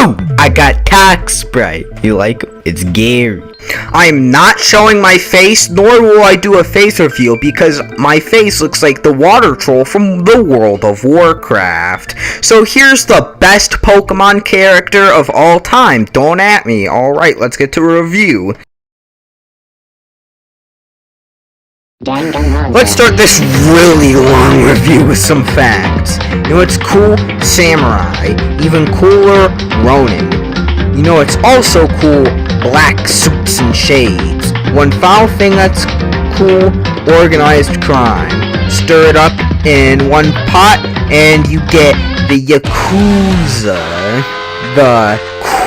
Ooh, I got cock spray. You like it? It's Gary. I'm not showing my face, nor will I do a face reveal because my face looks like the water troll from the World of Warcraft. So here's the best Pokemon character of all time. Don't at me. Alright, let's get to a review. Let's start this really long review with some facts. You know what's cool? Samurai. Even cooler, Ronin. You know what's also cool? Black suits and shades. One foul thing that's cool? Organized crime. Stir it up in one pot and you get the Yakuza. The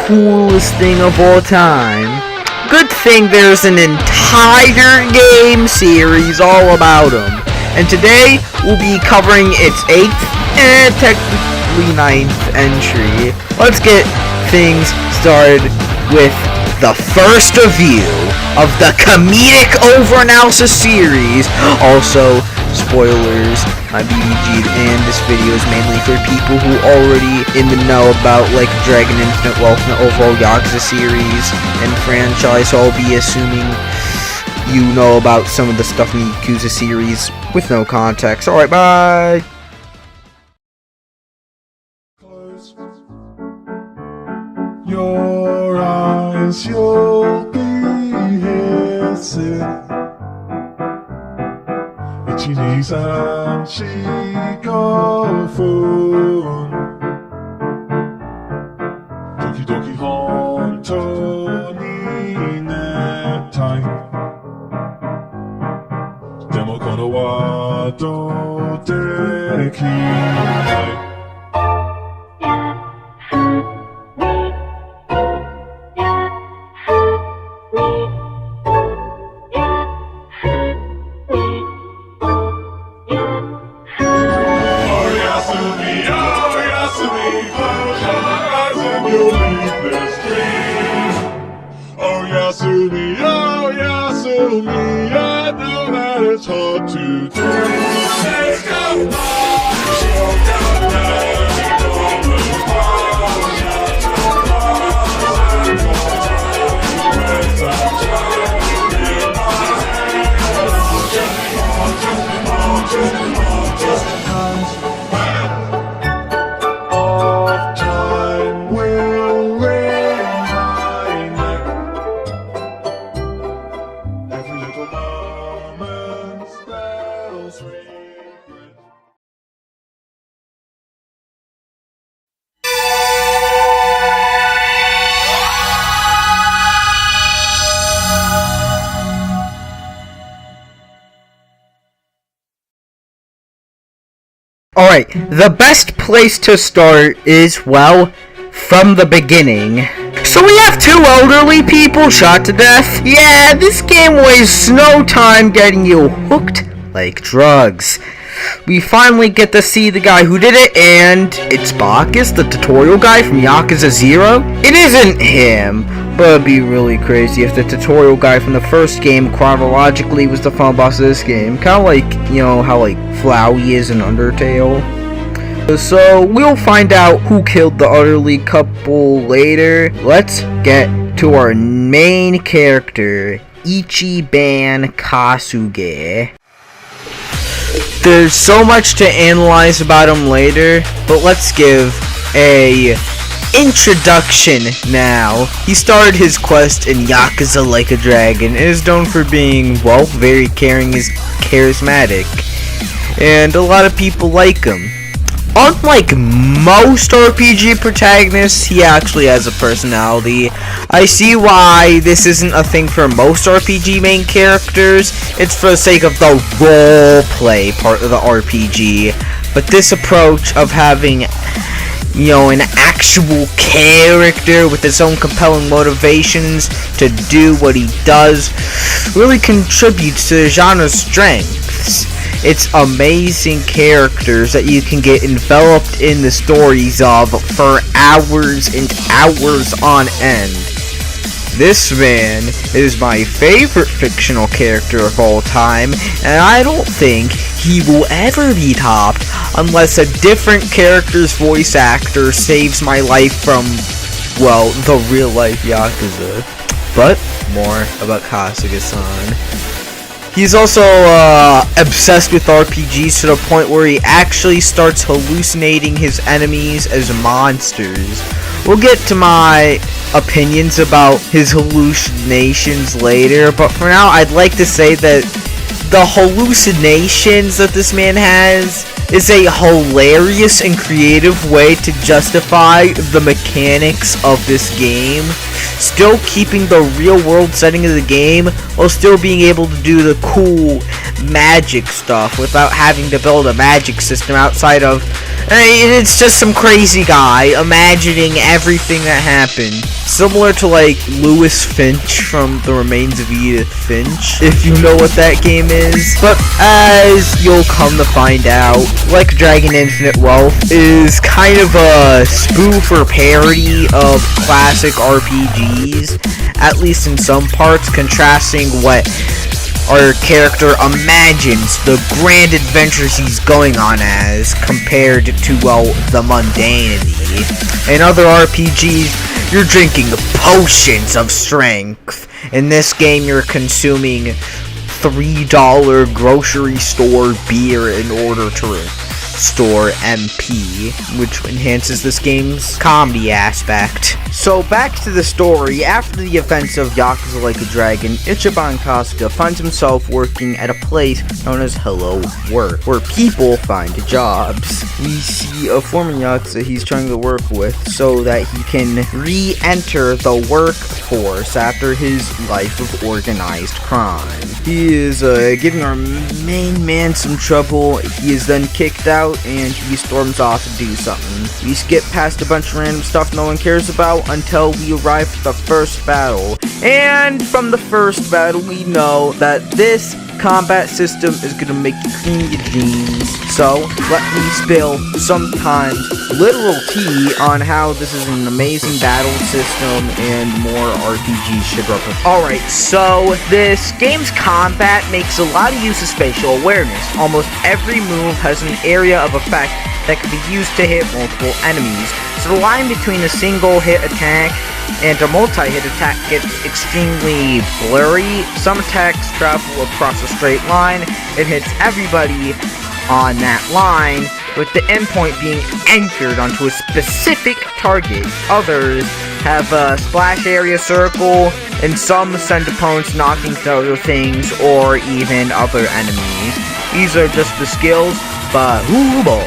coolest thing of all time. Good thing there's an entire game series all about them. And today, we'll be covering its 8th and technically 9th entry. Let's get things started with the first review of the Comedic Overanalysis series. Also, spoilers, my BBG and this video is mainly for people who already in the know about like Dragon Infinite Wealth and the overall Yakuza series and franchise, so I'll be assuming you know about some of the stuff in the Yakuza series with no context. Alright, bye! Close your eyes, you'll be here soon. 1、2、3、4、5分時々本当に寝たいでもこのワードできない I know that it's hard to do. Let's go! Alright, the best place to start is, well, from the beginning. So we have 2 elderly people shot to death. Yeah, this game wastes no time getting you hooked like drugs. We finally get to see the guy who did it, and it's Bacchus, the tutorial guy from Yakuza 0. It isn't him, but it'd be really crazy if the tutorial guy from the first game chronologically was the final boss of this game. Kind of like, you know, how like Flowey is in Undertale. So we'll find out who killed the elderly couple later. Let's get to our main character, Ichiban Kasuge. There's so much to analyze about him later, but let's give a introduction now. He started his quest in Yakuza Like a Dragon and is known for being, well, very caring and charismatic. And a lot of people like him. Unlike most RPG protagonists, he actually has a personality. I see why this isn't a thing for most RPG main characters. It's for the sake of the roleplay part of the RPG. But this approach of having, you know, an actual character with his own compelling motivations to do what he does really contributes to the genre's strengths. It's amazing characters that you can get enveloped in the stories of for hours and hours on end. This man is my favorite fictional character of all time, and I don't think he will ever be topped unless a different character's voice actor saves my life from well, the real-life Yakuza. But more about Kasuga-san. He's also obsessed with RPGs to the point where he actually starts hallucinating his enemies as monsters. We'll get to my opinions about his hallucinations later, but for now I'd like to say that the hallucinations that this man has is a hilarious and creative way to justify the mechanics of this game, still keeping the real world setting of the game while still being able to do the cool magic stuff without having to build a magic system outside of it's just some crazy guy imagining everything that happened. Similar to like Lewis Finch from The Remains of Edith Finch, if you know what that game is. But as you'll come to find out, Like a Dragon Infinite Wealth is kind of a spoof or parody of classic RPGs, at least in some parts, contrasting what our character imagines the grand adventures he's going on as compared to, well, the mundanity. In other RPGs, you're drinking potions of strength. In this game, you're consuming $3 grocery store beer in order to restore MP, which enhances this game's comedy aspect. So back to the story. After the events of Yakuza Like a Dragon, Ichiban Kasuga finds himself working at a place known as Hello Work, where people find jobs. We see a former Yakuza he's trying to work with so that he can re-enter the workforce after his life of organized crime. He is giving our main man some trouble. He is then kicked out and he storms off to do something. We skip past a bunch of random stuff no one cares about until we arrive at the first battle. And from the first battle we know that this combat system is gonna make you clean your jeans. So let me spill sometimes literal tea on how this is an amazing battle system and more RPGs should represent. Alright, so this game's combat makes a lot of use of spatial awareness. Almost every move has an area of effect that can be used to hit multiple enemies. So the line between a single hit attack and a multi-hit attack gets extremely blurry. Some attacks travel across a straight line. It hits everybody on that line, with the endpoint being anchored onto a specific target. Others have a splash area circle, and some send opponents knocking to other things or even other enemies. These are just the skills, but ooh boy,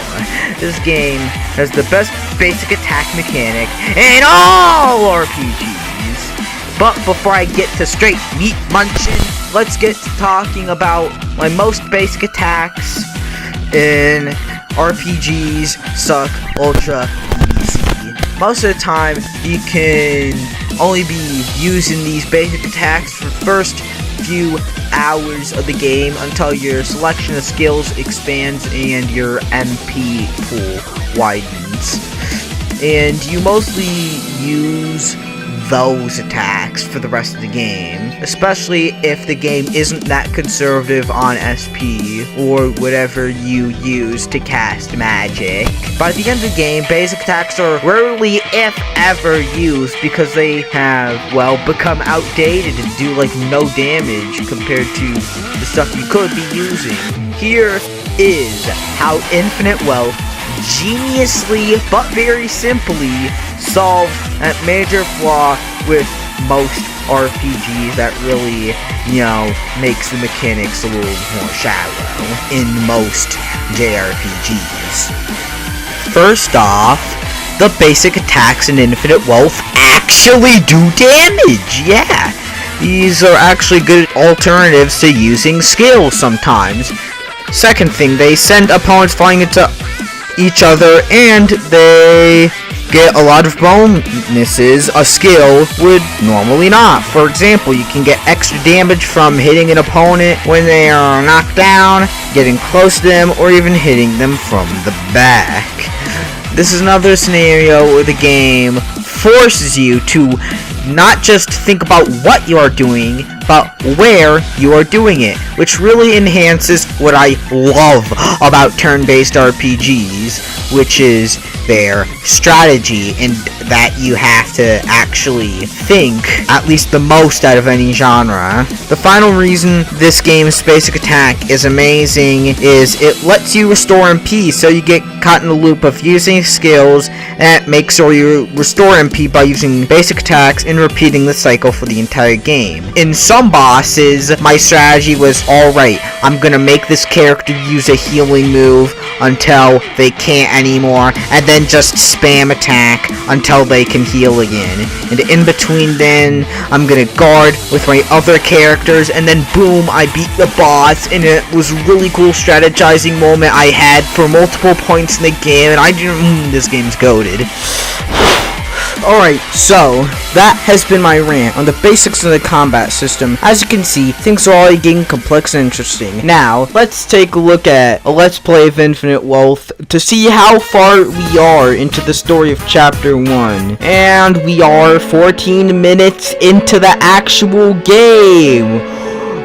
this game has the best basic attack mechanic in all RPGs. But before I get to straight meat munching, let's get to talking about my most basic attacks in RPGs suck ultra easy. Most of the time, you can only be using these basic attacks for the first few hours of the game until your selection of skills expands and your MP pool widens. And you mostly use those attacks for the rest of the game, especially if the game isn't that conservative on SP or whatever you use to cast magic. By the end of the game, basic attacks are rarely, if ever, used because they have, well, become outdated and do like no damage compared to the stuff you could be using. Here is how Infinite Wealth geniusly but very simply solves that major flaw with most RPGs that really, makes the mechanics a little more shallow in most JRPGs. First off, the basic attacks in Infinite Wealth actually do damage, yeah! These are actually good alternatives to using skills sometimes. Second thing, they send opponents flying into each other and they get a lot of bonuses a skill would normally not. For example, you can get extra damage from hitting an opponent when they are knocked down, getting close to them, or even hitting them from the back. This is another scenario where the game forces you to not just think about what you are doing, but where you are doing it, which really enhances what I love about turn-based RPGs, which is their strategy, and that you have to actually think at least the most out of any genre. The final reason this game's basic attack is amazing is it lets you restore MP, so you get caught in the loop of using skills, and it makes sure you restore MP by using basic attacks and repeating the cycle for the entire game. In some bosses, my strategy was, alright, I'm gonna make this character use a healing move until they can't anymore, and then just spam attack until they can heal again. And in between then, I'm gonna guard with my other characters, and then boom, I beat the boss, and it was a really cool strategizing moment I had for multiple points in the game, and I didn't, this game's goated. Alright, so that has been my rant on the basics of the combat system. As you can see, things are already getting complex and interesting. Now, let's take a look at a Let's Play of Infinite Wealth to see how far we are into the story of Chapter 1. And we are 14 minutes into the actual game.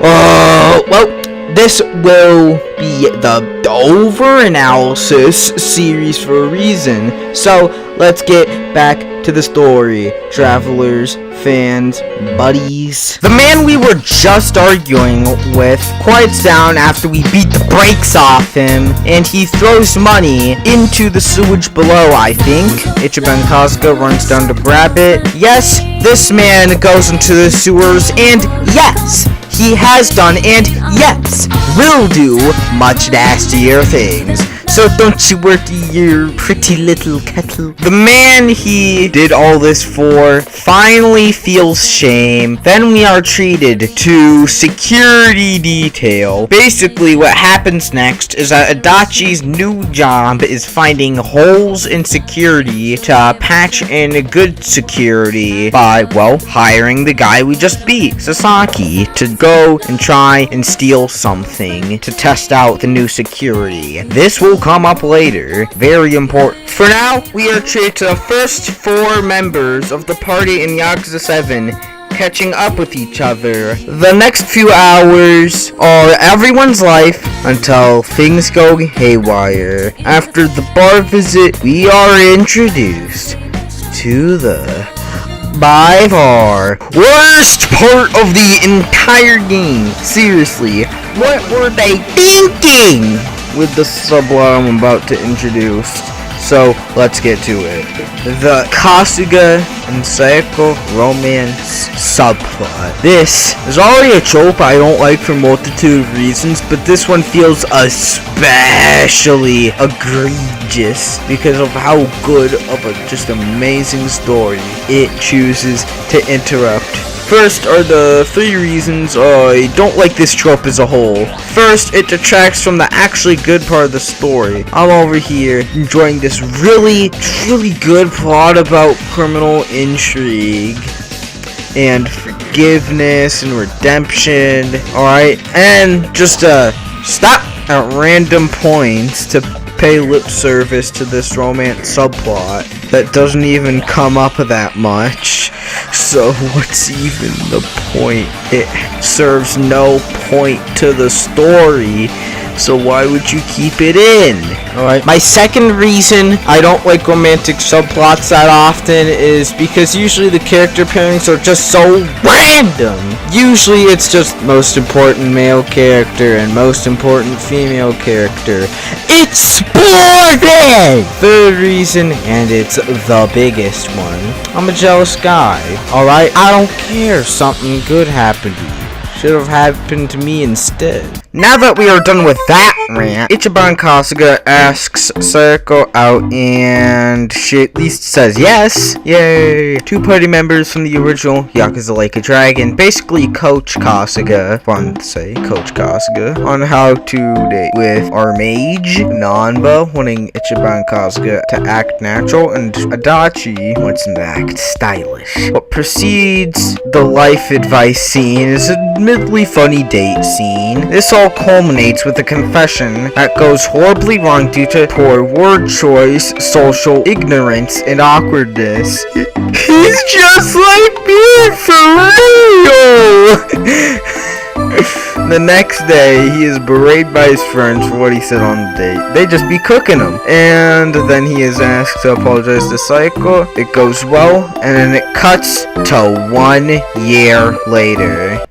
Well, this will be the Overanalysis series for a reason. So, let's get back to the story, travelers, fans, buddies. The man we were just arguing with quiets down after we beat the brakes off him, and he throws money into the sewage below, I think. Ichiban Kasuga runs down to grab it. Yes, this man goes into the sewers, and yes, he has done, and yes, will do much nastier things. So don't you worry, your pretty little kettle. The man he did all this for finally feels shame. Then we are treated to security detail. Basically, what happens next is that Adachi's new job is finding holes in security to patch in good security by, well, hiring the guy we just beat, Sasaki, to go and try and steal something to test out the new security. This will come up later. Very important. For now, we are treated to the first 4 members of the party in Yakuza 7 catching up with each other. The next few hours are everyone's life until things go haywire. After the bar visit, we are introduced to the by far worst part of the entire game. Seriously, what were they thinking with the subplot I'm about to introduce? So let's get to it. The Kasuga and Sayako romance subplot. This is already a trope I don't like for a multitude of reasons, but this one feels especially egregious because of how good of a just amazing story it chooses to interrupt. First are the 3 reasons I don't like this trope as a whole. First, it detracts from the actually good part of the story. I'm over here enjoying this really good plot about criminal intrigue and forgiveness and redemption, alright? And just stop at random points to pay lip service to this romance subplot that doesn't even come up that much. So what's even the point? It serves no point to the story, so why would you keep it in? Alright, my second reason I don't like romantic subplots that often is because usually the character pairings are just so random. Usually it's just most important male character and most important female character. It's boring! Third reason, and it's the biggest one, I'm a jealous guy. Alright, I don't care if something good happened to you. Should have happened to me instead. Now that we are done with that rant, Ichiban Kasuga asks Sayako out, and she at least says yes. Yay! 2 party members from the original Yakuza Like a Dragon basically coach Kasuga, fun to say, coach Kasuga, on how to date with our mage, Nanba, wanting Ichiban Kasuga to act natural, and Adachi wants him to act stylish. What precedes the life advice scene is an admittedly funny date scene. This all culminates with a confession that goes horribly wrong due to poor word choice, social ignorance, and awkwardness. He's just like me for real! The next day, he is berated by his friends for what he said on the date. They just be cooking him. And then he is asked to apologize to Psycho. It goes well, and then it cuts to 1 year later.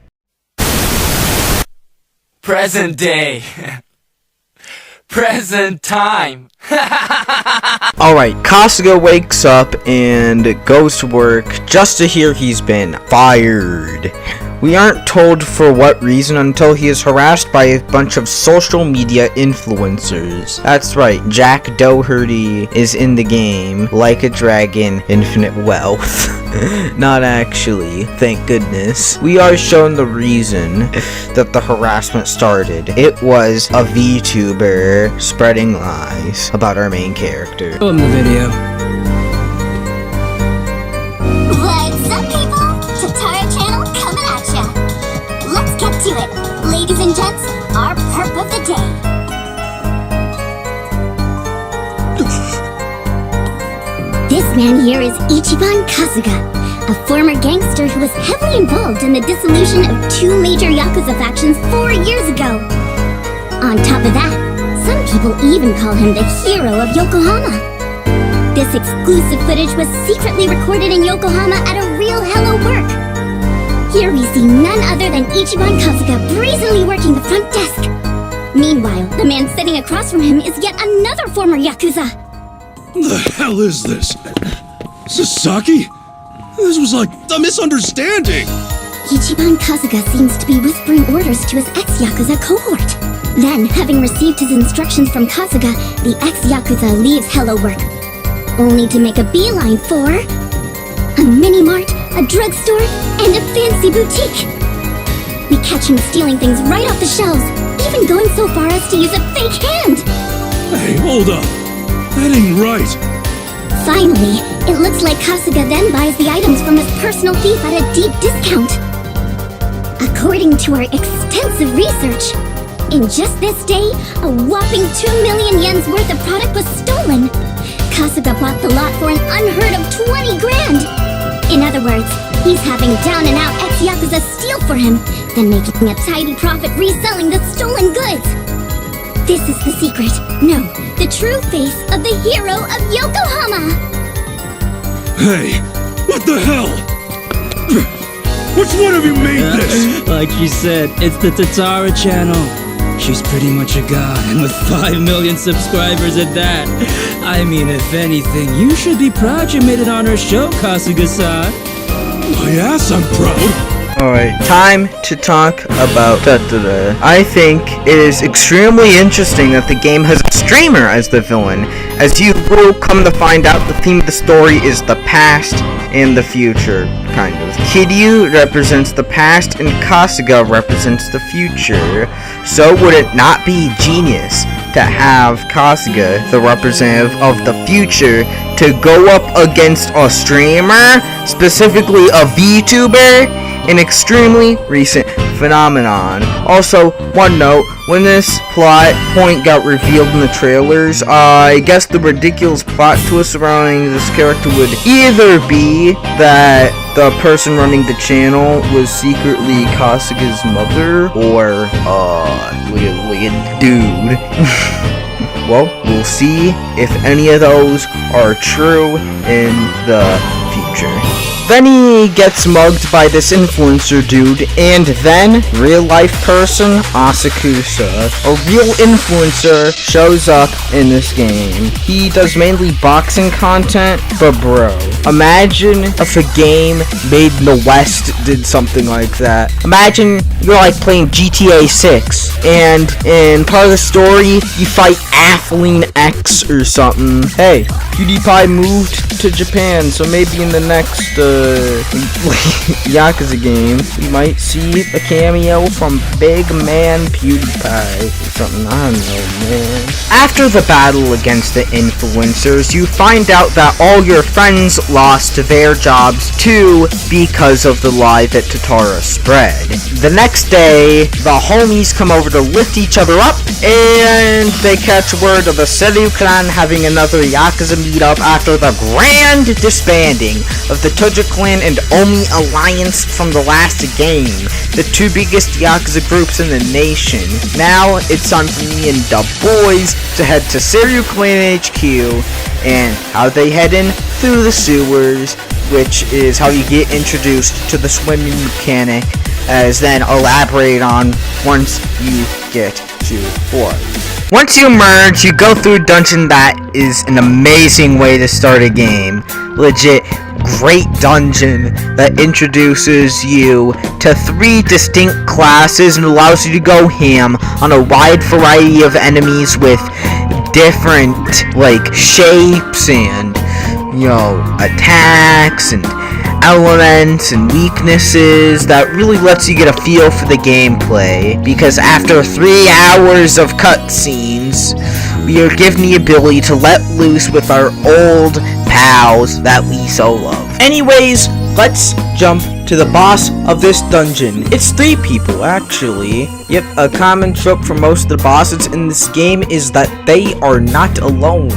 Present day. Present time. Alright, Kasuga wakes up and goes to work just to hear he's been fired. We aren't told for what reason until he is harassed by a bunch of social media influencers. That's right, Jack Doherty is in the game, like a dragon, infinite wealth. Not actually, thank goodness. We are shown the reason that the harassment started. It was a VTuber spreading lies about our main character. Show him the video. What's up, people? Tatara channel coming at ya. Let's get to it. Ladies and gents, our perp of the day. This man here is Ichiban Kasuga, a former gangster who was heavily involved in the dissolution of 2 major Yakuza factions 4 years ago. On top of that, some people even call him the hero of Yokohama. This exclusive footage was secretly recorded in Yokohama at a real Hello Work. Here we see none other than Ichiban Kasuga breezily working the front desk. Meanwhile, the man sitting across from him is yet another former Yakuza. The hell is this? Sasaki? This was like a misunderstanding! Ichiban Kasuga seems to be whispering orders to his ex-Yakuza cohort. Then, having received his instructions from Kasuga, the ex-Yakuza leaves Hello Work, only to make a beeline for a mini-mart, a drugstore, and a fancy boutique. We catch him stealing things right off the shelves, even going so far as to use a fake hand. Hey, hold up! That ain't right! Finally, it looks like Kasuga then buys the items from his personal thief at a deep discount. According to our extensive research, in just this day, a whopping 2 million yens worth of product was stolen. Kasuga bought the lot for an unheard of 20 grand. In other words, he's having down-and-out ex-Yakuza steal for him, then making a tidy profit reselling the stolen goods. This is the secret. No, the true face of the hero of Yokohama. Hey, what the hell? Which one of you made this? Like she said, it's the Tatara channel. She's pretty much a god, and with 5 million subscribers at that. I mean, if anything, you should be proud you made it on her show, Kasuga-san. My ass, I'm proud. Alright, time to talk about Tatara. I think it is extremely interesting that the game has a streamer as the villain. As you will come to find out, the theme of the story is the past and the future, kind of. Kiryu represents the past and Kasuga represents the future. So would it not be genius to have Kasuga, the representative of the future, to go up against a streamer, specifically a VTuber? An extremely recent phenomenon. Also, one note, when this plot point got revealed in the trailers, I guess the ridiculous plot twist surrounding this character would either be that the person running the channel was secretly Kasuga's mother, or, like a dude. Well, we'll see if any of those are true in the future. Then he gets mugged by this influencer dude, and then real life person Asakusa, a real influencer, shows up in this game. He does mainly boxing content, but bro, imagine if a game made in the West did something like that. Imagine you're like playing GTA 6, and in part of the story, you fight Athlean X or something. Hey, PewDiePie moved to Japan, so maybe in the next Yakuza game, we might see a cameo from Big Man PewDiePie or something. I don't know, man. After the battle against the influencers, you find out that all your friends lost their jobs too because of the lie that Tatara spread. The next day, the homies come over to lift each other up, and they catch word of the Seiryu clan having another Yakuza meetup after the grand disbanding of the Tojo clan and Omi alliance from the last game, the two biggest Yakuza groups in the nation. Now, it's time for me and the boys to head to Seiryu Clan HQ, and how they head in through the sewers, which is how you get introduced to the swimming mechanic, as then elaborated on once you get to foray. Once you merge, you go through a dungeon that is an amazing way to start a game. Legit great dungeon that introduces you to 3 distinct classes and allows you to go ham on a wide variety of enemies with different shapes and attacks and elements and weaknesses that really lets you get a feel for the gameplay, because after 3 hours of cutscenes we are given the ability to let loose with our old pals that we so love. Anyways, let's jump to the boss of this dungeon. It's 3 people, actually. Yep, a common trope for most of the bosses in this game is that they are not alone.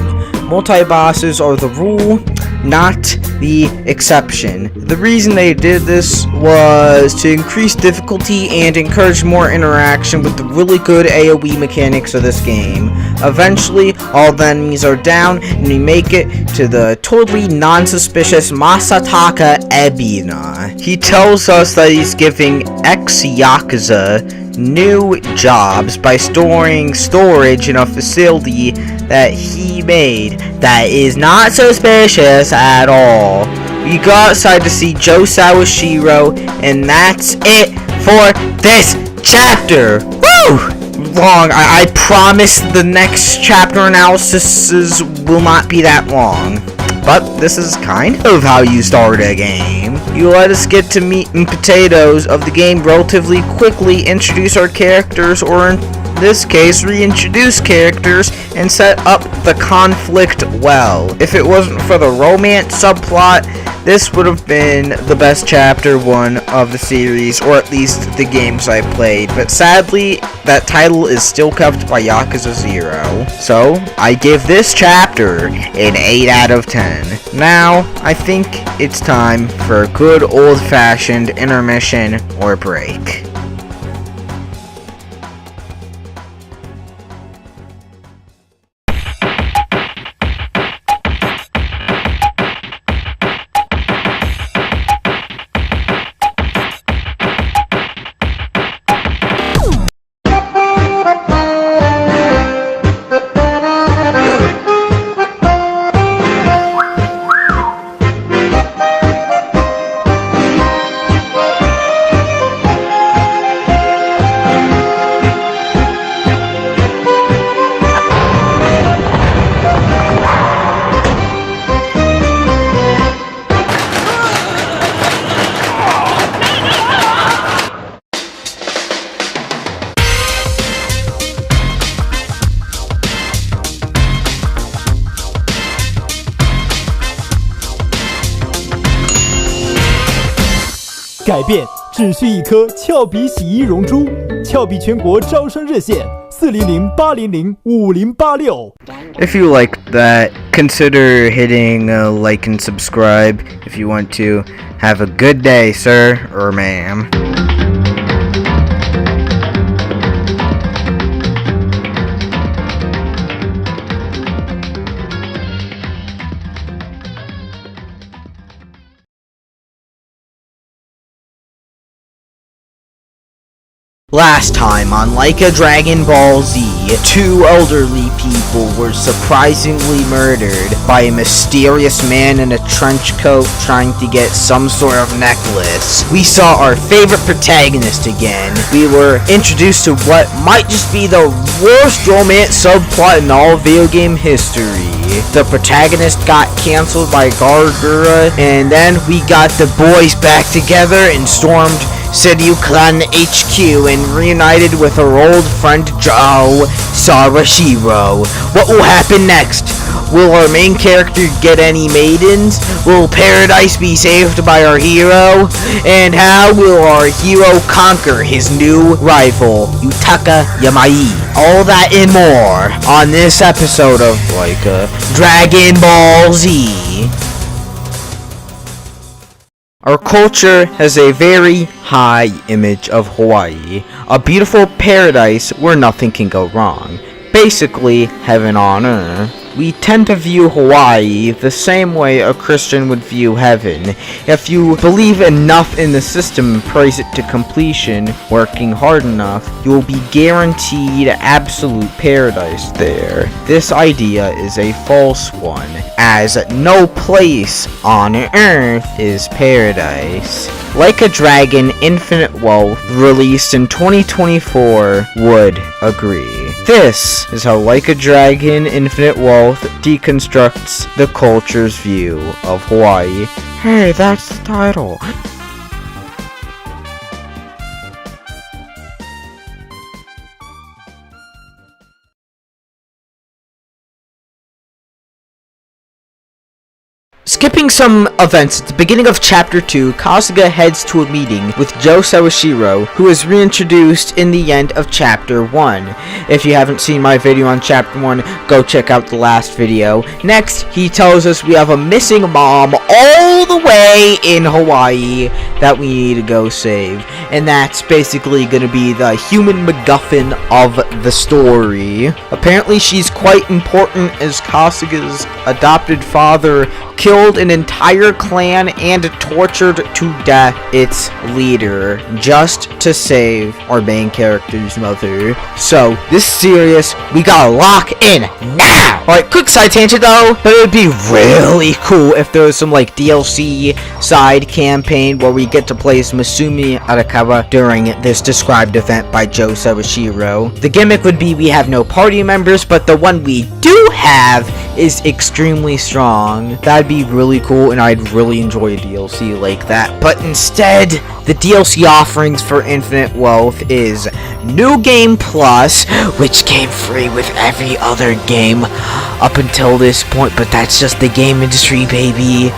Multi-bosses are the rule, not the exception. The reason they did this was to increase difficulty and encourage more interaction with the really good AoE mechanics of this game. Eventually, all the enemies are down, and we make it to the totally non-suspicious Masataka Ebina. He tells us that he's giving ex-Yakuza new jobs by storing storage in a facility that he made that is not suspicious at all. We go outside to see Joe Sawashiro, and that's it for this chapter. Woo! Long. I promise the next chapter analysis will not be that long. But this is kind of how you start a game. You let us get to meat and potatoes of the game relatively quickly, introduce our characters, or in this case, reintroduce characters, and set up the conflict well. If it wasn't for the romance subplot, this would have been the best chapter 1 of the series, or at least the games I played, but sadly, that title is still kept by Yakuza 0. So, I give this chapter an 8 out of 10. Now, I think it's time for a good old-fashioned intermission or break.改变只需一颗俏皮洗衣溶珠，俏皮全国招商热线400-800-5086。 If you liked that, consider hitting like and subscribe if you want to. Have a good day, sir or ma'am. Last time on Like a Dragon Ball Z, 2 elderly people were surprisingly murdered by a mysterious man in a trench coat trying to get some sort of necklace. We saw our favorite protagonist again. We were introduced to what might just be the worst romance subplot in all video game history. The protagonist got cancelled by Gargura, and then we got the boys back together and stormed Seiryu Clan HQ and reunited with our old friend Joe Sawashiro. What will happen next? Will our main character get any maidens? Will paradise be saved by our hero? And how will our hero conquer his new rival, Yutaka Yamai? All that and more on this episode of Dragon Ball Z. Our culture has a very high image of Hawaii, a beautiful paradise where nothing can go wrong. Basically, heaven on earth. We tend to view Hawaii the same way a Christian would view heaven. If you believe enough in the system and praise it to completion, working hard enough, you will be guaranteed absolute paradise there. This idea is a false one, as no place on earth is paradise. Like a Dragon Infinite Wealth, released in 2024, would agree. This is how Like a Dragon Infinite Wealth deconstructs the culture's view of Hawaii. Hey, that's the title. Skipping some events, at the beginning of Chapter 2, Kasuga heads to a meeting with Joe Sawashiro, who is reintroduced in the end of Chapter 1. If you haven't seen my video on Chapter 1, go check out the last video. Next, he tells us we have a missing mom all the way in Hawaii that we need to go save. And that's basically going to be the human MacGuffin of the story. Apparently, she's quite important as Kasuga's adopted father killed an entire clan and tortured to death its leader just to save our main character's mother. So, this is serious. We gotta lock in now! Alright, quick side tangent though, but it would be really cool if there was some DLC side campaign where we get to play as Masumi Arakawa during this described event by Joe Sawashiro. The gimmick would be we have no party members, but the one we do have is extremely strong. That'd be really cool, and I'd really enjoy a DLC like that. But instead, the DLC offerings for Infinite Wealth is New Game Plus, which came free with every other game up until this point, but that's just the game industry, baby.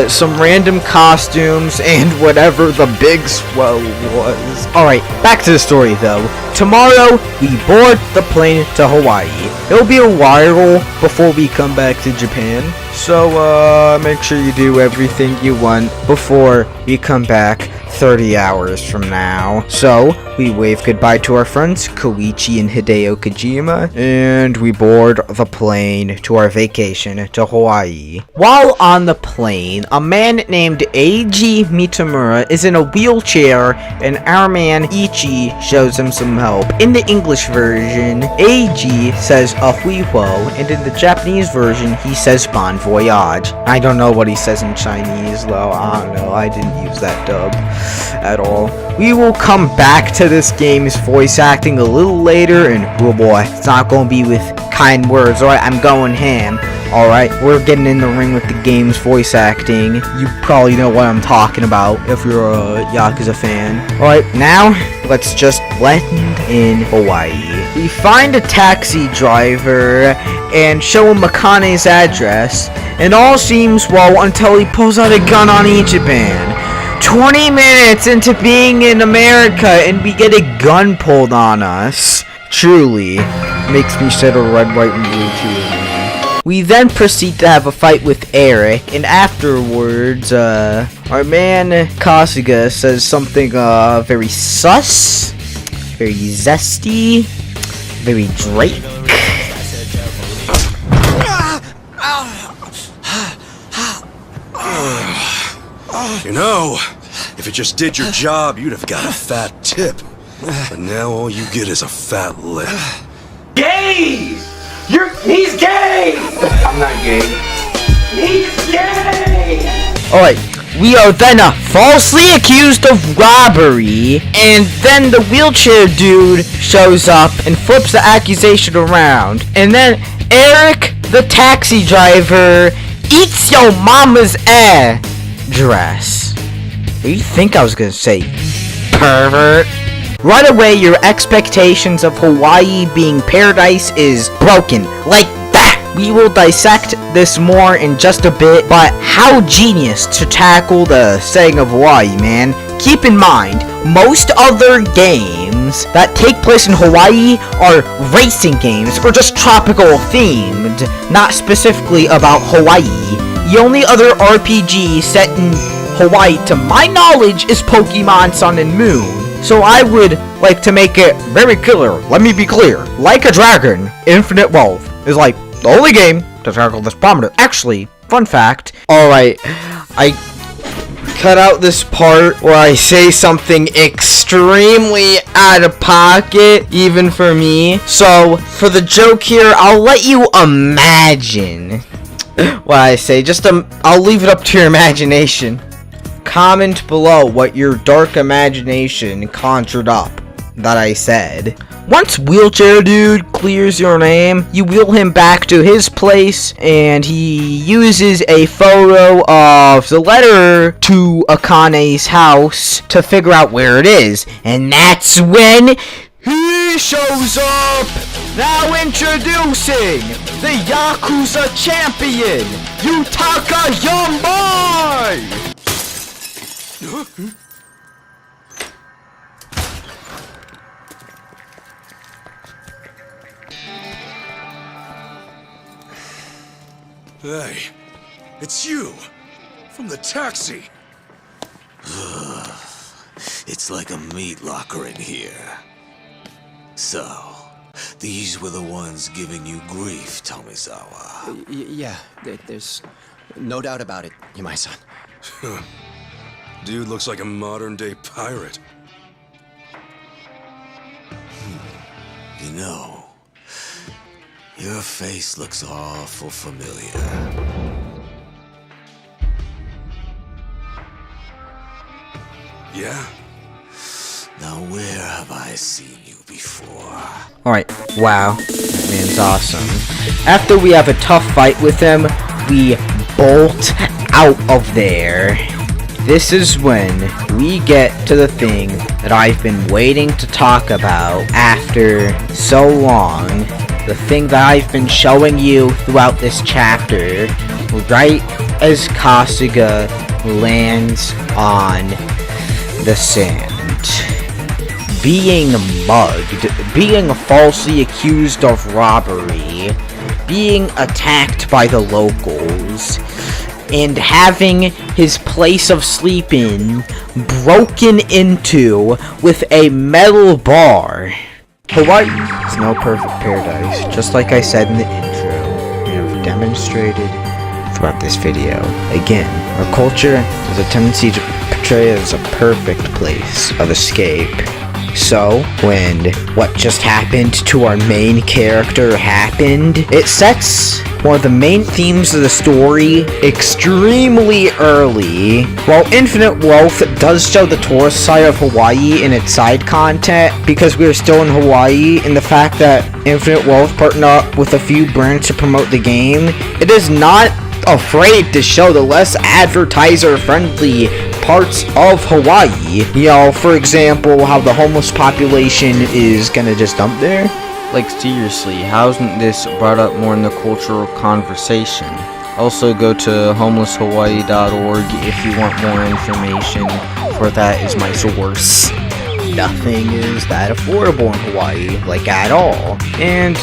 Some random costumes, and whatever the big swell was. Alright, back to the story though. Tomorrow, we board the plane to Hawaii. It'll be a while before we come back to Japan, so make sure you do everything you want before we come back 30 hours from now. So, we wave goodbye to our friends, Koichi and Hideo Kojima, and we board the plane to our vacation to Hawaii. While on the plane, a man named Eiji Mitamura is in a wheelchair, and our man Ichi shows him some help. In the English version, Eiji says ahuiho, and in the Japanese version, he says bon voyage. I don't know what he says in Chinese, though. I don't know. I didn't use that dub at all. We will come back to this game's voice acting a little later, and oh boy, it's not gonna be with kind words. Alright, I'm going ham. Alright, we're getting in the ring with the game's voice acting. You probably know what I'm talking about if you're a Yakuza fan. Alright, now let's just blend in Hawaii. We find a taxi driver and show him Makane's address, and all seems well until he pulls out a gun on Ichiban. 20 minutes into being in America and we get a gun pulled on us. Truly makes me shed a red, white, and blue tear. We then proceed to have a fight with Eric, and afterwards, our man Kasuga says something very sus, very zesty, very Drake. You know, if you just did your job, you'd have got a fat tip. But now all you get is a fat lip. Gay! He's gay! I'm not gay. He's gay! Alright, we are then falsely accused of robbery, and then the wheelchair dude shows up and flips the accusation around. And then Eric, the taxi driver, eats your mama's address. What do you think I was gonna say, pervert? Right away, your expectations of Hawaii being paradise is broken. Like that! We will dissect this more in just a bit, but how genius to tackle the setting of Hawaii, man. Keep in mind, most other games that take place in Hawaii are racing games or just tropical themed, not specifically about Hawaii. The only other RPG set in Hawaii, to my knowledge, is Pokemon Sun and Moon. So I would like to make it very clear, let me be clear, Like a Dragon, Infinite Wealth is like the only game to tackle this problem. Actually, fun fact, alright, I cut out this part where I say something extremely out of pocket, even for me. So, for the joke here, I'll let you imagine what I say. I'll leave it up to your imagination. Comment below what your dark imagination conjured up that I said. Once Wheelchair Dude clears your name, you wheel him back to his place, and he uses a photo of the letter to Akane's house to figure out where it is. And that's when he shows up! Now introducing the Yakuza champion, Yutaka Youngboy! Hey, it's you! From the taxi! It's like a meat locker in here. So, these were the ones giving you grief, Tomizawa. Yeah, there's no doubt about it, Yamai-san. Dude looks like a modern-day pirate. You know, your face looks awful familiar. Yeah? Now where have I seen you before? Alright, wow, that man's awesome. After we have a tough fight with him, we bolt out of there. This is when we get to the thing that I've been waiting to talk about after so long. The thing that I've been showing you throughout this chapter, right as Kasuga lands on the sand. Being mugged, being falsely accused of robbery, being attacked by the locals, and having his place of sleeping broken into with a metal bar. Hawaii is no perfect paradise, just like I said in the intro, and have demonstrated throughout this video. Again, our culture has a tendency to portray it as a perfect place of escape. So, when what just happened to our main character happened, it sets one of the main themes of the story extremely early. While Infinite Wealth does show the tourist side of Hawaii in its side content, because we are still in Hawaii, and the fact that Infinite Wealth partnered up with a few brands to promote the game, it is not afraid to show the less advertiser-friendly parts of Hawaii. You know, for example, how the homeless population is gonna just dump there. Like, seriously, how isn't this brought up more in the cultural conversation? Also, go to homelesshawaii.org if you want more information, for that is my source. Nothing is that affordable in Hawaii, like at all. And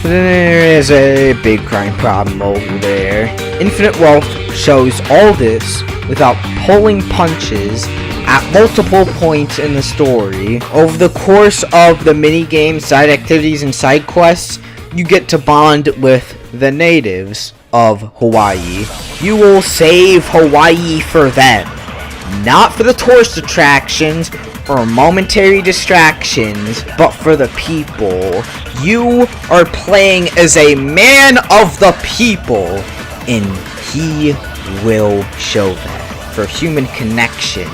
there is a big crime problem over there. Infinite Wealth shows all this without pulling punches at multiple points in the story. Over the course of the mini-game, side activities, and side quests, you get to bond with the natives of Hawaii. You will save Hawaii for them, not for the tourist attractions or momentary distractions, but for the people. You are playing as a man of the people, and he will show that for human connection.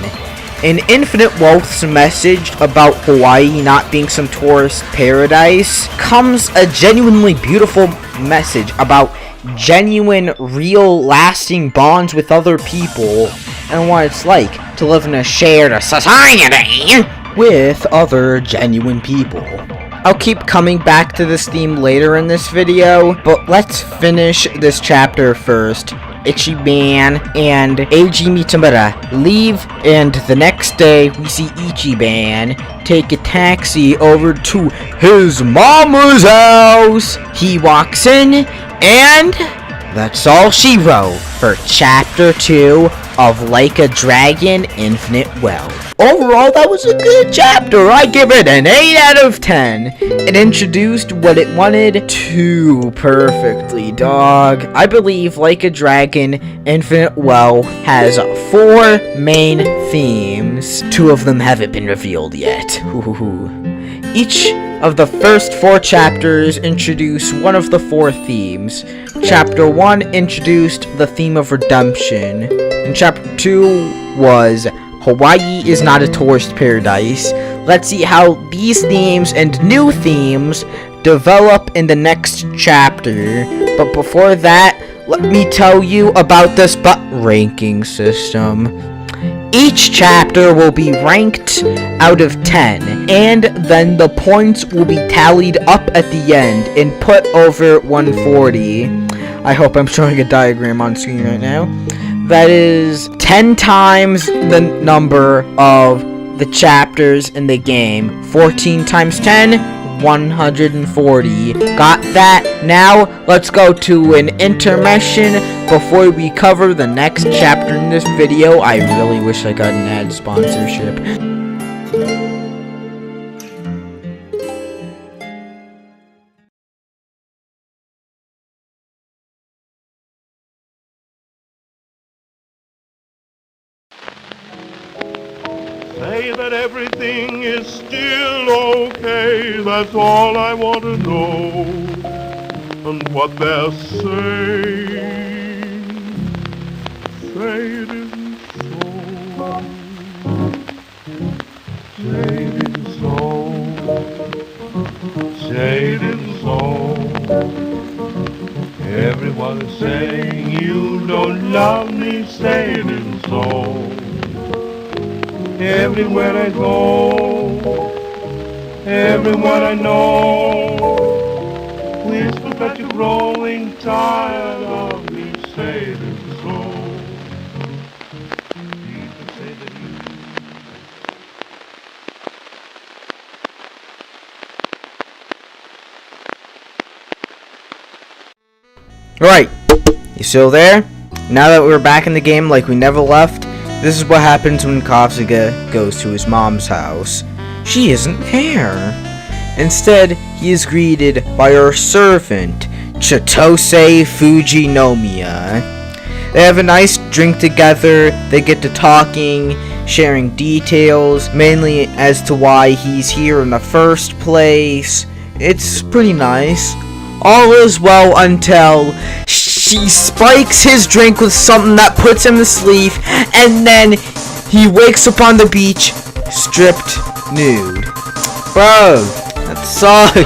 In Infinite Wealth's message about Hawaii not being some tourist paradise comes a genuinely beautiful message about genuine, real, lasting bonds with other people and what it's like to live in a shared society with other genuine people. I'll keep coming back to this theme later in this video, but let's finish this chapter first. Ichiban and Eiji Mitamura leave, and the next day we see Ichiban take a taxi over to his mama's house. He walks in, and that's all she wrote for chapter 2 of Like a Dragon Infinite Wealth. Overall, that was a good chapter. I give it an 8 out of 10. It introduced what it wanted to perfectly, dog. I believe Like a Dragon Infinite Wealth has 4 main themes. 2 of them haven't been revealed yet. Each of the first 4 chapters introduce one of the 4 themes. Chapter 1 introduced the theme of redemption, and Chapter 2 was Hawaii is not a tourist paradise. Let's see how these themes and new themes develop in the next chapter. But before that, let me tell you about this ranking system. Each chapter will be ranked out of 10, and then the points will be tallied up at the end and put over 140. I hope I'm showing a diagram on screen right now. That is 10 times the number of the chapters in the game. 14 times 10, 140. Got that? Now, let's go to an intermission before we cover the next chapter in this video. I really wish I got an ad sponsorship. Say that everything is still okay, that's all I want to know. And what they're saying, say it isn't so. Say it isn't so. Say it isn't so. Everyone is saying you don't love me, say it isn't so. Everywhere I go, everyone I know, whispers that you're growing tired of me, say it isn't so. People say that Alright, you still there? Now that we're back in the game like we never left, this is what happens when Kasuga goes to his mom's house. She isn't there. Instead, he is greeted by her servant, Chitose Fujinomiya. They have a nice drink together, they get to talking, sharing details, mainly as to why he's here in the first place. It's pretty nice. All is well until she spikes his drink with something that puts him to sleep, and then he wakes up on the beach, stripped nude. Bro, that sucks.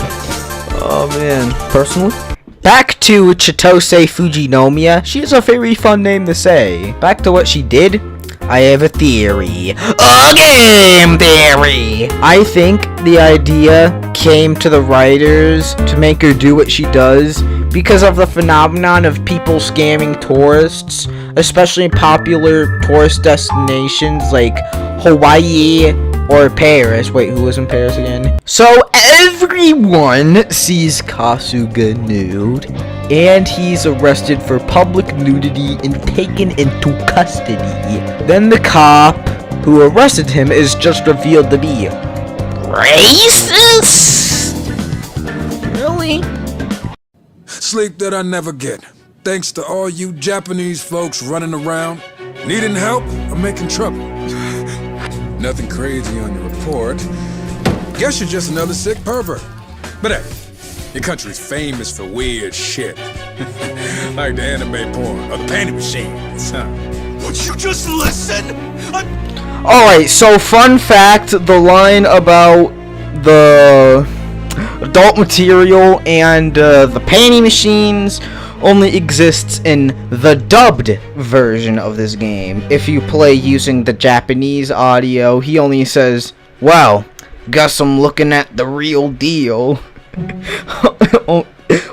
Oh man. Personally? Back to Chitose Fujinomiya. She has a very fun name to say. Back to what she did. I have a theory. A game theory! I think the idea came to the writers to make her do what she does because of the phenomenon of people scamming tourists, especially in popular tourist destinations like Hawaii or Paris. Wait, who was in Paris again? So everyone sees Kasuga nude, and he's arrested for public nudity and taken into custody. Then the cop who arrested him is just revealed to be racist? Really? Sleep that I never get. Thanks to all you Japanese folks running around, needing help or making trouble. Nothing crazy on your report. Guess you're just another sick pervert. But hey, your country's famous for weird shit. Like the anime porn or the panty machines, huh? Would you just listen? Alright, so fun fact, the line about the adult material and the panty machines only exists in the dubbed version of this game. If you play using the Japanese audio, he only says, "Well, Guess I'm looking at the real deal.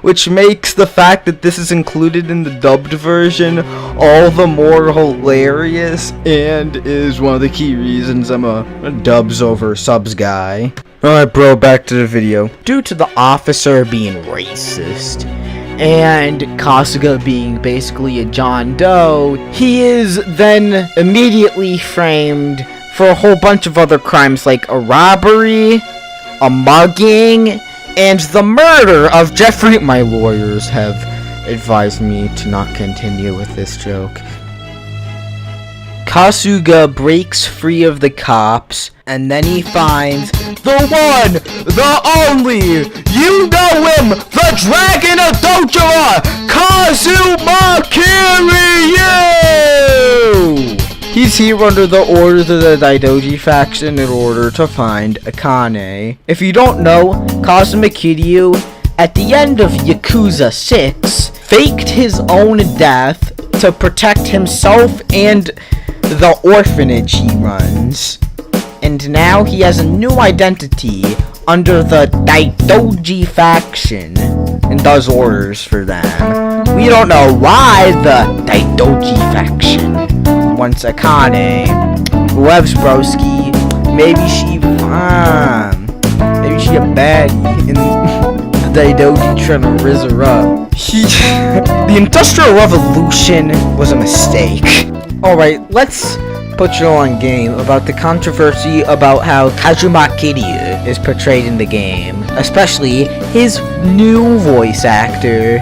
Which makes the fact that this is included in the dubbed version all the more hilarious, and is one of the key reasons I'm a dubs over subs guy. Alright bro, back to the video. Due to the officer being racist, and Kasuga being basically a John Doe, he is then immediately framed for a whole bunch of other crimes like a robbery, a mugging, and the murder of Jeffrey. My lawyers have advised me to not continue with this joke. Kasuga breaks free of the cops, and then he finds the one, the only, you know him, the Dragon of Dojira, Kazuma Kiryu! He's here under the orders of the Daidoji faction in order to find Akane. If you don't know, Kazuma Kiryu, at the end of Yakuza 6, faked his own death to protect himself and the orphanage he runs. And now he has a new identity under the Daidoji faction and does orders for them. We don't know why the Daidoji faction wants Akane. Whoever's broski, maybe she a baddie and the Daidoji trying to rizz her up. The Industrial Revolution was a mistake. Alright, let's put you on game about the controversy about how Kazuma Kiryu is portrayed in the game, especially his new voice actor.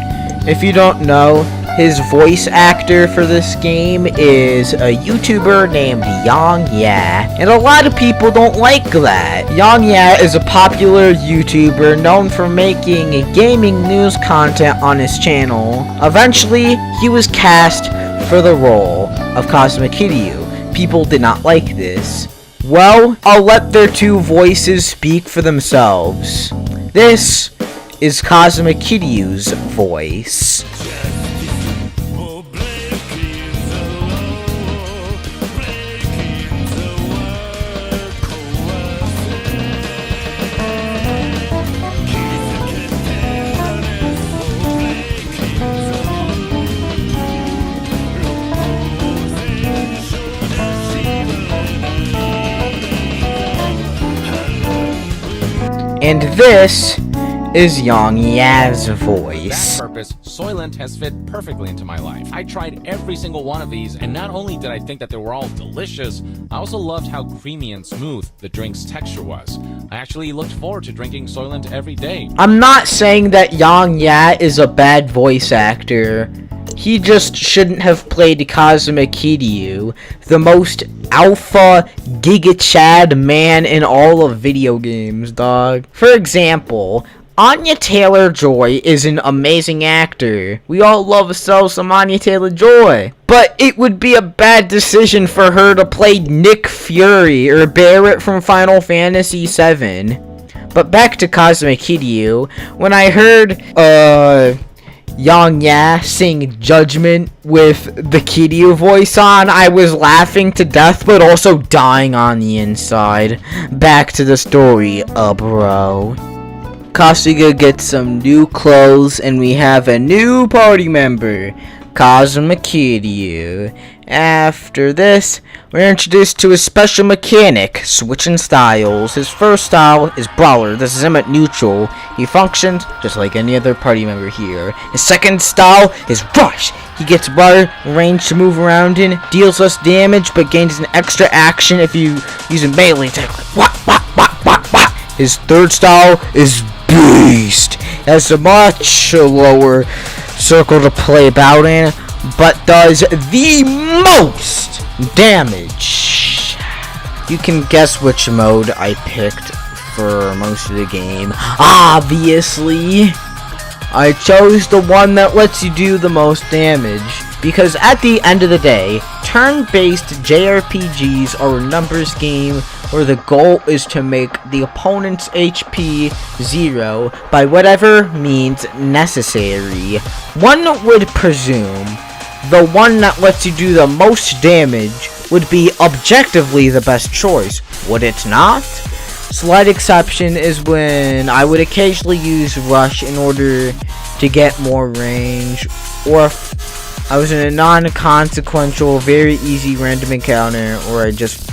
If you don't know, his voice actor for this game is a YouTuber named Yang Ya, and a lot of people don't like that. Yang Ya is a popular YouTuber known for making gaming news content on his channel. Eventually, he was cast for the role of Kazuma Kiryu. People did not like this. Well, I'll let their two voices speak for themselves. This is Kazuma Kiryu's voice. And this is Yang Ya's voice. For that purpose, Soylent has fit perfectly into my life. I tried every single one of these, and not only did I think that they were all delicious, I also loved how creamy and smooth the drink's texture was. I actually looked forward to drinking Soylent every day. I'm not saying that Yang Ya is a bad voice actor. He just shouldn't have played Kazuma Kiryu, the most alpha Giga Chad man in all of video games, dog. For example, Anya Taylor-Joy is an amazing actor. We all love some Anya Taylor-Joy. But it would be a bad decision for her to play Nick Fury or Barrett from Final Fantasy VII. But back to Kazuma Kiryu, when I heard, Yang Ya sing Judgment with the Kiryu voice on, I was laughing to death, but also dying on the inside. Back to the story, bro. Kasuga gets some new clothes, and we have a new party member, Kazuma Kiryu. After this, we're introduced to his special mechanic, switching styles. His first style is Brawler. This is him at neutral. He functions just like any other party member here. His second style is Rush. He gets wider range to move around in, deals less damage, but gains an extra action if you use a melee attack. His third style is Beast. Has a much lower circle to play about in, but does the most damage. You can guess which mode I picked for most of the game. Obviously, I chose the one that lets you do the most damage, because at the end of the day, turn-based JRPGs are a numbers game where the goal is to make the opponent's HP 0 by whatever means necessary. One would presume the one that lets you do the most damage would be objectively the best choice, would it not? Slight exception is when I would occasionally use rush in order to get more range, or if I was in a non-consequential, very easy random encounter, or I just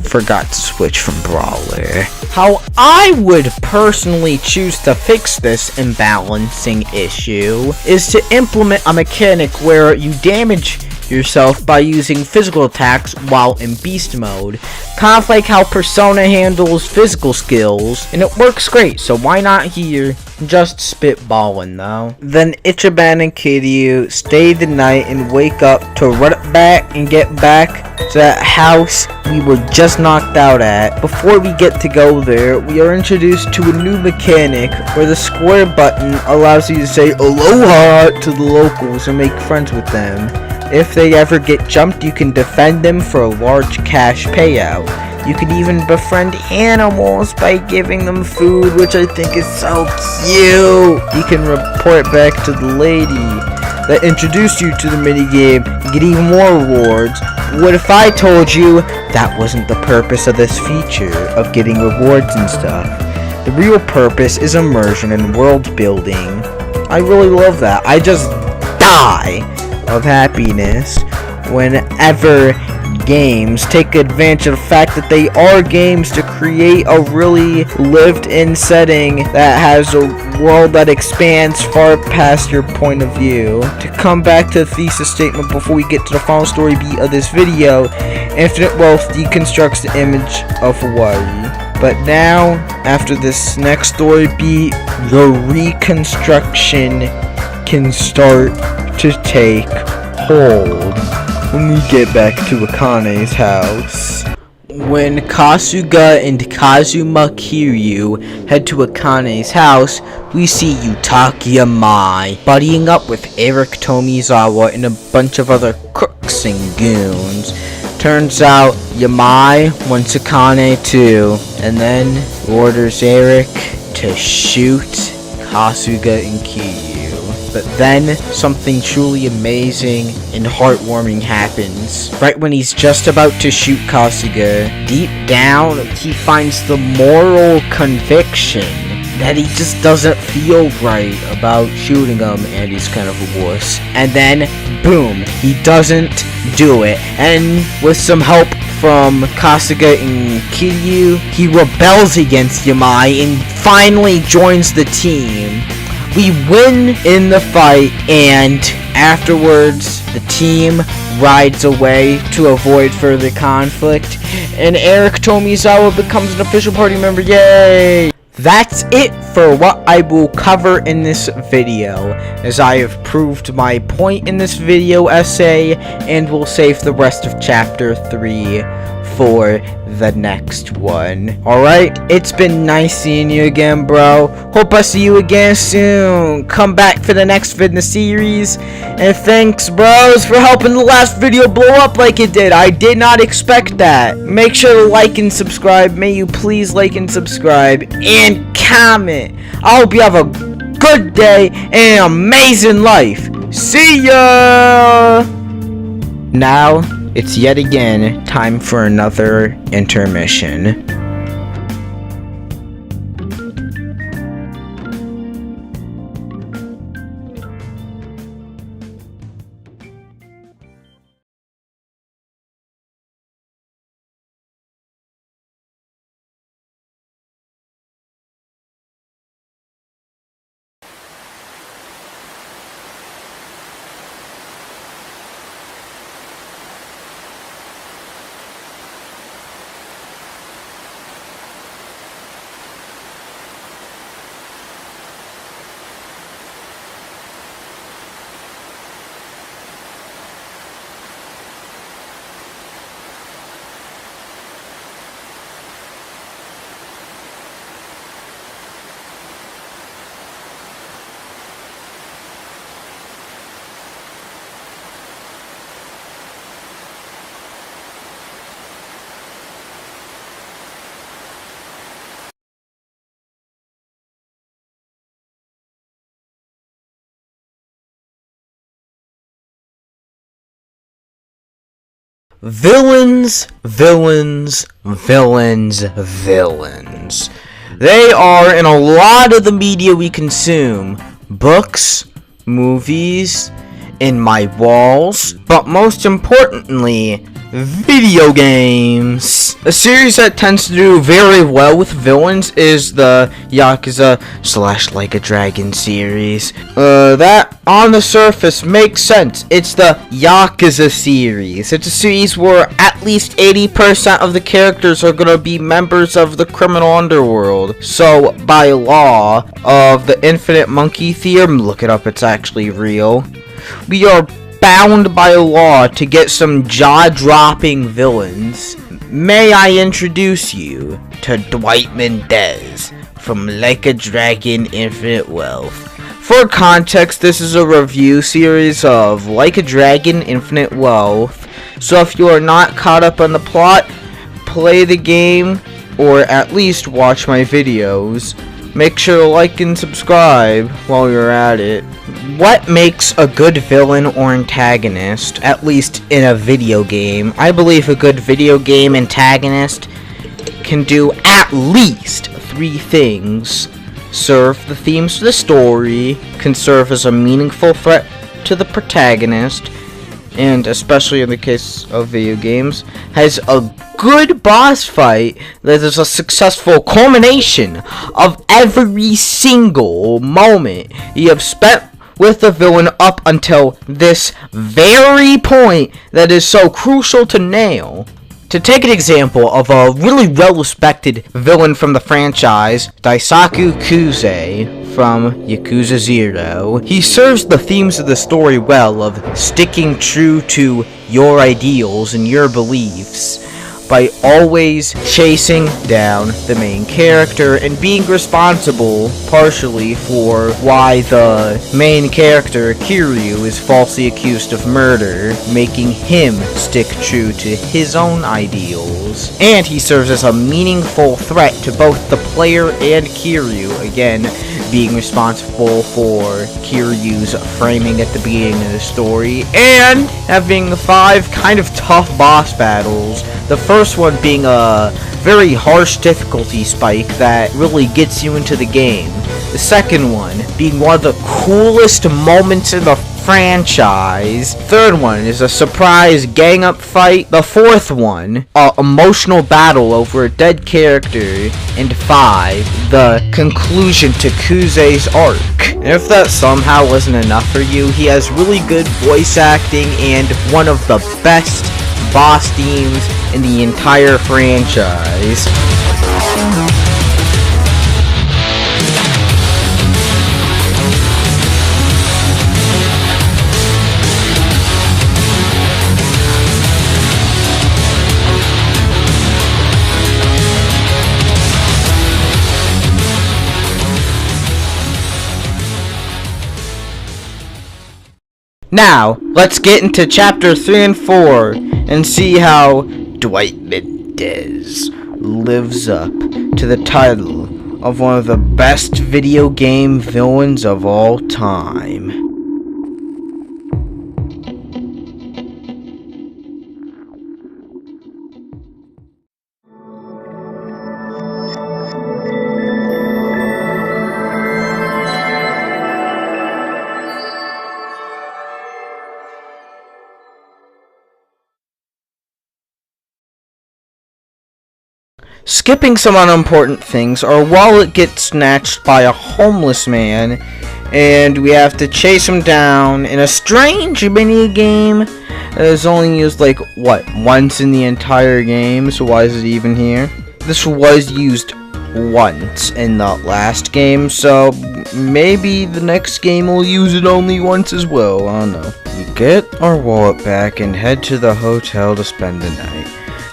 forgot to switch from brawler. How I would personally choose to fix this imbalancing issue is to implement a mechanic where you damage yourself by using physical attacks while in beast mode, kind of like how Persona handles physical skills, and it works great, so why not here? Just spitballing though. Then Ichiban and Kiryu stay the night and wake up to run it back and get back to that house we were just knocked out at. Before we get to go there, we are introduced to a new mechanic where the square button allows you to say aloha to the locals and make friends with them. If they ever get jumped, you can defend them for a large cash payout. You can even befriend animals by giving them food, which I think is so cute. You can report back to the lady that introduced you to the minigame and get even more rewards. What if I told you that wasn't the purpose of this feature, of getting rewards and stuff? The real purpose is immersion and world building. I really love that. I just die of happiness whenever games take advantage of the fact that they are games to create a really lived-in setting that has a world that expands far past your point of view. To come back to the thesis statement before we get to the final story beat of this video, infinite wealth deconstructs the image of Hawaii. But now, after this next story beat, the reconstruction can start to take hold when we get back to Akane's house. When Kasuga and Kazuma Kiryu head to Akane's house, we see Yutaki Yamai buddying up with Eric Tomizawa and a bunch of other crooks and goons. Turns out Yamai wants Akane too, and then orders Eric to shoot Kasuga and Kiryu. But then, something truly amazing and heartwarming happens. Right when he's just about to shoot Kasuga, deep down, he finds the moral conviction that he just doesn't feel right about shooting him, and he's kind of a wuss. And then, boom, he doesn't do it. And with some help from Kasuga and Kiryu, he rebels against Yamai and finally joins the team. We win in the fight, and afterwards, the team rides away to avoid further conflict, and Eric Tomizawa becomes an official party member. Yay! That's it for what I will cover in this video, as I have proved my point in this video essay, and will save the rest of chapter 3 for the next one. Alright, it's been nice seeing you again, bro. Hope I see you again soon. Come back for the next vid in the series. And thanks, bros, for helping the last video blow up like it did. I did not expect that. Make sure to like and subscribe. May you please like and subscribe. And comment. I hope you have a good day and an amazing life. See ya! Now, it's yet again time for another intermission. Villains, villains, villains, villains. They are in a lot of the media we consume. Books, movies, in my walls, but most importantly, video games. A series that tends to do very well with villains is the Yakuza / Like a Dragon series. That on the surface makes sense. It's the Yakuza series. It's a series where at least 80% of the characters are gonna be members of the criminal underworld. So, by law of the infinite monkey theorem, look it up, it's actually real. We are bound by law to get some jaw-dropping villains. May I introduce you to Dwight Mendez from Like a Dragon Infinite Wealth. For context, this is a review series of Like a Dragon Infinite Wealth, so if you are not caught up on the plot, play the game, or at least watch my videos. Make sure to like and subscribe while you're at it. What makes a good villain or antagonist, at least in a video game? I believe a good video game antagonist can do at least 3 things. Serve the themes of the story, can serve as a meaningful threat to the protagonist, and especially in the case of video games, has a good boss fight that is a successful culmination of every single moment you have spent with the villain up until this very point that is so crucial to nail. To take an example of a really well-respected villain from the franchise, Daisaku Kuze from Yakuza 0, he serves the themes of the story well of sticking true to your ideals and your beliefs by always chasing down the main character and being responsible partially for why the main character, Kiryu, is falsely accused of murder, making him stick true to his own ideals. And he serves as a meaningful threat to both the player and Kiryu, again, being responsible for Kiryu's framing at the beginning of the story, and having 5 kind of tough boss battles. The first one being a very harsh difficulty spike that really gets you into the game. The second one being one of the coolest moments in the franchise. Third one is a surprise gang up fight. The fourth one, a emotional battle over a dead character. And 5, the conclusion to Kuze's arc. And if that somehow wasn't enough for you, he has really good voice acting and one of the best boss themes in the entire franchise. Now, let's get into chapter 3 and 4 and see how Dwight Mendez lives up to the title of one of the best video game villains of all time. Skipping some unimportant things, our wallet gets snatched by a homeless man, and we have to chase him down in a strange mini-game that is only used, like, once in the entire game, so why is it even here? This was used once in the last game, so maybe the next game will use it only once as well, I don't know. We get our wallet back and head to the hotel to spend the night.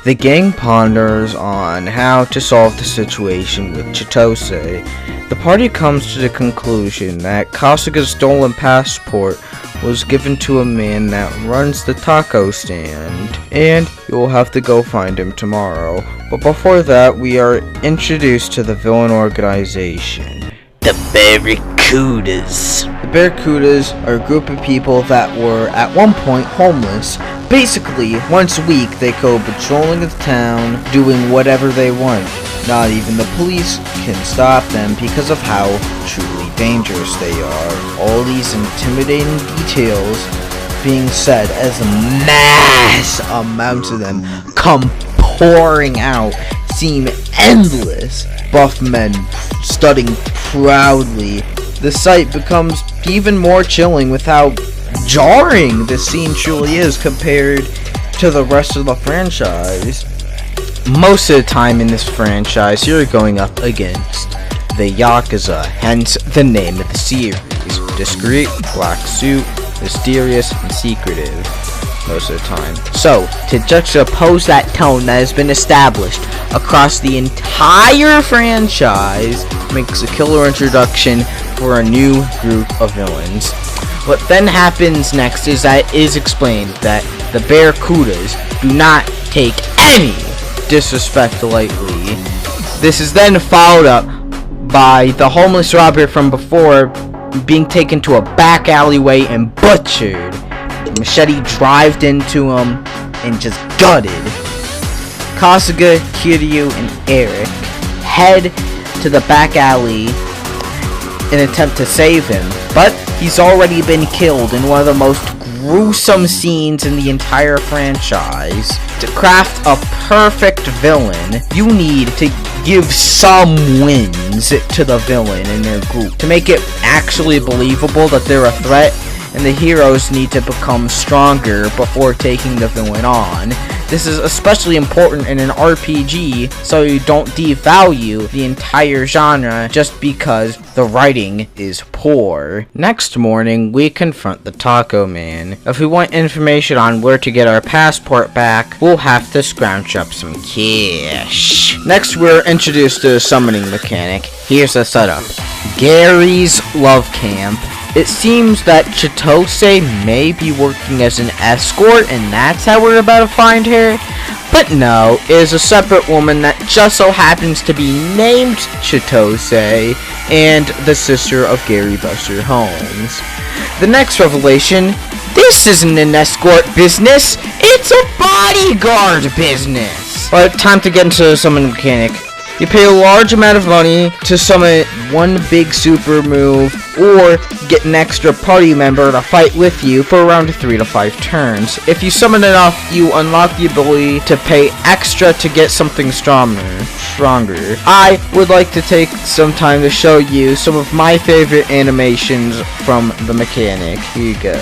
The gang ponders on how to solve the situation with Chitose. The party comes to the conclusion that Kasuga's stolen passport was given to a man that runs the taco stand, and you'll have to go find him tomorrow. But before that, we are introduced to the villain organization, the Barracudas. The Barracudas are a group of people that were at one point homeless, Basically, once a week they go patrolling the town, doing whatever they want. Not even the police can stop them because of how truly dangerous they are. All these intimidating details being said as mass amounts of them come pouring out seem endless. Buff men studying proudly. The sight becomes even more chilling with how jarring this scene truly is compared to the rest of the franchise. Most of the time in this franchise, you're going up against the Yakuza, hence the name of the series. Discreet, black suit, mysterious, and secretive most of the time. So, to juxtapose that tone that has been established across the entire franchise makes a killer introduction for a new group of villains. What then happens next is that it is explained that the Barracudas do not take any disrespect lightly. This is then followed up by the homeless robber from before being taken to a back alleyway and butchered. The machete drived into him and just gutted. Kasuga, Kiryu, and Eric head to the back alley in an attempt to save him, but he's already been killed in one of the most gruesome scenes in the entire franchise. To craft a perfect villain, you need to give some wins to the villain in their group to make it actually believable that they're a threat, and the heroes need to become stronger before taking the villain on. This is especially important in an RPG, so you don't devalue the entire genre just because the writing is poor. Next morning, we confront the Taco Man. If we want information on where to get our passport back, we'll have to scrounge up some cash. Next, we're introduced to a summoning mechanic. Here's the setup. Gary's Love Camp. It seems that Chitose may be working as an escort, and that's how we're about to find her. But no, it is a separate woman that just so happens to be named Chitose, and the sister of Gary Buster Holmes. The next revelation, this isn't an escort business, it's a bodyguard business. Alright, time to get into the summoning mechanic. You pay a large amount of money to summon one big super move, or get an extra party member to fight with you for around 3 to 5 turns. If you summon enough, you unlock the ability to pay extra to get something stronger. I would like to take some time to show you some of my favorite animations from the mechanic. Here you go.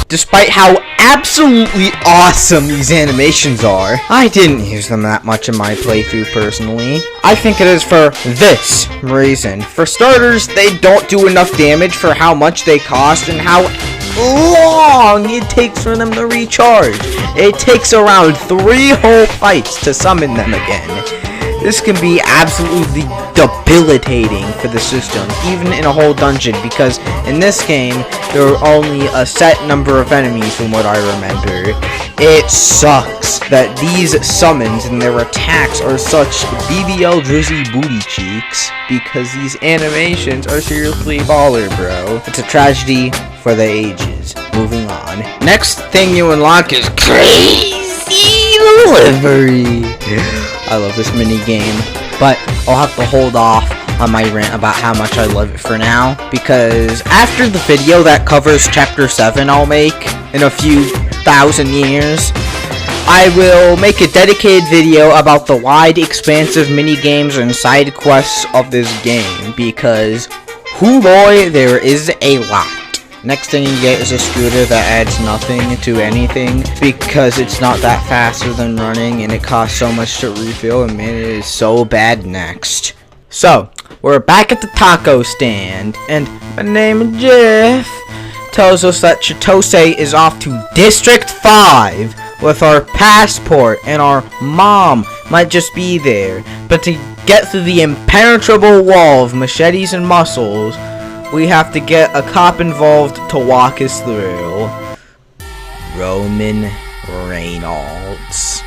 Despite how absolutely awesome these animations are, I didn't use them that much in my playthrough personally. I think it is for this reason. For starters, they don't do enough damage for how much they cost and how long it takes for them to recharge. It takes around 3 whole fights to summon them again. This can be absolutely debilitating for the system, even in a whole dungeon, because in this game, there are only a set number of enemies from what I remember. It sucks that these summons and their attacks are such BBL drizzy booty cheeks, because these animations are seriously baller, bro. It's a tragedy for the ages. Moving on. Next thing you unlock is crazy delivery. I love this mini game, but I'll have to hold off on my rant about how much I love it for now, because after the video that covers chapter 7 I'll make in a few thousand years, I will make a dedicated video about the wide expansive mini games and side quests of this game, because hoo boy, there is a lot. Next thing you get is a scooter that adds nothing to anything, because it's not that faster than running and it costs so much to refill, and man, it is so bad. Next. So, we're back at the taco stand, and my name is Jeff tells us that Chitose is off to District 5 with our passport, and our mom might just be there. But to get through the impenetrable wall of machetes and muscles, we have to get a cop involved to walk us through. Roman Reynolds.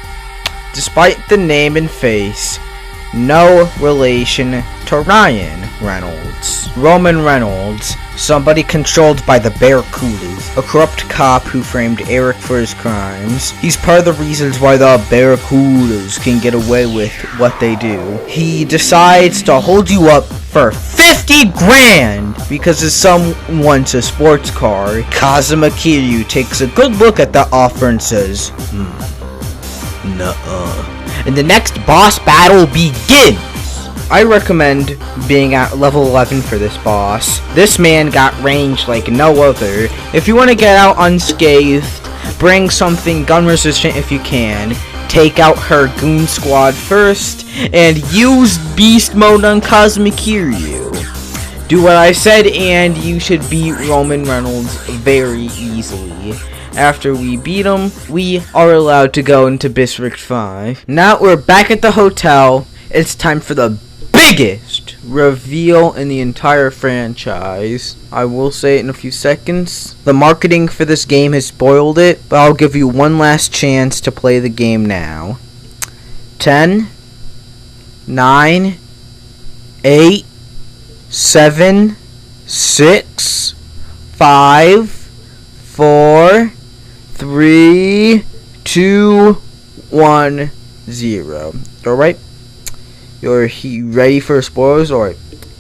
Despite the name and face, no relation to Ryan Reynolds. Roman Reynolds, somebody controlled by the Barracudas, a corrupt cop who framed Eric for his crimes. He's part of the reasons why the Barracudas can get away with what they do. He decides to hold you up for 50 grand because his son wants a sports car. Kazuma Kiryu takes a good look at the offer and says, nuh-uh. And the next boss battle begins! I recommend being at level 11 for this boss. This man got range like no other. If you want to get out unscathed, bring something gun resistant if you can. Take out her goon squad first, and use beast mode on Kazuma Kiryu. Do what I said and you should beat Roman Reynolds very easily. After we beat him, we are allowed to go into District 5. Now we're back at the hotel. It's time for the biggest reveal in the entire franchise. I will say it in a few seconds. The marketing for this game has spoiled it, but I'll give you one last chance to play the game now. 10, 9, 8, 7, 6, 5, 4, 3, 2, 1, 0. Alright? You're ready for spoilers? Alright.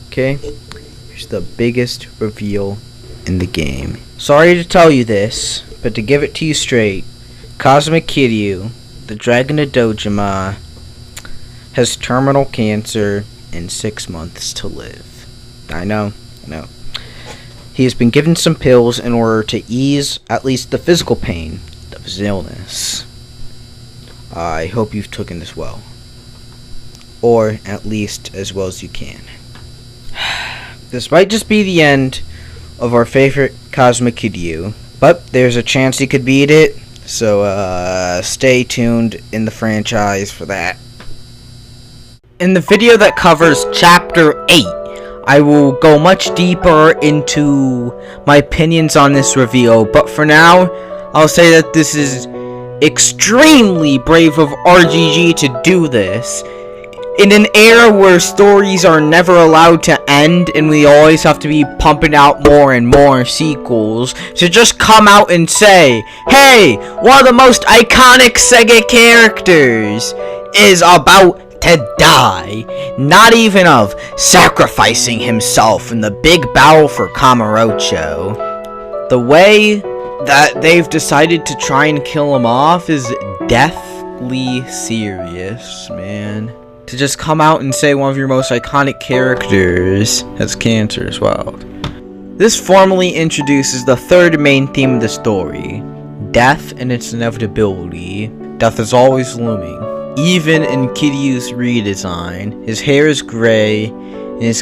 Okay. Here's the biggest reveal in the game. Sorry to tell you this, but to give it to you straight, Kazuma Kiryu, the Dragon of Dojima, has terminal cancer and 6 months to live. I know. He has been given some pills in order to ease at least the physical pain of his illness. I hope you've taken this well. Or at least as well as you can. This might just be the end of our favorite Kazuma Kiryu, but there's a chance he could beat it, so stay tuned in the franchise for that. In the video that covers Chapter 8, I will go much deeper into my opinions on this reveal, but for now, I'll say that this is extremely brave of RGG to do this. In an era where stories are never allowed to end and we always have to be pumping out more and more sequels, to just come out and say, hey, one of the most iconic Sega characters is about to die, not even of sacrificing himself in the big battle for Kamurocho. The way that they've decided to try and kill him off is deathly serious, man. To just come out and say one of your most iconic characters has cancer as well. This formally introduces the third main theme of the story, death and its inevitability. Death is always looming. Even in Kiryu's redesign, his hair is gray and is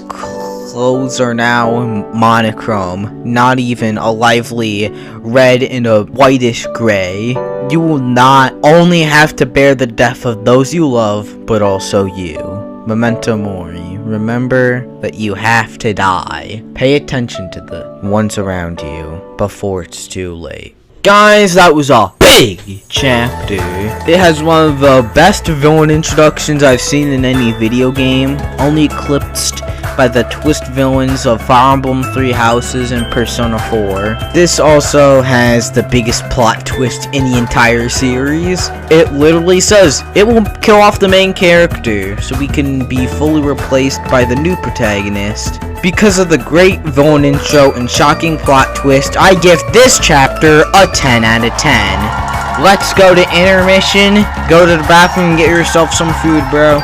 clothes are now monochrome, not even a lively red and a whitish gray. You will not only have to bear the death of those you love, but also you. Memento mori. Remember that you have to die. Pay attention to the ones around you before it's too late. Guys, that was a big chapter. It has one of the best villain introductions I've seen in any video game, only eclipsed by the twist villains of Fire Emblem 3 Houses and Persona 4. This also has the biggest plot twist in the entire series. It literally says it will kill off the main character so we can be fully replaced by the new protagonist. Because of the great villain intro and shocking plot twist, I give this chapter a 10 out of 10. Let's go to intermission, go to the bathroom and get yourself some food, bro.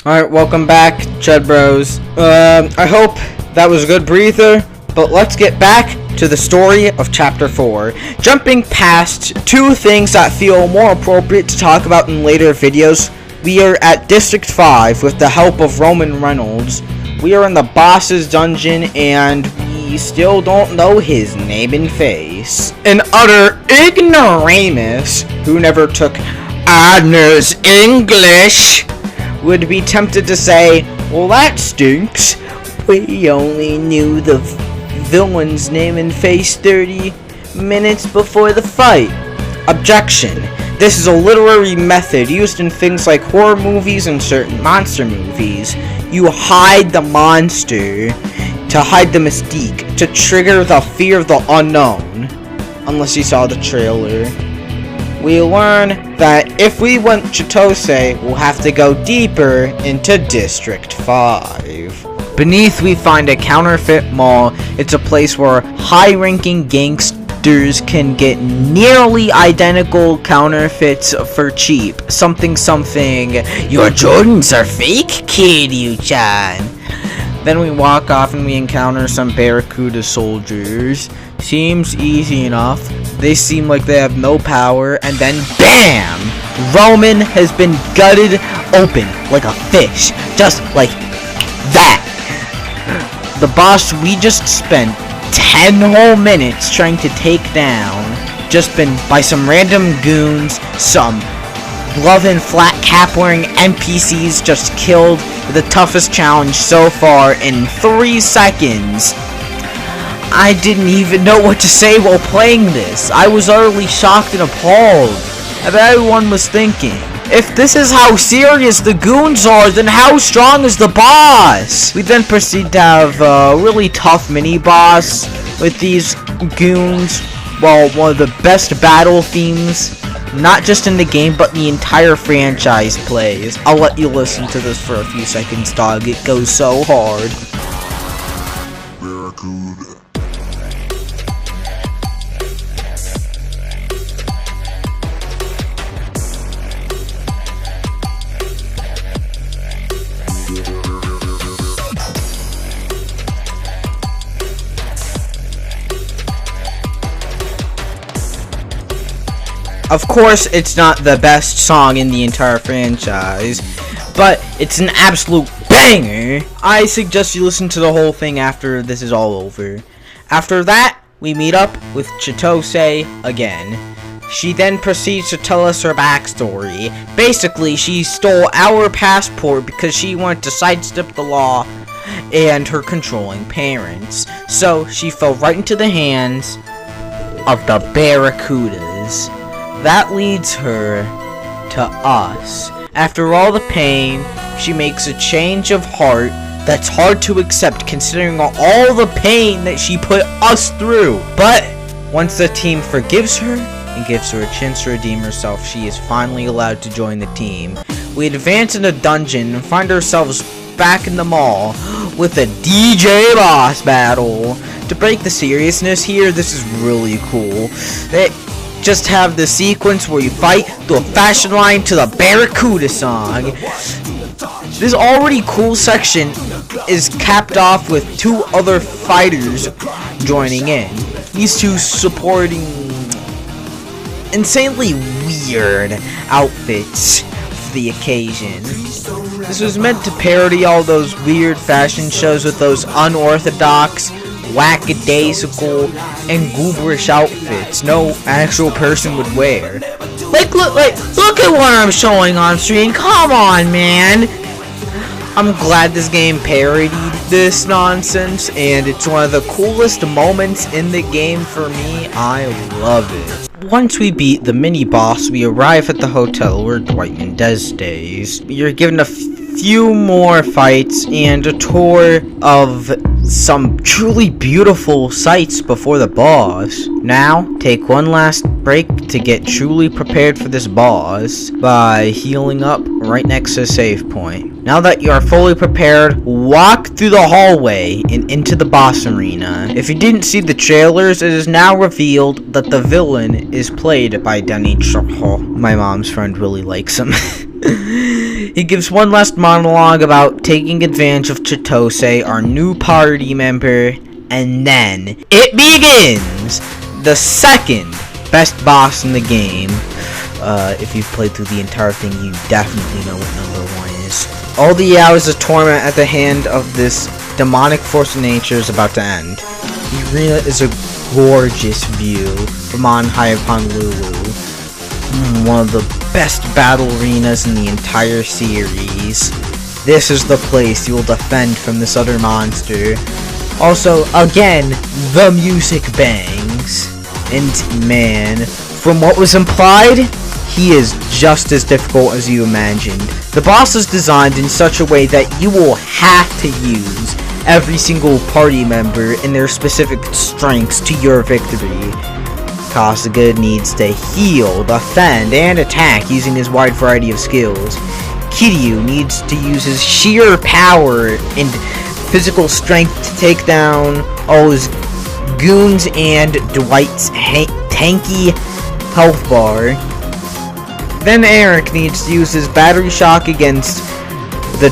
Alright, welcome back, Chud Bros. I hope that was a good breather, but let's get back to the story of Chapter 4. Jumping past two things that feel more appropriate to talk about in later videos, we are at District 5 with the help of Roman Reynolds. We are in the boss's dungeon, and we still don't know his name and face. An utter ignoramus who never took honors English would be tempted to say, well, that stinks. We only knew the villain's name and face 30 minutes before the fight. Objection. This is a literary method used in things like horror movies and certain monster movies. You hide the monster to hide the mystique, to trigger the fear of the unknown. Unless you saw the trailer. We learn that if we want Chitose, we'll have to go deeper into District 5. Beneath, we find a counterfeit mall. It's a place where high-ranking gangsters can get nearly identical counterfeits for cheap. Something, your Jordans are fake, Kiryu-chan. Then we walk off and we encounter some Barracuda soldiers. Seems easy enough. They seem like they have no power, and then BAM! Roman has been gutted open like a fish. Just like that. The boss we just spent 10 whole minutes trying to take down, just been by some random goons, some glove and flat cap wearing NPCs just killed with the toughest challenge so far in 3 seconds. I didn't even know what to say while playing this. I was utterly shocked and appalled. I bet everyone was thinking, if this is how serious the goons are, then how strong is the boss? We then proceed to have a really tough mini-boss with these goons. Well, one of the best battle themes, not just in the game, but the entire franchise plays. I'll let you listen to this for a few seconds, dog. It goes so hard. Of course, it's not the best song in the entire franchise, but it's an absolute banger. I suggest you listen to the whole thing after this is all over. After that, we meet up with Chitose again. She then proceeds to tell us her backstory. Basically, she stole our passport because she wanted to sidestep the law and her controlling parents. So, she fell right into the hands of the Barracudas. That leads her to us. After all the pain, she makes a change of heart that's hard to accept considering all the pain that she put us through. But once the team forgives her and gives her a chance to redeem herself, she is finally allowed to join the team. We advance in a dungeon and find ourselves back in the mall with a DJ boss battle. To break the seriousness here, this is really cool. They just have the sequence where you fight through a fashion line to the Barracuda song. This already cool section is capped off with 2 other fighters joining in. These 2 supporting insanely weird outfits for the occasion. This was meant to parody all those weird fashion shows with those unorthodox, lackadaisical, and gooberish outfits no actual person would wear. Look at what I'm showing on screen. Come on, man. I'm glad this game parodied this nonsense, and it's one of the coolest moments in the game for me. I love it. Once we beat the mini-boss, we arrive at the hotel where Dwight and Des stays. You're given a few more fights and a tour of some truly beautiful sights before the boss. Now, take one last break to get truly prepared for this boss by healing up right next to the save point. Now that you are fully prepared, walk through the hallway and into the boss arena. If you didn't see the trailers, it is now revealed that the villain is played by Danny Trejo. My mom's friend really likes him. He gives one last monologue about taking advantage of Chitose, our new party member, and then it begins! The second best boss in the game. If you've played through the entire thing, you definitely know what number 1 is. All the hours of torment at the hand of this demonic force of nature is about to end. The arena is a gorgeous view from on high of Honolulu. One of the best battle arenas in the entire series. This is the place you will defend from this other monster. Also, again, the music bangs. And man, from what was implied, he is just as difficult as you imagined. The boss is designed in such a way that you will have to use every single party member and their specific strengths to your victory. Kasuga needs to heal, defend, and attack using his wide variety of skills. Kiryu needs to use his sheer power and physical strength to take down all his goons and Dwight's tanky health bar. Then Eric needs to use his battery shock against the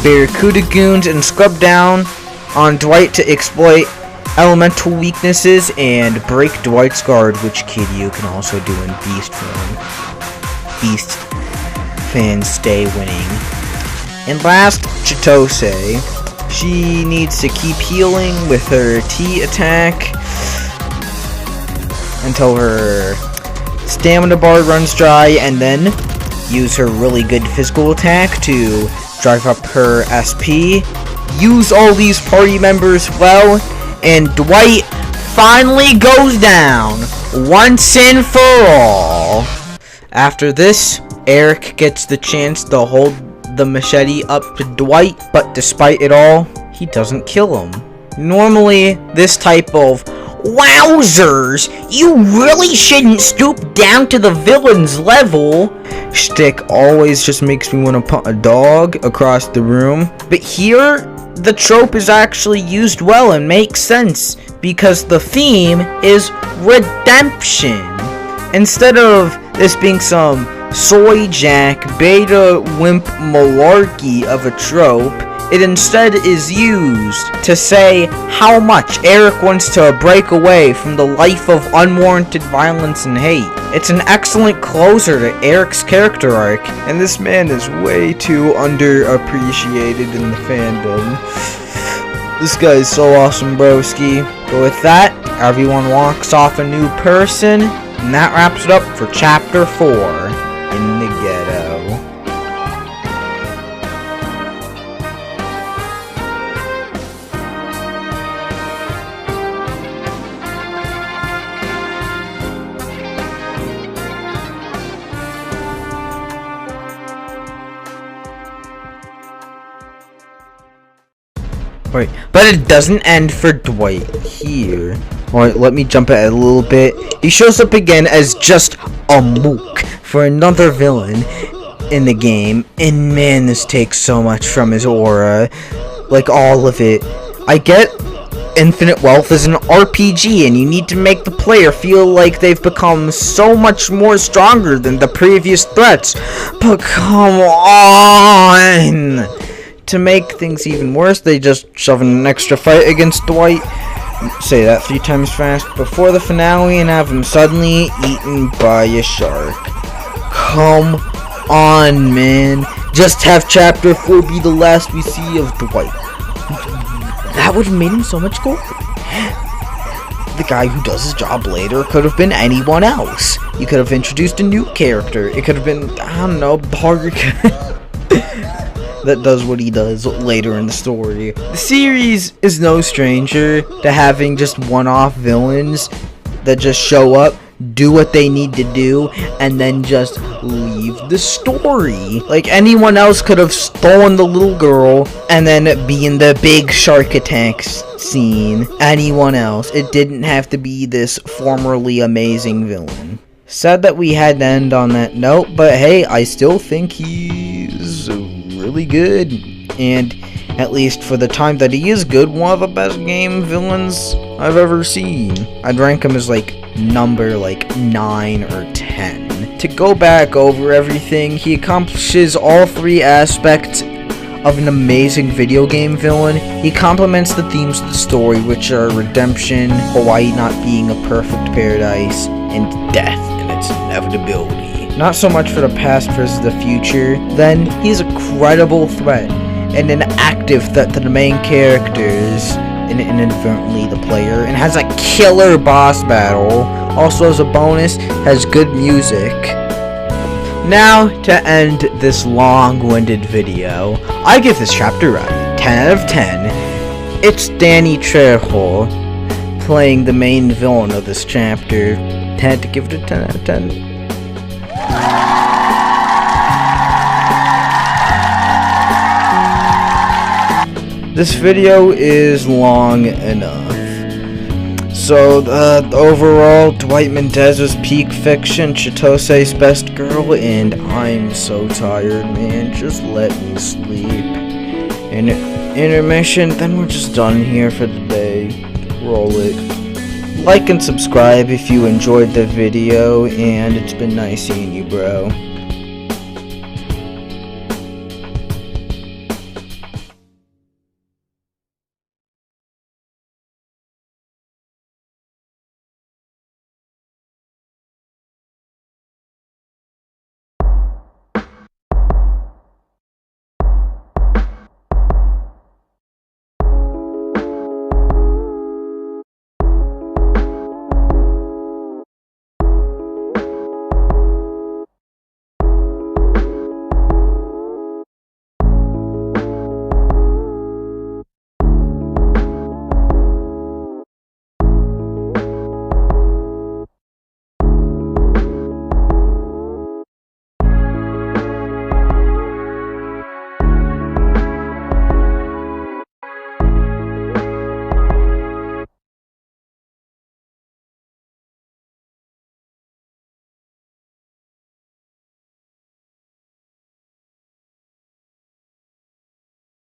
Barracuda goons and scrub down on Dwight to exploit elemental weaknesses and break Dwight's guard, which Kiryu can also do in Beast form. Beast fans stay winning. And last, Chitose. She needs to keep healing with her T attack until her stamina bar runs dry, and then use her really good physical attack to drive up her SP. Use all these party members well, and Dwight finally goes down once and for all. After this, Eric gets the chance to hold the machete up to Dwight, but despite it all, he doesn't kill him. Normally, this type of "wowzers, you really shouldn't stoop down to the villain's level" shtick always just makes me want to punt a dog across the room. But here, the trope is actually used well and makes sense, because the theme is redemption. Instead of this being some soy jack, beta wimp malarkey of a trope, it instead is used to say how much Eric wants to break away from the life of unwarranted violence and hate. It's an excellent closer to Eric's character arc, and this man is way too underappreciated in the fandom. This guy is so awesome, broski. But with that, everyone walks off a new person, and that wraps it up for Chapter 4, In the Ghetto. Right, but it doesn't end for Dwight here. Alright, let me jump ahead a little bit. He shows up again as just a mook for another villain in the game. And man, this takes so much from his aura. Like, all of it. I get Infinite Wealth is an RPG, and you need to make the player feel like they've become so much more stronger than the previous threats. But come on! To make things even worse, they just shove in an extra fight against Dwight. Say that 3 times fast before the finale and have him suddenly eaten by a shark. Come on, man. Just have chapter 4 be the last we see of Dwight. That would have made him so much cooler. The guy who does his job later could have been anyone else. You could have introduced a new character. It could have been, I don't know, Bark. That does what he does later in the story. The series is no stranger to having just one-off villains that just show up, do what they need to do, and then just leave the story. Like, anyone else could have stolen the little girl and then be in the big shark attacks scene. Anyone else. It didn't have to be this formerly amazing villain. Sad that we had to end on that note, but hey, I still think he's really good, and at least for the time that he is good, one of the best game villains I've ever seen. I'd rank him as like number 9 or 10. To go back over everything, he accomplishes all 3 aspects of an amazing video game villain. He complements the themes of the story, which are redemption, Hawaii not being a perfect paradise, and death and its inevitability. Not so much for the past versus the future. Then, he's a credible threat, and an active threat to the main characters, and inadvertently the player, and has a killer boss battle. Also, as a bonus, has good music. Now, to end this long-winded video, I give this chapter a 10 out of 10. It's Danny Trejo playing the main villain of this chapter. Had to give it a 10 out of 10. This video is long enough. So, overall, Dwight Mendez was peak fiction, Chitose's best girl, and I'm so tired, man. Just let me sleep. And intermission, then we're just done here for the day. Roll it. Like and subscribe if you enjoyed the video, and it's been nice seeing you, bro.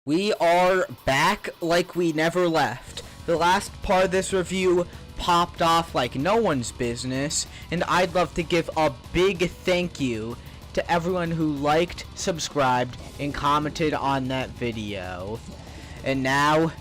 We are back like we never left. The last part of this review popped off like no one's business, and I'd love to give a big thank you to everyone who liked, subscribed, and commented on that video. And now,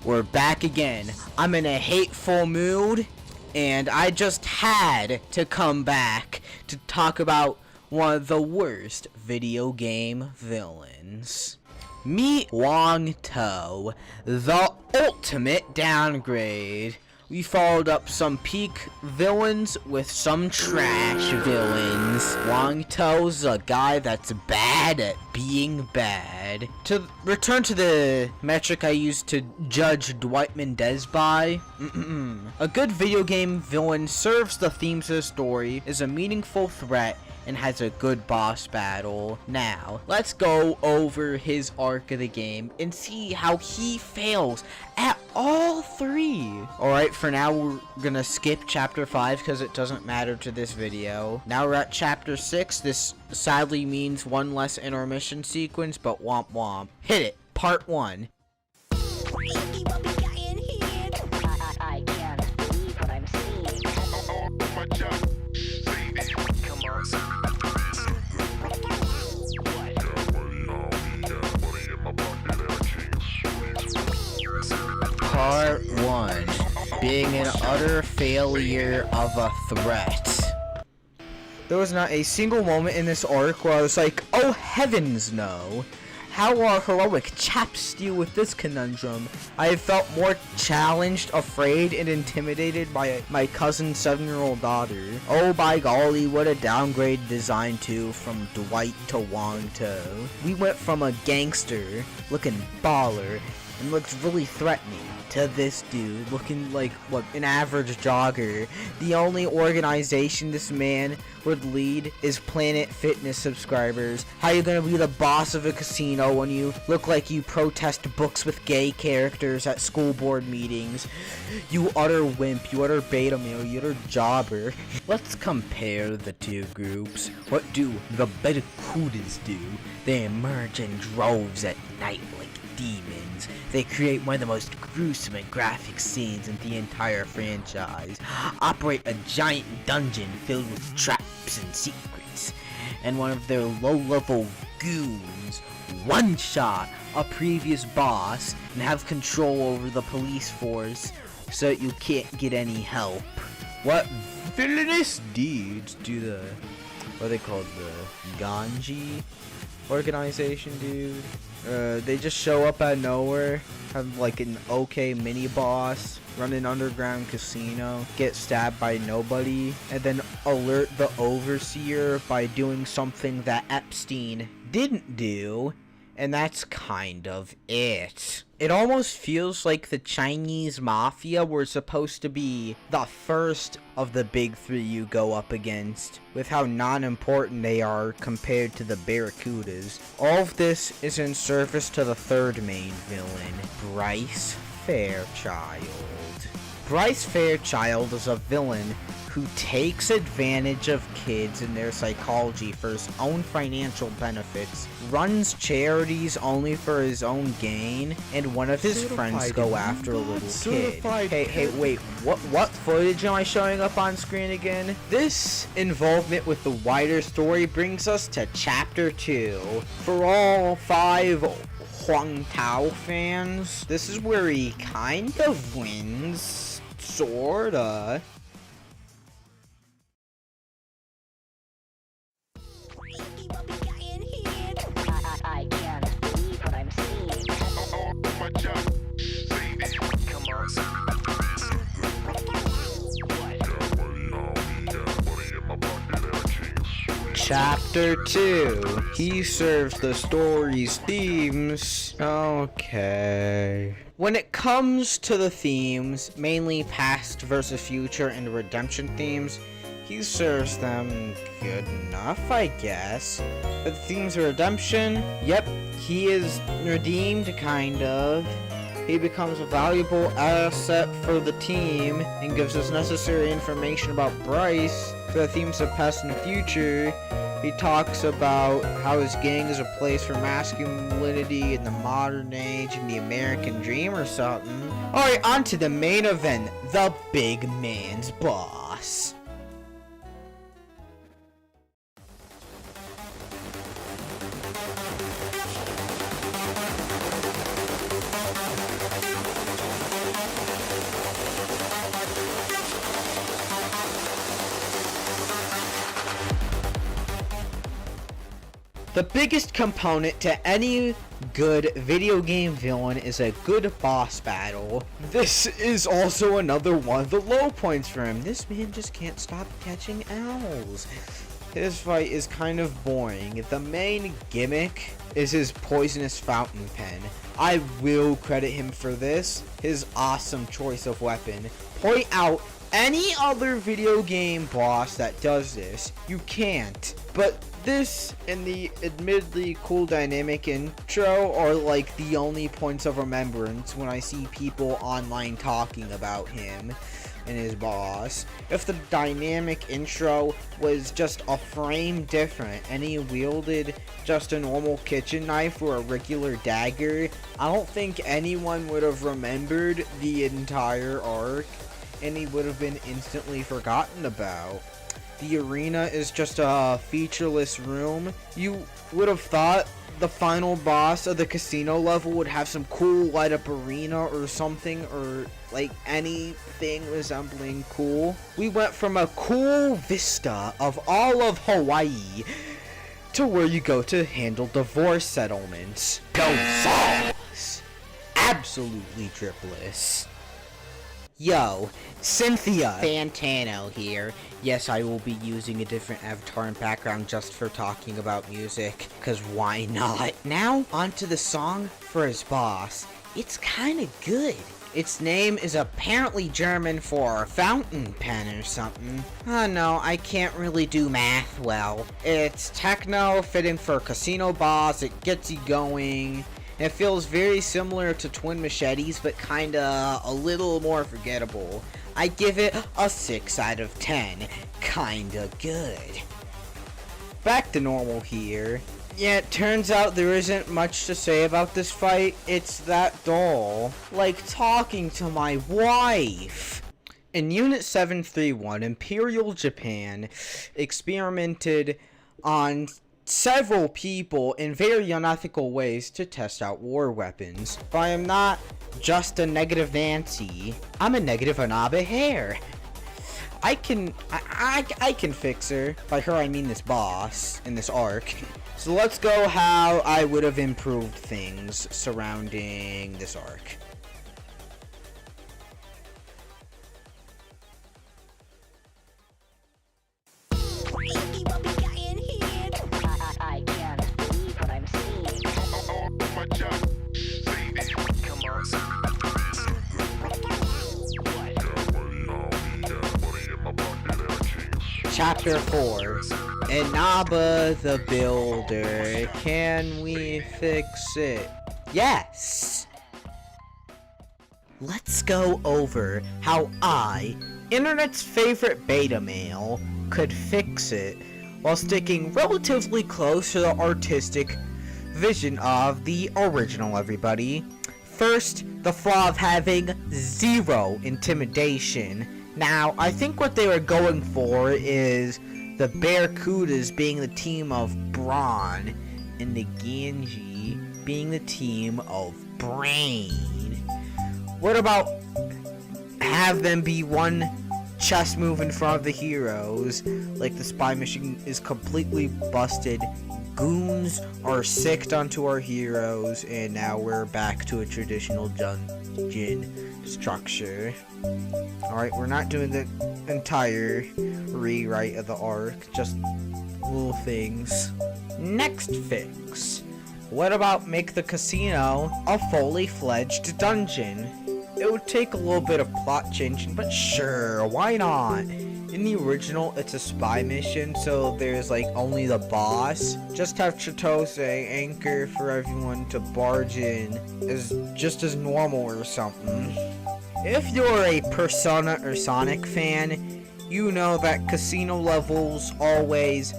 we're back again. I'm in a hateful mood, and I just had to come back to talk about one of the worst video game villains. Meet Wong To, the ultimate downgrade. We followed up some peak villains with some trash villains. Wong To's a guy that's bad at being bad. To return to the metric I used to judge Dwight Mendez by, a good video game villain serves the themes of the story, is a meaningful threat, and has a good boss battle. Now, let's go over his arc of the game and see how he fails at all 3. Alright, for now we're gonna skip chapter 5 because it doesn't matter to this video. Now we're at chapter 6. This sadly means one less intermission sequence, but womp womp. Hit it. Part 1. I can't believe what I'm seeing. Part 1. Being an utter failure of a threat. There was not a single moment in this arc where I was like, oh heavens no. How our heroic chaps deal with this conundrum. I have felt more challenged, afraid, and intimidated by my cousin's 7-year-old daughter. Oh by golly, what a downgrade design too, from Dwight to Wong To. We went from a gangster, looking baller, and looks really threatening, to this dude looking like, what, an average jogger. The only organization this man would lead is Planet Fitness subscribers. How you gonna be the boss of a casino when you look like you protest books with gay characters at school board meetings? You utter wimp, you utter beta male, you utter jobber. Let's compare the two groups. What do the Barracudas do? They emerge in droves at night like demons. They create one of the most gruesome and graphic scenes in the entire franchise. Operate a giant dungeon filled with traps and secrets. And one of their low-level goons one-shot a previous boss and have control over the police force so that you can't get any help. What villainous deeds do the, what are they called, the Ganji organization, dude? They just show up out of nowhere, have like an okay mini boss, run an underground casino, get stabbed by nobody, and then alert the overseer by doing something that Epstein didn't do, and that's kind of it. It almost feels like the Chinese mafia were supposed to be the first of the big 3 you go up against, with how non-important they are compared to the Barracudas. All of this is in service to the 3rd main villain, Bryce Fairchild. Bryce Fairchild is a villain who takes advantage of kids and their psychology for his own financial benefits, runs charities only for his own gain, and one of his friends go after a little kid. Hey, wait, what footage am I showing up on screen again? This involvement with the wider story brings us to Chapter 2. For all 5 Huang Tao fans, this is where he kind of wins, sorta. I can't believe what I'm seeing. Chapter 2. He serves the story's themes. Okay. When it comes to the themes, mainly past versus future and redemption themes, he serves them good enough, I guess. But the themes of redemption, yep, he is redeemed, kind of. He becomes a valuable asset for the team and gives us necessary information about Bryce. For the themes of past and future, he talks about how his gang is a place for masculinity in the modern age and the American dream or something. Alright, on to the main event, the big man's boss. The biggest component to any good video game villain is a good boss battle. This is also another one of the low points for him. This man just can't stop catching owls. His fight is kind of boring. The main gimmick is his poisonous fountain pen. I will credit him for this. His awesome choice of weapon. Point out Any other video game boss that does this, you can't. But this and the admittedly cool dynamic intro are like the only points of remembrance when I see people online talking about him and his boss. If the dynamic intro was just a frame different and he wielded just a normal kitchen knife or a regular dagger, I don't think anyone would have remembered the entire arc and he would have been instantly forgotten about. The arena is just a featureless room. You would have thought the final boss of the casino level would have some cool light up arena or something, or like anything resembling cool. We went from a cool vista of all of Hawaii to where you go to handle divorce settlements. Go sauce! Absolutely dripless. Yo, Cynthia Fantano here. Yes, I will be using a different avatar and background just for talking about music, cause why not? Now, onto the song for his boss. It's kinda good. Its name is apparently German for fountain pen or something. Oh no, I can't really do math well. It's techno, fitting for a casino boss, it gets you going. It feels very similar to Twin Machetes, but kinda a little more forgettable. I give it a 6 out of 10. Kinda good. Back to normal here. Yeah, it turns out there isn't much to say about this fight. It's that dull. Like talking to my wife. In Unit 731, Imperial Japan experimented on several people in very unethical ways to test out war weapons. But I am not just a negative Nancy. I'm a negative Anabe Hair. I can fix her. By her I mean this boss in this arc. So let's go how I would have improved things surrounding this arc. I can't believe what I'm seeing. Chapter 4. Inaba the Builder. Can we fix it? Yes! Let's go over how I, internet's favorite beta male, could fix it while sticking relatively close to the artistic vision of the original everybody. First, the flaw of having zero intimidation. Now, I think what they were going for is the Barracudas being the team of Brawn and the Genji being the team of Brain. What about have them be one chess move in front of the heroes, like the spy mission is completely busted, goons are sicked onto our heroes, and now we're back to a traditional dungeon structure. Alright, we're not doing the entire rewrite of the arc, just little things. Next fix. What about make the casino a fully fledged dungeon? It would take a little bit of plot changing, but sure, why not? In the original, it's a spy mission, so there's like only the boss. Just have Chitose anchor for everyone to barge in as just as normal or something. If you're a Persona or Sonic fan, you know that casino levels always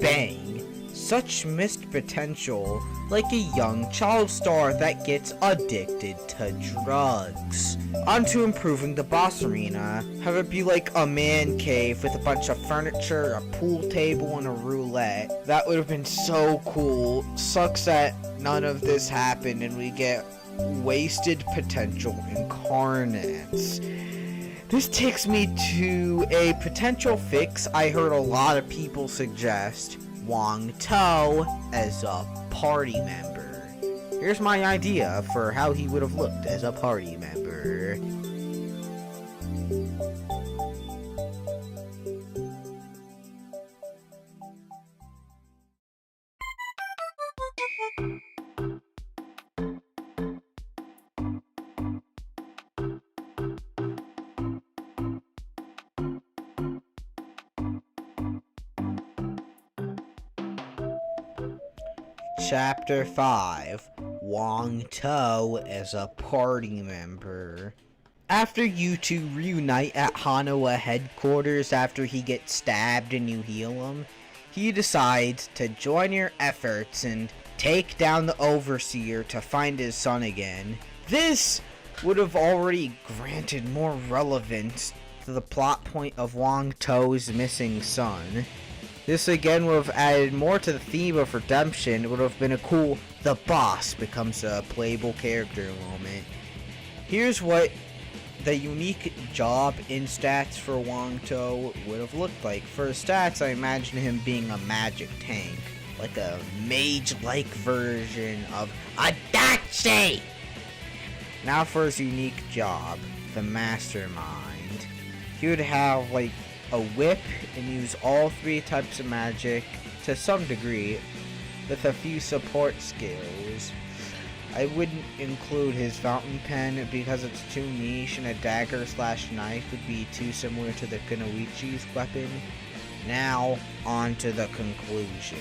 bang. Such missed potential, like a young child star that gets addicted to drugs. On to improving the boss arena. Have it be like a man cave with a bunch of furniture, a pool table, and a roulette. That would have been so cool. Sucks that none of this happened and we get wasted potential incarnates. This takes me to a potential fix I heard a lot of people suggest. Wong To as a party member. Here's my idea for how he would have looked as a party member. Chapter 5, Wong To as a party member. After you two reunite at Hanawa headquarters after he gets stabbed and you heal him, he decides to join your efforts and take down the Overseer to find his son again. This would have already granted more relevance to the plot point of Wong To's missing son. This again would have added more to the theme of redemption. It would have been a cool the boss becomes a playable character moment. Here's what the unique job in stats for Wong To would have looked like. For stats, I imagine him being a magic tank, like a mage-like version of Adachi! Now for his unique job, the mastermind. He would have like a whip and use all three types of magic to some degree with a few support skills. I wouldn't include his fountain pen because it's too niche and a dagger / knife would be too similar to the Kunoichi's weapon. Now, on to the conclusion.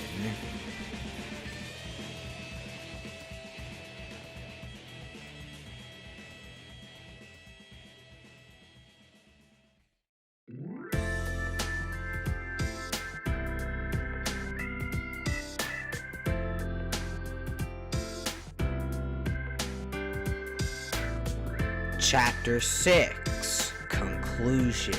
Chapter 6, Conclusion.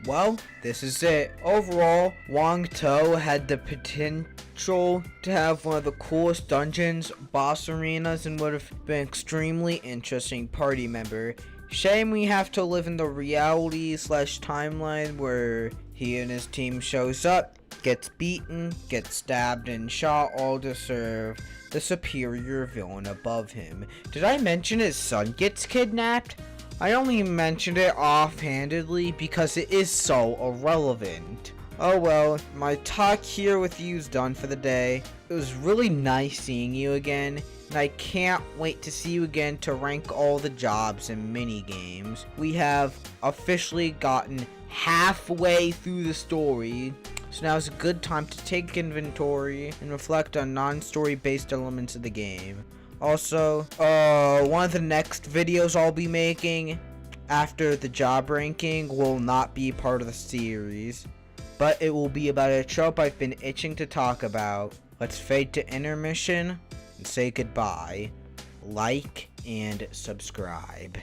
Well, this is it. Overall, Wong To had the potential to have one of the coolest dungeons, boss arenas, and would have been an extremely interesting party member. Shame we have to live in the reality / timeline where he and his team shows up, gets beaten, gets stabbed and shot, all to serve the superior villain above him. Did I mention his son gets kidnapped? I only mentioned it offhandedly because it is so irrelevant. Oh well, my talk here with you is done for the day. It was really nice seeing you again, and I can't wait to see you again to rank all the jobs and mini games. We have officially gotten halfway through the story, so now is a good time to take inventory and reflect on non-story based elements of the game. Also, one of the next videos I'll be making after the job ranking will not be part of the series, but it will be about a trope I've been itching to talk about. Let's fade to intermission and say goodbye. Like and subscribe.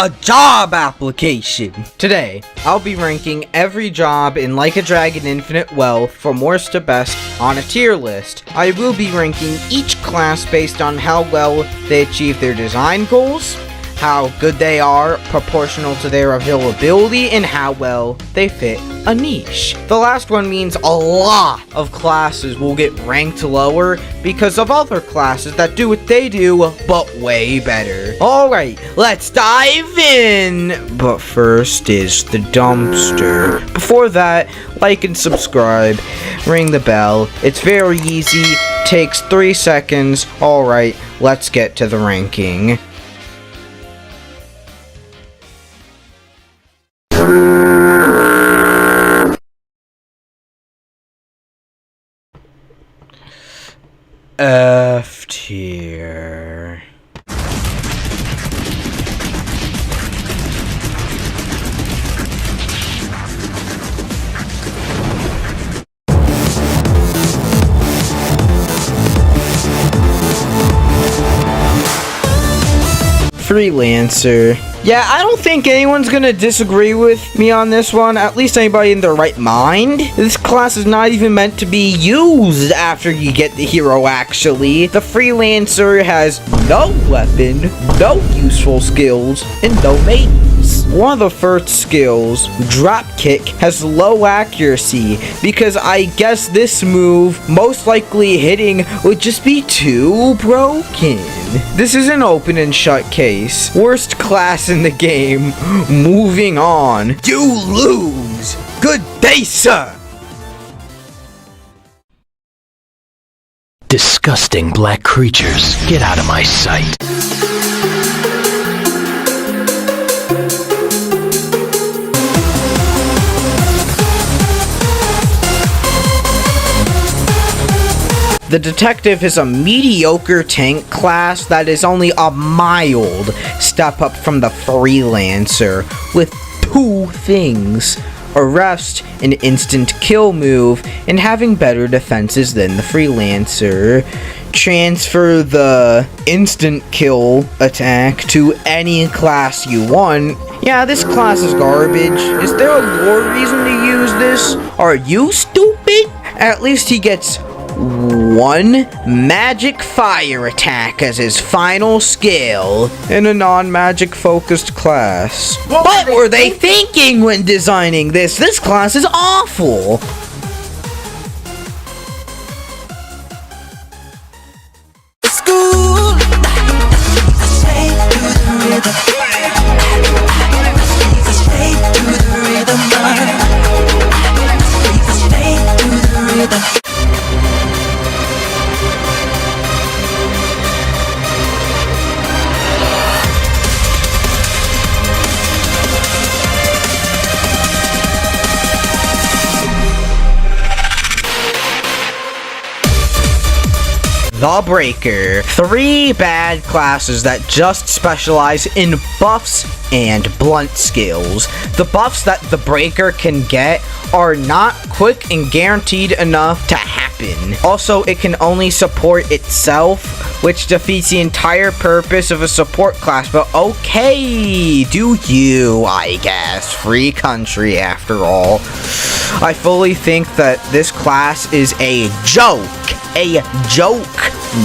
a job application. Today, I'll be ranking every job in Like a Dragon Infinite Wealth from worst to best on a tier list. I will be ranking each class based on how well they achieve their design goals, how good they are proportional to their availability, and how well they fit a niche. The last one means a lot of classes will get ranked lower because of other classes that do what they do, but way better. Alright, let's dive in! But first is the dumpster. Before that, like and subscribe, ring the bell. It's very easy, takes 3 seconds. Alright, let's get to the ranking. F tier. Freelancer. Yeah, I don't think anyone's gonna disagree with me on this one, at least anybody in their right mind. This class is not even meant to be used after you get the hero, actually. The Freelancer has no weapon, no useful skills, and no maidens. One of the first skills, Dropkick, has low accuracy, because I guess this move, most likely hitting, would just be too broken. This is an open and shut case. Worst class in the game. Moving on. You lose. Good day, sir. Disgusting black creatures. Get out of my sight. The detective is a mediocre tank class that is only a mild step up from the Freelancer, with 2 things: arrest, an instant kill move, and having better defenses than the Freelancer. Transfer the instant kill attack to any class you want. Yeah, this class is garbage. Is there a lore reason to use this? Are you stupid? At least he gets 1 magic fire attack as his final skill in a non-magic focused class. What were they thinking when designing this? This class is awful. The Breaker. 3 bad classes that just specialize in buffs and blunt skills. The buffs that the Breaker can get are not quick and guaranteed enough to happen. Also, it can only support itself, which defeats the entire purpose of a support class, but okay, do you, I guess. Free country, after all. I fully think that this class is a joke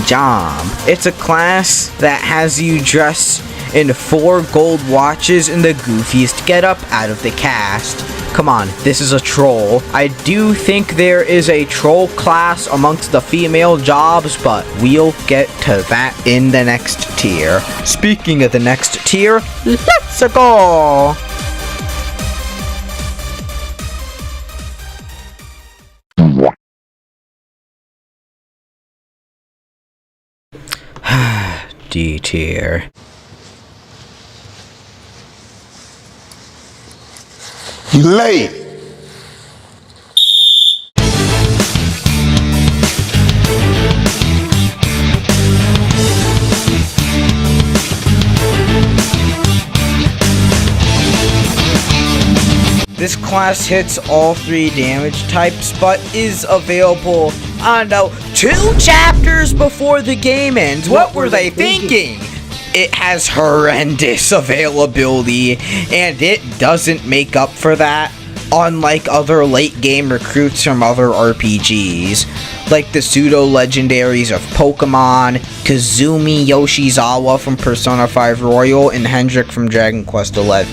job. It's a class that has you dress in 4 gold watches and the goofiest getup out of the cast. Come on, this is a troll. I do think there is a troll class amongst the female jobs, but we'll get to that in the next tier. Speaking of the next tier, let's go! D tier. You late. This class hits all 3 damage types, but is available, I don't know, 2 chapters before the game ends. What were they thinking? it has horrendous availability, and it doesn't make up for that, unlike other late game recruits from other RPGs, like the pseudo-legendaries of Pokemon, Kazumi Yoshizawa from Persona 5 Royal, and Hendrik from Dragon Quest XI.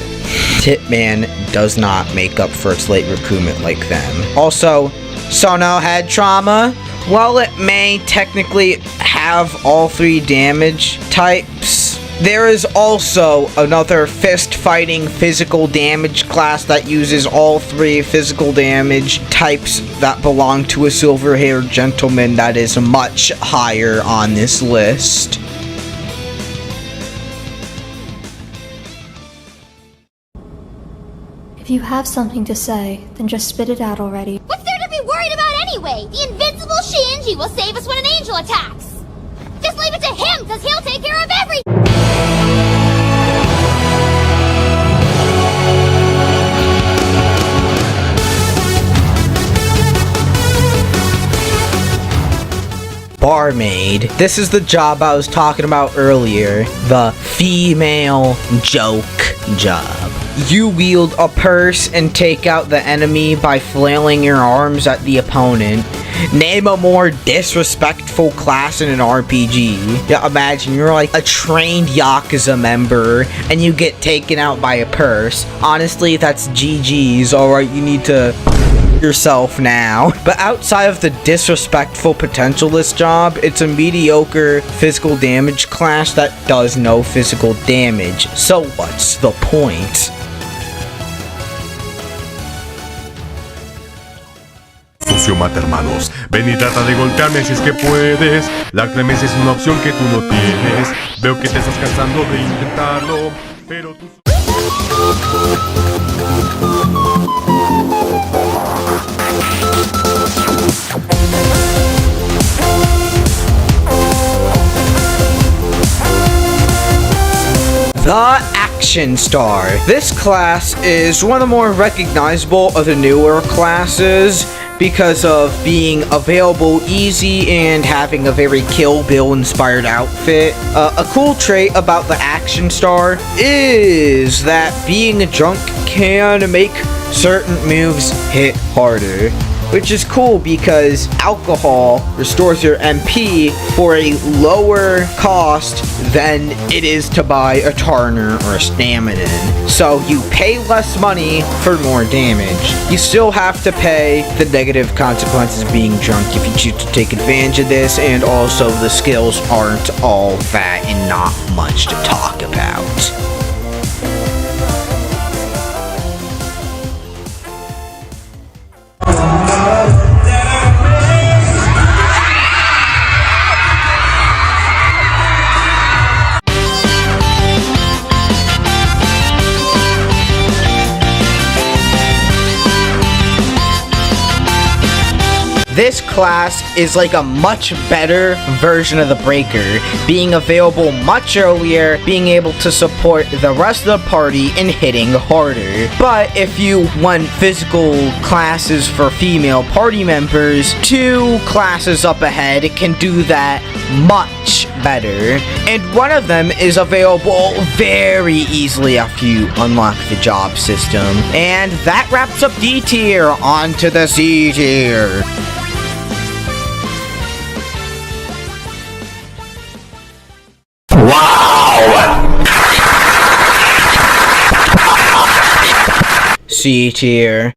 Hitman does not make up for its late recruitment like them. Also, Sono Head Trauma, while it may technically have all 3 damage types, there is also another fist-fighting physical damage class that uses all 3 physical damage types that belong to a silver-haired gentleman that is much higher on this list. If you have something to say, then just spit it out already. What's there to be worried about anyway? The invincible Shinji will save us when an angel attacks! Just leave it to him, because he'll take care of everything! Barmaid. This is the job I was talking about earlier. The female joke job. You wield a purse and take out the enemy by flailing your arms at the opponent. Name a more disrespectful class in an RPG. Yeah, imagine you're like a trained Yakuza member and you get taken out by a purse. Honestly, that's GG's. Alright, you need to yourself now. But outside of the disrespectful potentialist job, it's a mediocre physical damage class that does no physical damage. So what's the point? Mata hermanos, ven y trata de golpearme si es que puedes. La clemencia es una opción que tú no tienes. Veo que te estás cansando de intentarlo, pero tú... The Action Star. This class is one of the more recognizable of the newer classes because of being available easy and having a very Kill Bill inspired outfit. A cool trait about the Action Star is that being a drunk can make certain moves hit harder, which is cool because alcohol restores your MP for a lower cost than it is to buy a Tarner or a Stamina. So you pay less money for more damage. You still have to pay the negative consequences of being drunk if you choose to take advantage of this, and also the skills aren't all that and not much to talk about. This class is like a much better version of the Breaker, being available much earlier, being able to support the rest of the party and hitting harder. But if you want physical classes for female party members, 2 classes up ahead can do that much better. And one of them is available very easily after you unlock the job system. And that wraps up D tier, onto the C tier. C tier.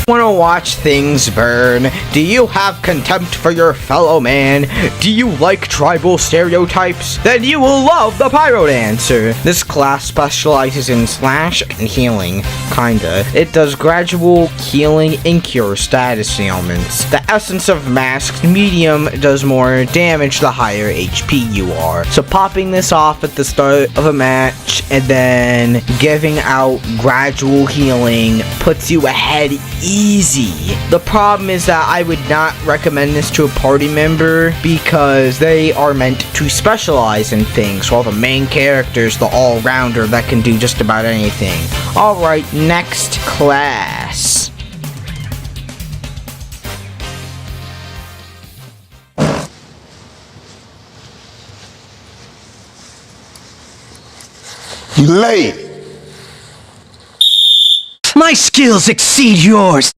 Want to watch things burn? Do you have contempt for your fellow man? Do you like tribal stereotypes? Then you will love the Pyro Dancer. This class specializes in slash and healing, kinda. It does gradual healing and cure status ailments. The essence of masks, medium does more damage the higher HP you are. So popping this off at the start of a match and then giving out gradual healing puts you ahead easy. The problem is that I would not recommend this to a party member because they are meant to specialize in things, while the main character is the all-rounder that can do just about anything. Alright, next class. You late. My skills exceed yours.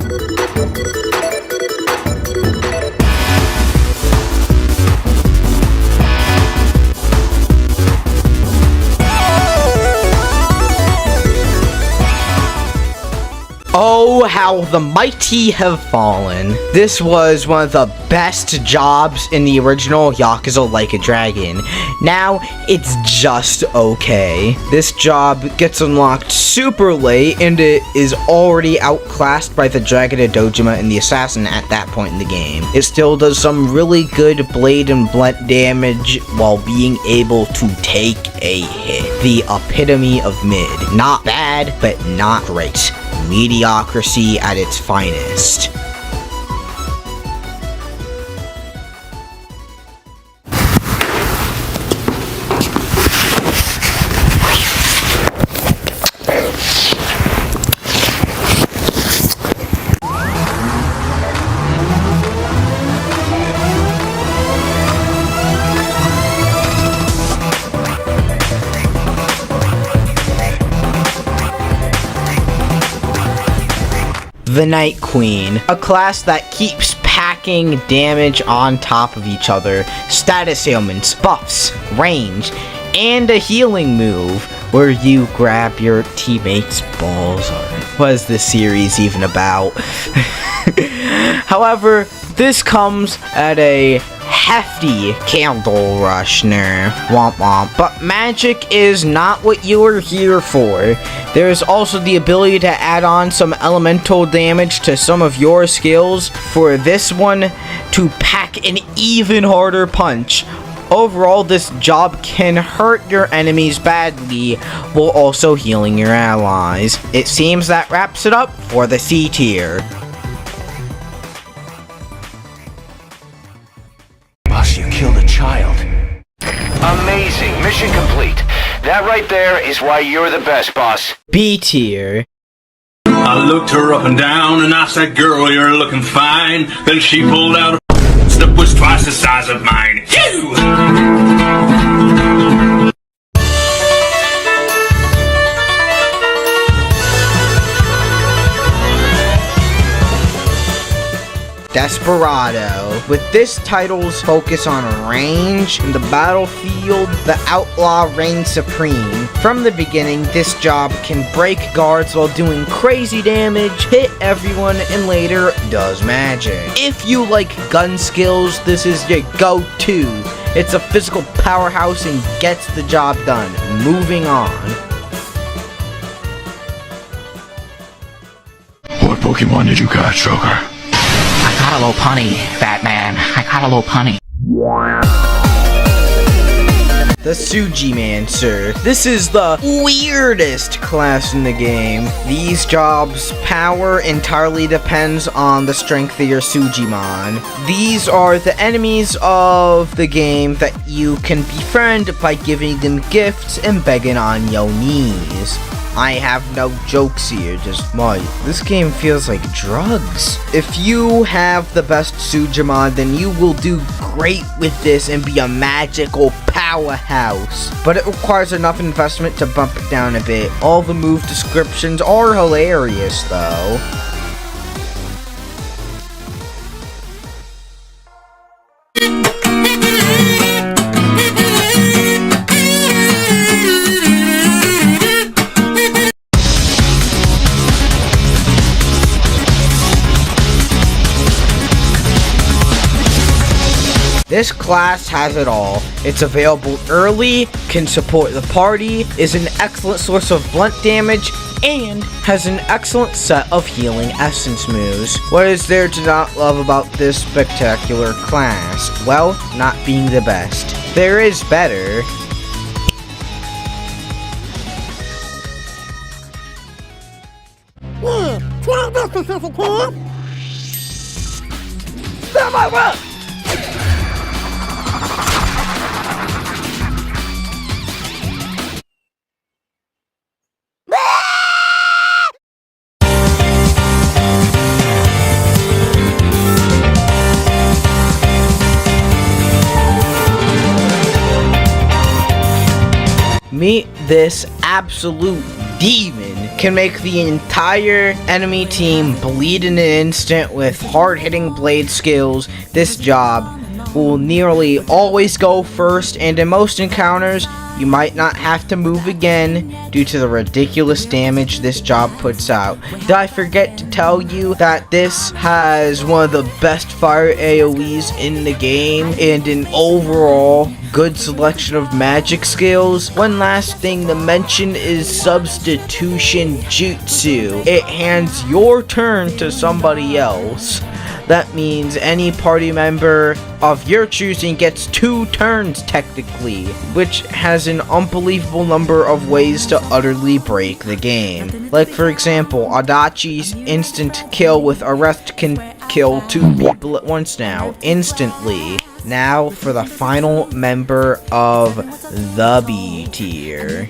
Oh, how the mighty have fallen. This was one of the best jobs in the original Yakuza Like a Dragon. Now, it's just okay. This job gets unlocked super late, and it is already outclassed by the Dragon of Dojima and the Assassin at that point in the game. It still does some really good blade and blunt damage while being able to take a hit. The epitome of mid. Not bad, but not great. Mediocrity at its finest. The Night Queen, a class that keeps packing damage on top of each other, status ailments, buffs, range, and a healing move where you grab your teammates' balls. What is this series even about? However, this comes at a hefty candle rush, womp womp. But magic is not what you are here for. There is also the ability to add on some elemental damage to some of your skills for this one to pack an even harder punch. Overall, this job can hurt your enemies badly while also healing your allies. It seems that wraps it up for the C tier. You killed a child. Amazing. Mission complete. That right there is why you're the best, boss. B tier. I looked her up and down and I said, girl, you're looking fine. Then she pulled out a that was twice the size of mine. Desperado. With this title's focus on range in the battlefield, the outlaw reigns supreme. From the beginning, this job can break guards while doing crazy damage, hit everyone, and later does magic. If you like gun skills, this is your go-to. It's a physical powerhouse and gets the job done. Moving on. What Pokemon did you catch, Joker? I got a little punny, Batman. I got a little punny. The Sujimancer. This is the weirdest class in the game. These jobs' power entirely depends on the strength of your Sujimon. These are the enemies of the game that you can befriend by giving them gifts and begging on your knees. I have no jokes here, just this game feels like drugs. If you have the best Sujimon, then you will do great with this and be a magical powerhouse. But it requires enough investment to bump it down a bit. All the move descriptions are hilarious, though. This class has it all. It's available early, can support the party, is an excellent source of blunt damage, and has an excellent set of healing essence moves. What is there to not love about this spectacular class? Well, not being the best. There is better. Meet this absolute demon. Can make the entire enemy team bleed in an instant with hard-hitting blade skills. This job will nearly always go first, and in most encounters, you might not have to move again due to the ridiculous damage this job puts out. Did I forget to tell you that this has one of the best fire AoEs in the game and an overall good selection of magic skills? One last thing to mention is substitution jutsu. It hands your turn to somebody else. That means any party member of your choosing gets 2 turns technically, which has an unbelievable number of ways to utterly break the game. Like for example, Adachi's instant kill with arrest can kill 2 people at once now, instantly. Now for the final member of the B tier.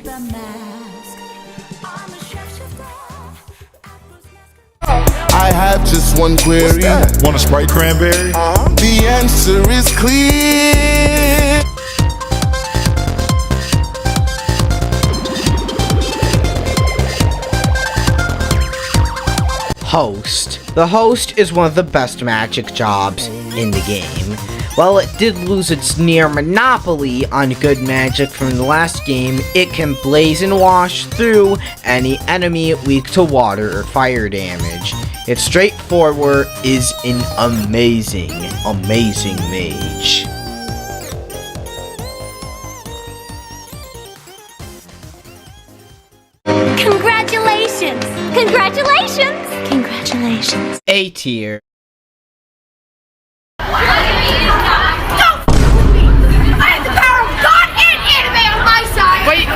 I have just one query. Want a Sprite cranberry? The answer is clear. Host. The host is one of the best magic jobs in the game. While it did lose its near monopoly on good magic from the last game, it can blaze and wash through any enemy weak to water or fire damage. Its straightforward is an amazing mage. Congratulations! Congratulations! Congratulations! A tier. I have the power of God and anime on my side! Wait,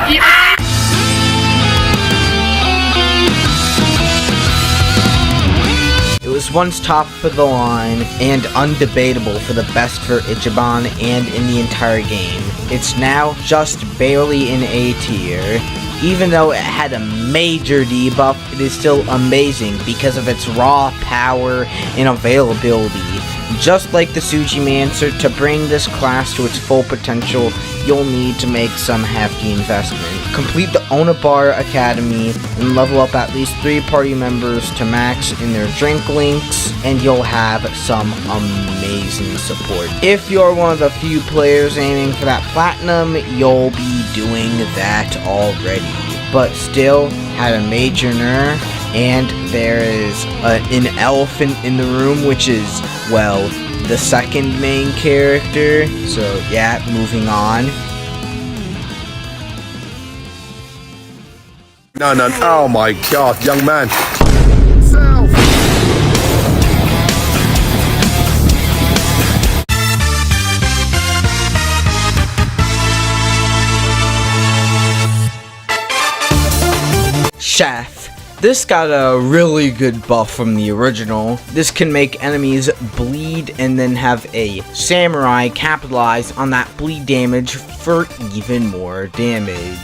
It was once top of the line and undebatable for the best for Ichiban and in the entire game. It's now just barely in A tier. Even though it had a major debuff, it is still amazing because of its raw power and availability. Just like the Sujimancer, to bring this class to its full potential, you'll need to make some hefty investment. Complete the Onabar Academy and level up at least 3 party members to max in their drink links, and you'll have some amazing support. If you're one of the few players aiming for that platinum, you'll be doing that already. But still, had a major nerf, and there is an elephant in the room, which is, well, the second main character. So yeah, moving on. No, oh my god, young man. Chef. This got a really good buff from the original. This can make enemies bleed and then have a samurai capitalize on that bleed damage for even more damage.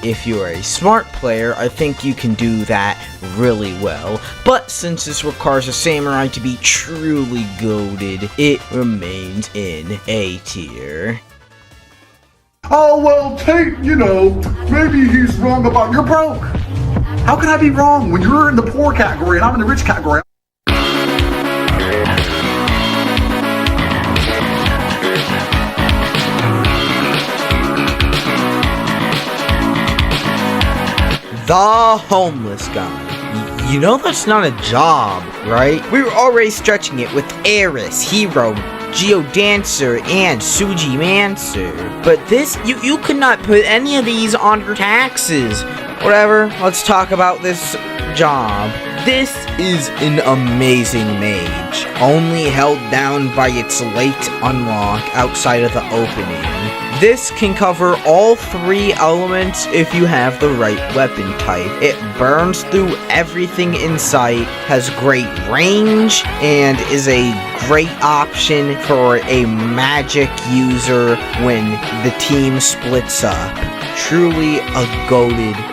If you're a smart player, I think you can do that really well. But since this requires a samurai to be truly goated, it remains in A tier. Oh, well, Tate, you know, maybe he's wrong about you're broke. How can I be wrong when you're in the poor category and I'm in the rich category? The homeless guy. You know that's not a job, right? We were already stretching it with Eris, Hero, Geodancer, and Sujimancer. But this, you could not put any of these on your taxes. Whatever, let's talk about this job. This is an amazing mage, only held down by its late unlock outside of the opening. This can cover all 3 elements if you have the right weapon type. It burns through everything in sight, has great range, and is a great option for a magic user when the team splits up. Truly a goated.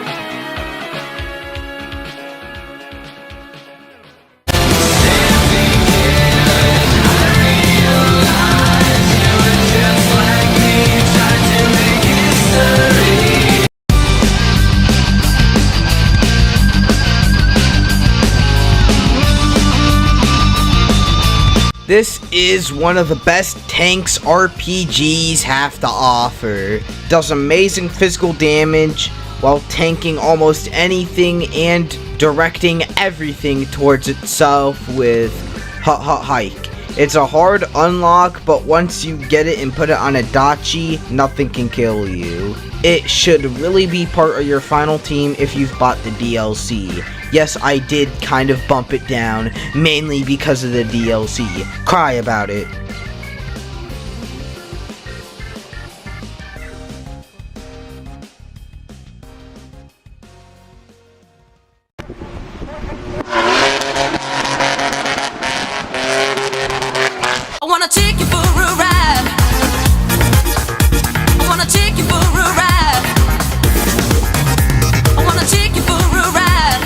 This is one of the best tanks RPGs have to offer. Does amazing physical damage while tanking almost anything and directing everything towards itself with hike. It's a hard unlock, but once you get it and put it on a dachi, nothing can kill you. It should really be part of your final team if you've bought the DLC. Yes, I did kind of bump it down, mainly because of the DLC. Cry about it. I wanna take you for a ride. I wanna take you for a ride. I wanna take you for a ride.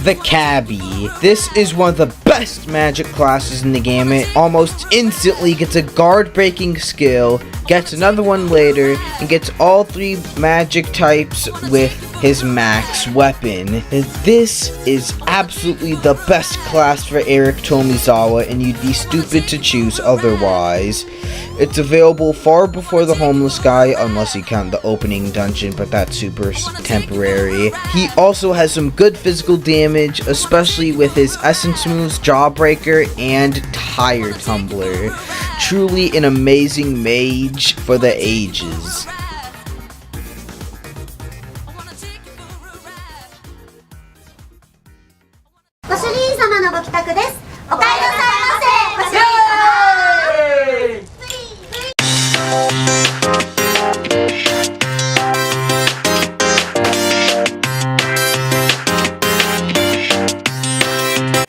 The Cabbie. This is one of the best magic classes in the game. It almost instantly gets a guard-breaking skill, gets another one later, and gets all 3 magic types with his max weapon. This is absolutely the best class for Eric Tomizawa, and you'd be stupid to choose otherwise. It's available far before the homeless guy, unless you count the opening dungeon, but that's super temporary. He also has some good physical damage, especially with his Essence moves, Jawbreaker, and Tire Tumbler. Truly an amazing mage for the ages.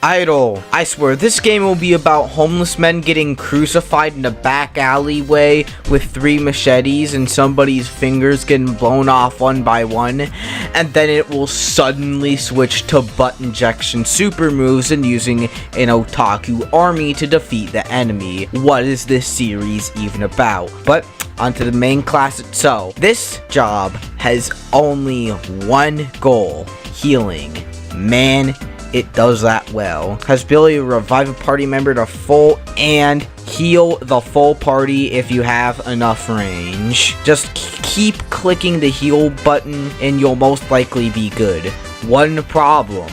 Idol. I swear, this game will be about homeless men getting crucified in a back alleyway with 3 machetes and somebody's fingers getting blown off one by one, and then it will suddenly switch to butt injection super moves and using an otaku army to defeat the enemy. What is this series even about? But onto the main class itself. This job has only one goal: healing. Man, it does that well. Has ability to revive a party member to full and heal the full party if you have enough range. Just keep clicking the heal button and you'll most likely be good. One problem,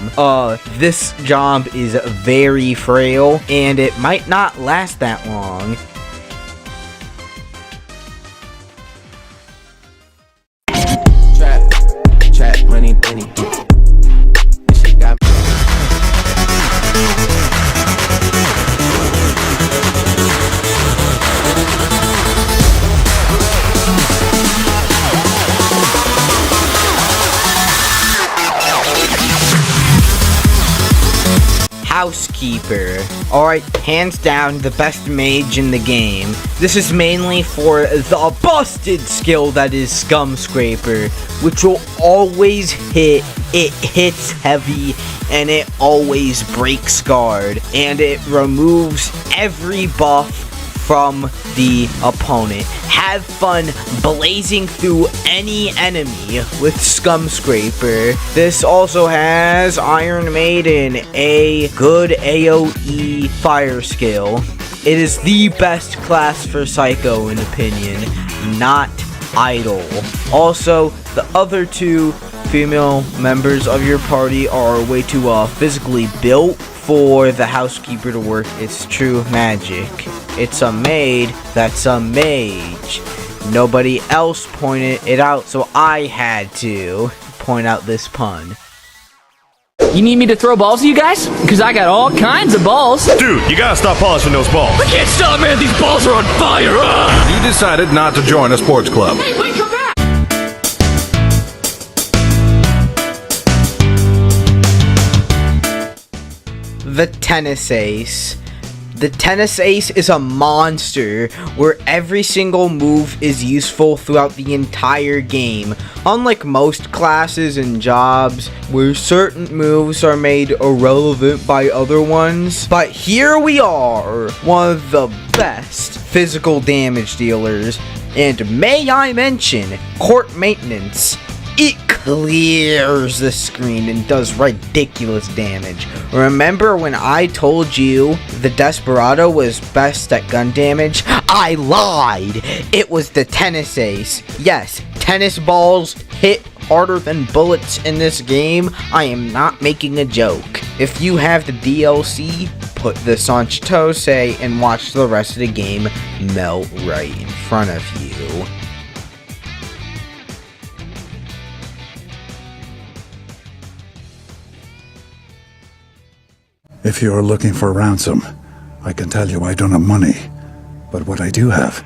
this job is very frail and it might not last that long. Trap money, penny. Housekeeper. Alright, hands down the best mage in the game. This is mainly for the busted skill that is Scum Scraper, which will always hit. It hits heavy and it always breaks guard, and it removes every buff from the opponent. Have fun blazing through any enemy with Scum Scraper. This also has Iron Maiden, a good AoE fire skill. It is the best class for Psycho in opinion, not Idol. Also, the other 2 female members of your party are way too physically built for the housekeeper to work its true magic. It's a maid that's a mage. Nobody else pointed it out, so I had to point out this pun. You need me to throw balls to you guys? Because I got all kinds of balls. Dude, you gotta stop polishing those balls. I can't stop, man. These balls are on fire. You decided not to join a sports club. Hey, wait, come back. The Tennis Ace. The Tennis Ace is a monster where every single move is useful throughout the entire game. Unlike most classes and jobs where certain moves are made irrelevant by other ones. But here we are, one of the best physical damage dealers. And may I mention, court maintenance. It clears the screen and does ridiculous damage. Remember when I told you the Desperado was best at gun damage? I lied! It was the Tennis Ace. Yes, tennis balls hit harder than bullets in this game. I am not making a joke. If you have the DLC, put this on Chitose and watch the rest of the game melt right in front of you. If you're looking for ransom, I can tell you I don't have money. But what I do have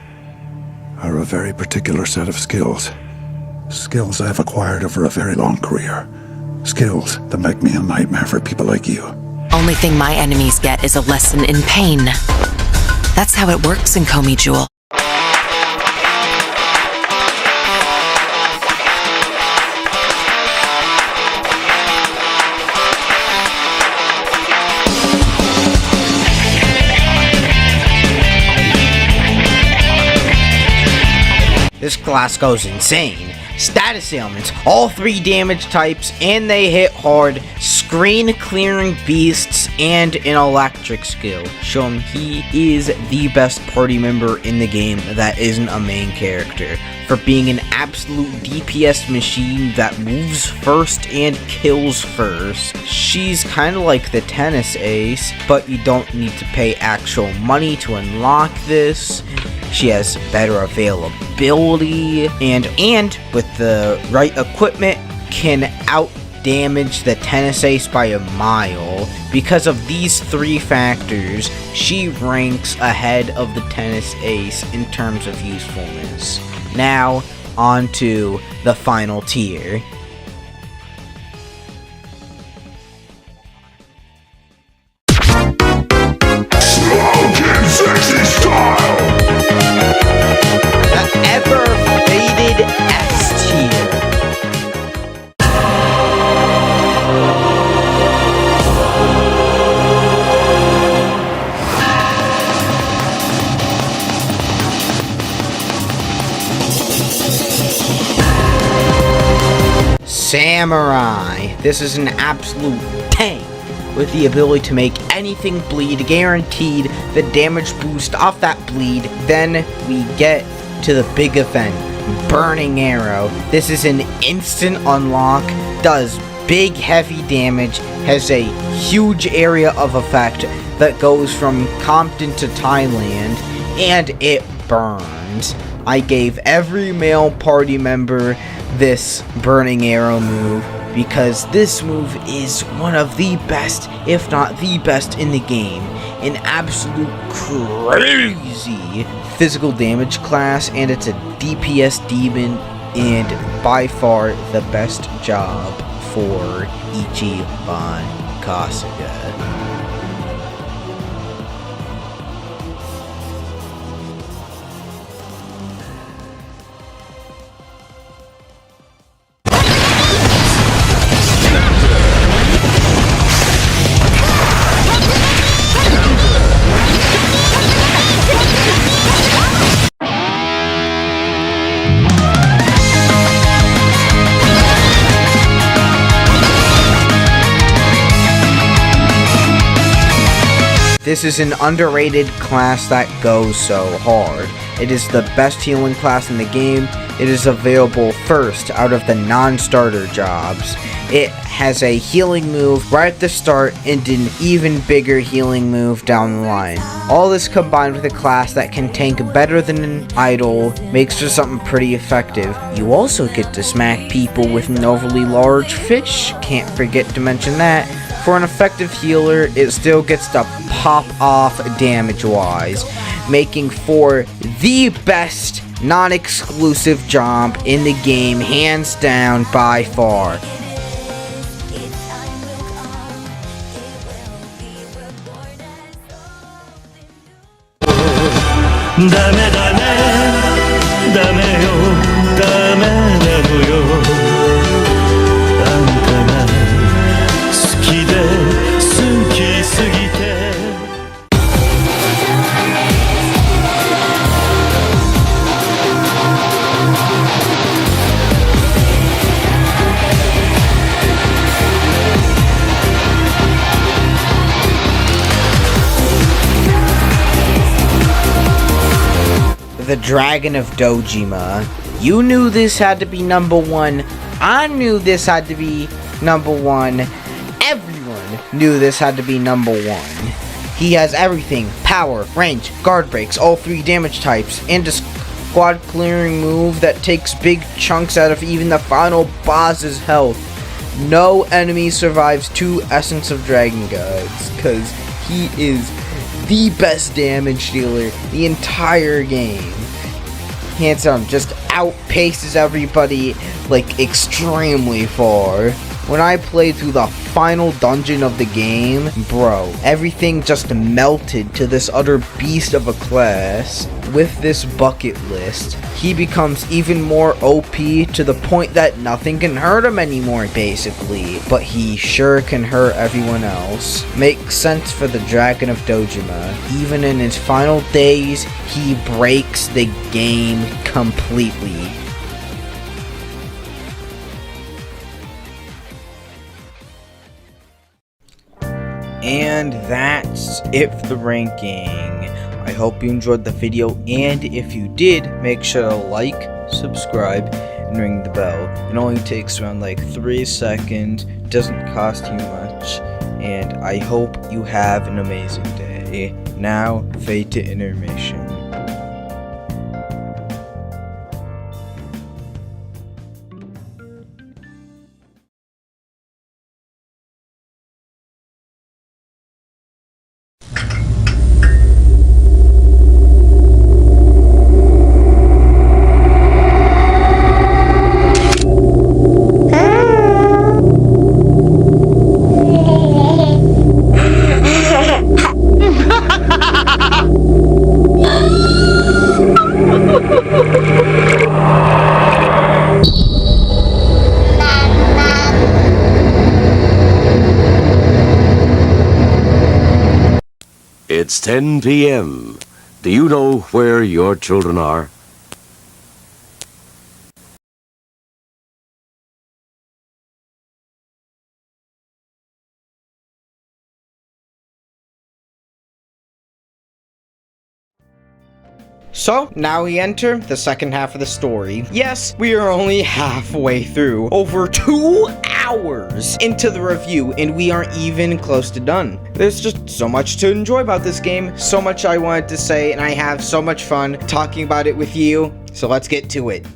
are a very particular set of skills. Skills I've acquired over a very long career. Skills that make me a nightmare for people like you. Only thing my enemies get is a lesson in pain. That's how it works in Comey Jewel. This class goes insane. Status ailments, all 3 damage types, and they hit hard. Screen clearing beasts, and an electric skill. Show him he is the best party member in the game that isn't a main character. For being an absolute DPS machine that moves first and kills first. She's kinda like the Tennis Ace, but you don't need to pay actual money to unlock this. She has better availability, and with the right equipment, can out damage the Tennis Ace by a mile. Because of these 3 factors, she ranks ahead of the Tennis Ace in terms of usefulness. Now, on to the final tier. Smoking sexy style. The ever-faded S tier. Samurai. This is an absolute tank with the ability to make anything bleed, guaranteed the damage boost off that bleed. Then we get to the big event, Burning Arrow. This is an instant unlock, does big heavy damage, has a huge area of effect that goes from Compton to Thailand, and it burns. I gave every male party member this Burning Arrow move because this move is one of the best, if not the best in the game. An absolute crazy physical damage class, and it's a DPS demon, and by far the best job for Ichiban Kasuga. This is an underrated class that goes so hard. It is the best healing class in the game, it is available first out of the non-starter jobs. It has a healing move right at the start and an even bigger healing move down the line. All this combined with a class that can tank better than an idol makes for something pretty effective. You also get to smack people with an overly large fish, can't forget to mention that. For an effective healer, it still gets to pop off damage-wise, making for the best non-exclusive jump in the game, hands down by far. The Dragon of Dojima. You knew this had to be number one. I knew this had to be number one. Everyone knew this had to be number one. He has everything: power, range, guard breaks, all 3 damage types, and a squad clearing move that takes big chunks out of even the final boss's health. No enemy survives 2 Essence of Dragon Gods, because he is the best damage dealer the entire game. Hands down, just outpaces everybody like extremely far. When I played through the final dungeon of the game, bro, everything just melted to this utter beast of a class. With this bucket list, he becomes even more OP to the point that nothing can hurt him anymore, basically. But he sure can hurt everyone else. Makes sense for the Dragon of Dojima. Even in his final days, he breaks the game completely. And that's it for the ranking. I hope you enjoyed the video, and if you did, make sure to like, subscribe, and ring the bell. It only takes around like 3 seconds, doesn't cost you much, and I hope you have an amazing day. Now, fade to intermission. It's 10 p.m. Do you know where your children are? So, now we enter the second half of the story. Yes, we are only halfway through, over 2 hours into the review, and we aren't even close to done. There's just so much to enjoy about this game, so much I wanted to say, and I have so much fun talking about it with you, so let's get to it.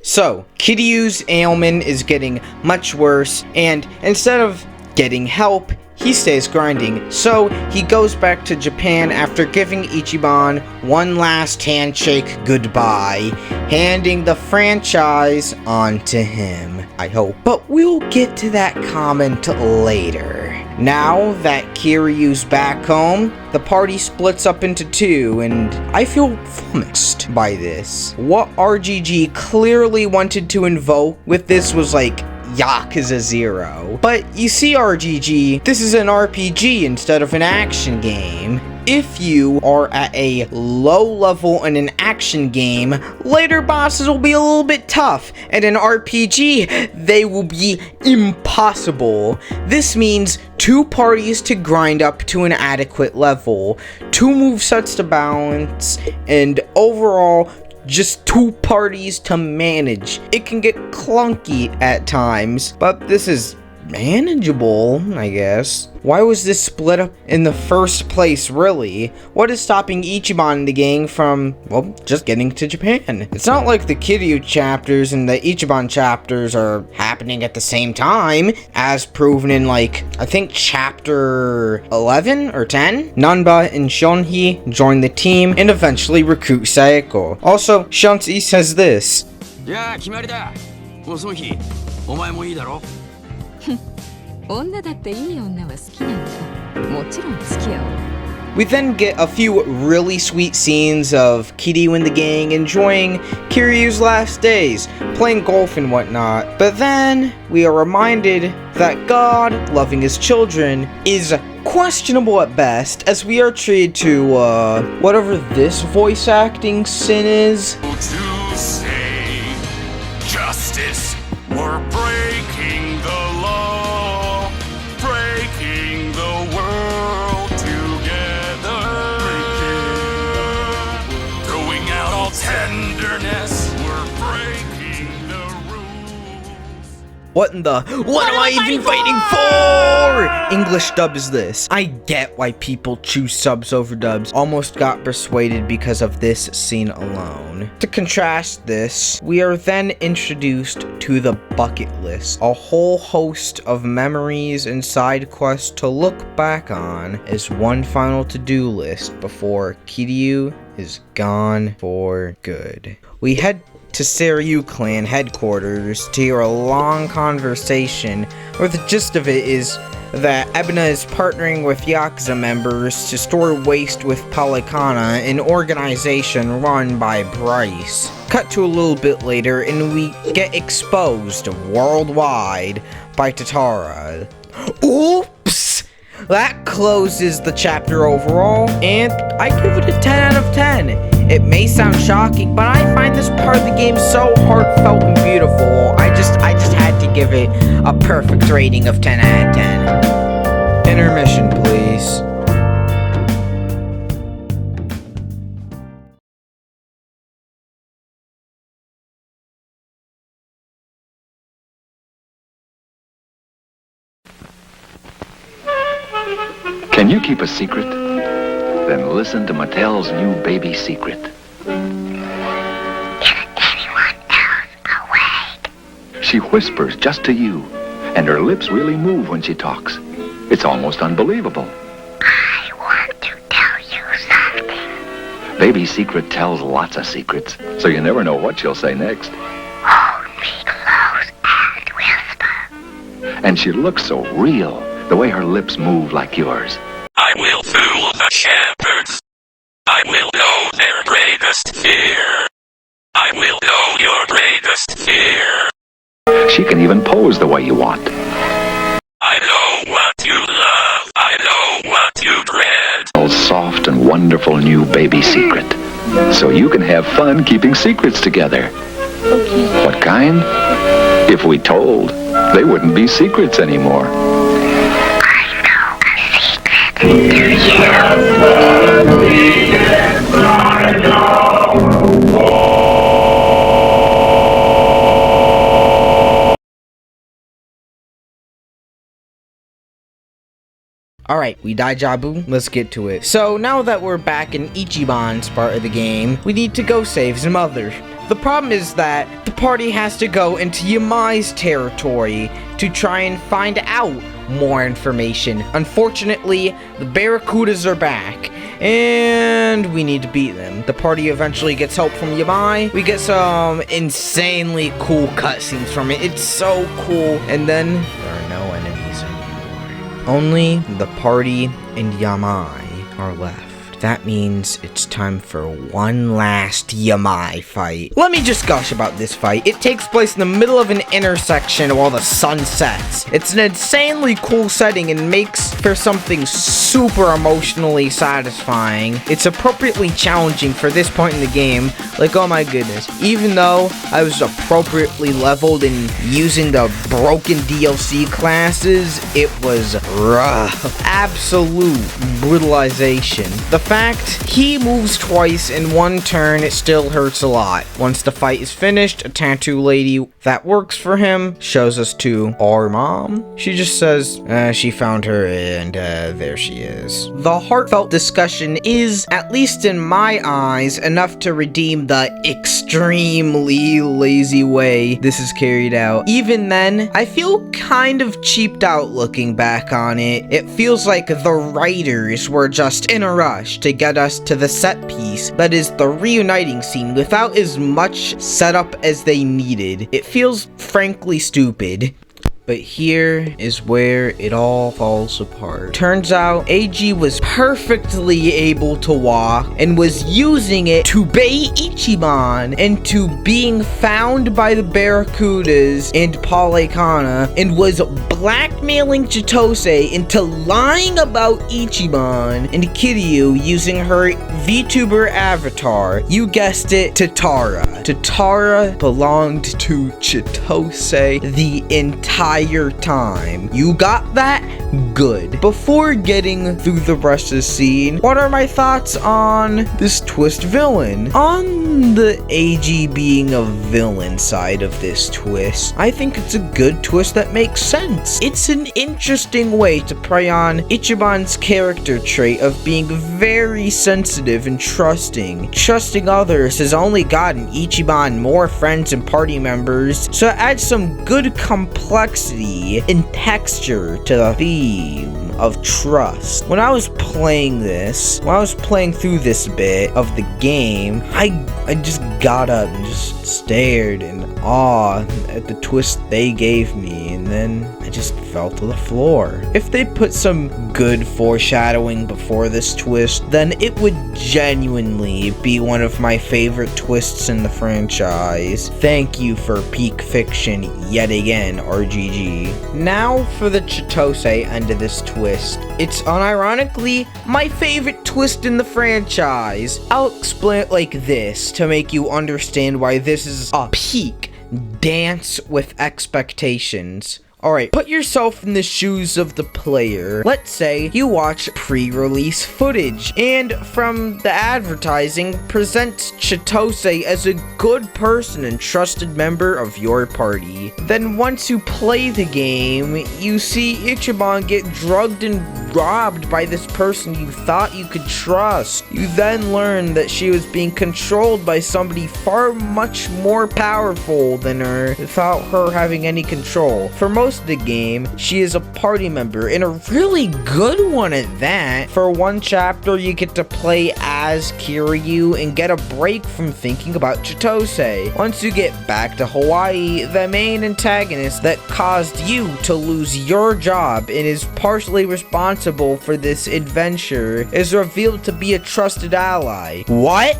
So, Kiryu's ailment is getting much worse, and instead of getting help, he stays grinding. So, he goes back to Japan after giving Ichiban one last handshake goodbye, handing the franchise on to him, I hope. But we'll get to that comment later. Now that Kiryu's back home, the party splits up into 2, and I feel flummoxed by this. What RGG clearly wanted to invoke with this was like Yakuza 0. But you see, RGG, this is an RPG instead of an action game. if you are at a low level in an action game, later bosses will be a little bit tough, and in RPG, they will be impossible. This means 2 parties to grind up to an adequate level, 2 movesets to balance, and overall, just 2 parties to manage. It can get clunky at times, but this is manageable, I guess. Why was this split up in the first place, really? What is stopping Ichiban and the gang from, well, just getting to Japan? It's not like the Kiryu chapters and the Ichiban chapters are happening at the same time, as proven in, like, I think chapter 11 or 10? Nanba and Shonhei join the team and eventually recruit Saeko. Also, Shanti says this. We then get a few really sweet scenes of Kiryu and the gang enjoying Kiryu's last days, playing golf and whatnot. But then we are reminded that God, loving his children, is questionable at best, as we are treated to, whatever this voice acting sin is. To say justice, we're breaking the law, breaking the world together, throwing out all tenderness, we're breaking the rules. What am I even fighting for? English dub is this. I get why people choose subs over dubs. Almost got persuaded because of this scene alone. To contrast this, we are then introduced to the bucket list. A whole host of memories and side quests to look back on as one final to-do list before Kiryu is gone for good. We head to Seiryu clan headquarters to hear a long conversation where the gist of it is that Ebina is partnering with Yakuza members to store waste with Pelicana, an organization run by Bryce. Cut to a little bit later and we get exposed worldwide by Tatara. Oops! That closes the chapter overall, and I give it a 10 out of 10. It may sound shocking, but I find this part of the game so heartfelt and beautiful. I just had to give it a perfect rating of 10 out of 10. Intermission, please. Can you keep a secret? Then listen to Mattel's new baby secret. She whispers just to you, and her lips really move when she talks. It's almost unbelievable. I want to tell you something. Baby Secret tells lots of secrets, so you never know what she'll say next. Hold me close and whisper. And she looks so real, the way her lips move like yours. I will fool the shepherds. I will know their greatest fear. I will know your greatest fear. She can even pose the way you want. I know what you love. I know what you dread. A soft and wonderful new baby secret. So you can have fun keeping secrets together. Okay. What kind? If we told, they wouldn't be secrets anymore. Do you? Alright, we Daijabu, let's get to it. So now that we're back in Ichiban's part of the game, we need to go save his mother. The problem is that the party has to go into Yamai's territory to try and find out more information. Unfortunately, the Barracudas are back, and we need to beat them. The party eventually gets help from Yamai. We get some insanely cool cutscenes from it. It's so cool. And then there are no enemies anymore. Only the party and Yamai are left. that means it's time for one last Yamai fight. Let me just gush about this fight. It takes place in the middle of an intersection while the sun sets. It's an insanely cool setting and makes for something super emotionally satisfying. It's appropriately challenging for this point in the game. Like, oh my goodness. Even though I was appropriately leveled in using the broken DLC classes, it was rough. Absolute brutalization. The fact he moves twice in one turn, it still hurts a lot. Once the fight is finished, a tattoo lady that works for him shows us to our mom. She just says she found her and there she is. The heartfelt discussion is, at least in my eyes, enough to redeem the extremely lazy way this is carried out. Even then, I feel kind of cheaped out looking back on it. It feels like the writers were just in a rush to get us to the set piece that is the reuniting scene without as much setup as they needed. It feels frankly stupid. But here is where it all falls apart. Turns out, AG was perfectly able to walk and was using it to bait Ichiban into being found by the Barracudas and Palekana, and was blackmailing Chitose into lying about Ichiban and Kiryu using her VTuber avatar. You guessed it, Tatara. Tatara belonged to Chitose the entire time. You got that? Good. Before getting through the rest of the scene, what are my thoughts on this twist villain? On the AG being a villain side of this twist, I think it's a good twist that makes sense. It's an interesting way to prey on Ichiban's character trait of being very sensitive and trusting. Trusting others has only gotten Ichiban more friends and party members, so it adds some good complexity and texture to the theme of trust. When I was playing through this bit of the game, I just got up and just stared in awe at the twist they gave me, and then I just fell to the floor. If they put some good foreshadowing before this twist, then it would genuinely be one of my favorite twists in the franchise. Thank you for peak fiction yet again, RGG. Now for the Chitose end of this twist. It's unironically my favorite twist in the franchise. I'll explain it like this to make you understand why this is a peak dance with expectations. Alright, put yourself in the shoes of the player. Let's say you watch pre-release footage, and from the advertising presents Chitose as a good person and trusted member of your party. Then once you play the game, you see Ichiban get drugged and robbed by this person you thought you could trust. You then learn that she was being controlled by somebody far much more powerful than her, without her having any control. For most of the game, she is a party member, and a really good one at that. For one chapter, you get to play as Kiryu and get a break from thinking about Chitose. Once you get back to Hawaii, the main antagonist that caused you to lose your job and is partially responsible for this adventure is revealed to be a trusted ally. What?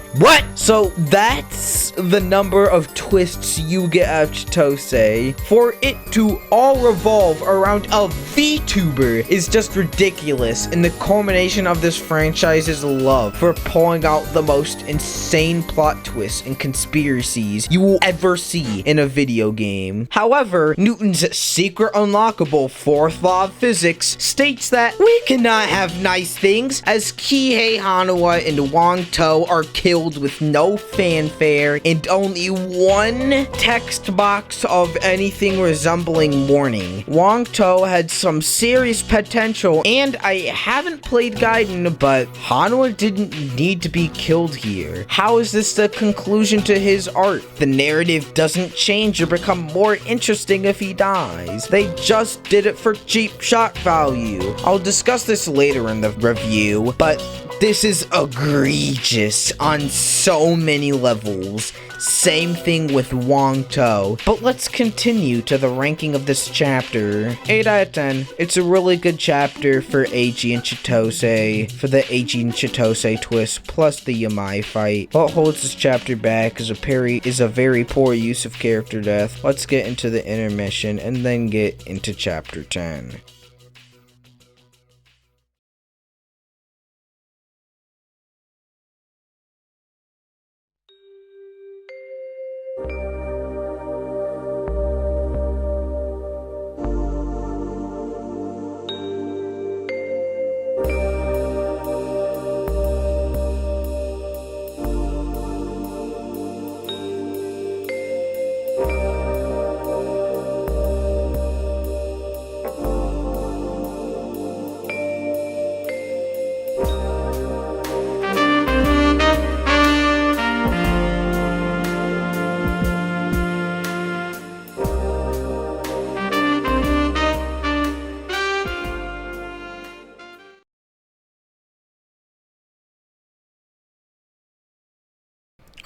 So that's the number of twists you get out of Chitose. For it to all revolve around a VTuber is just ridiculous, and the culmination of this franchise's love for pulling out the most insane plot twists and conspiracies you will ever see in a video game. However, Newton's secret unlockable fourth law of physics states that we cannot have nice things, as Kihei Hanawa and Wang To are killed with no fanfare and only one text box of anything resembling warning. Wang To had some serious potential, and I haven't played Gaiden, but Hanawa didn't need to be killed here. How is this the conclusion to his arc? The narrative doesn't change or become more interesting if he dies. They just did it for cheap shock value. I'll discuss this later in the review, but This is egregious on so many levels. Same thing with Wongto. But let's continue to the ranking of this chapter. 8 out of 10. It's a really good chapter for Eiji and Chitose, for the Eiji and Chitose twist, plus the Yamai fight. What holds this chapter back is a very poor use of character death. Let's get into the intermission and then get into chapter 10.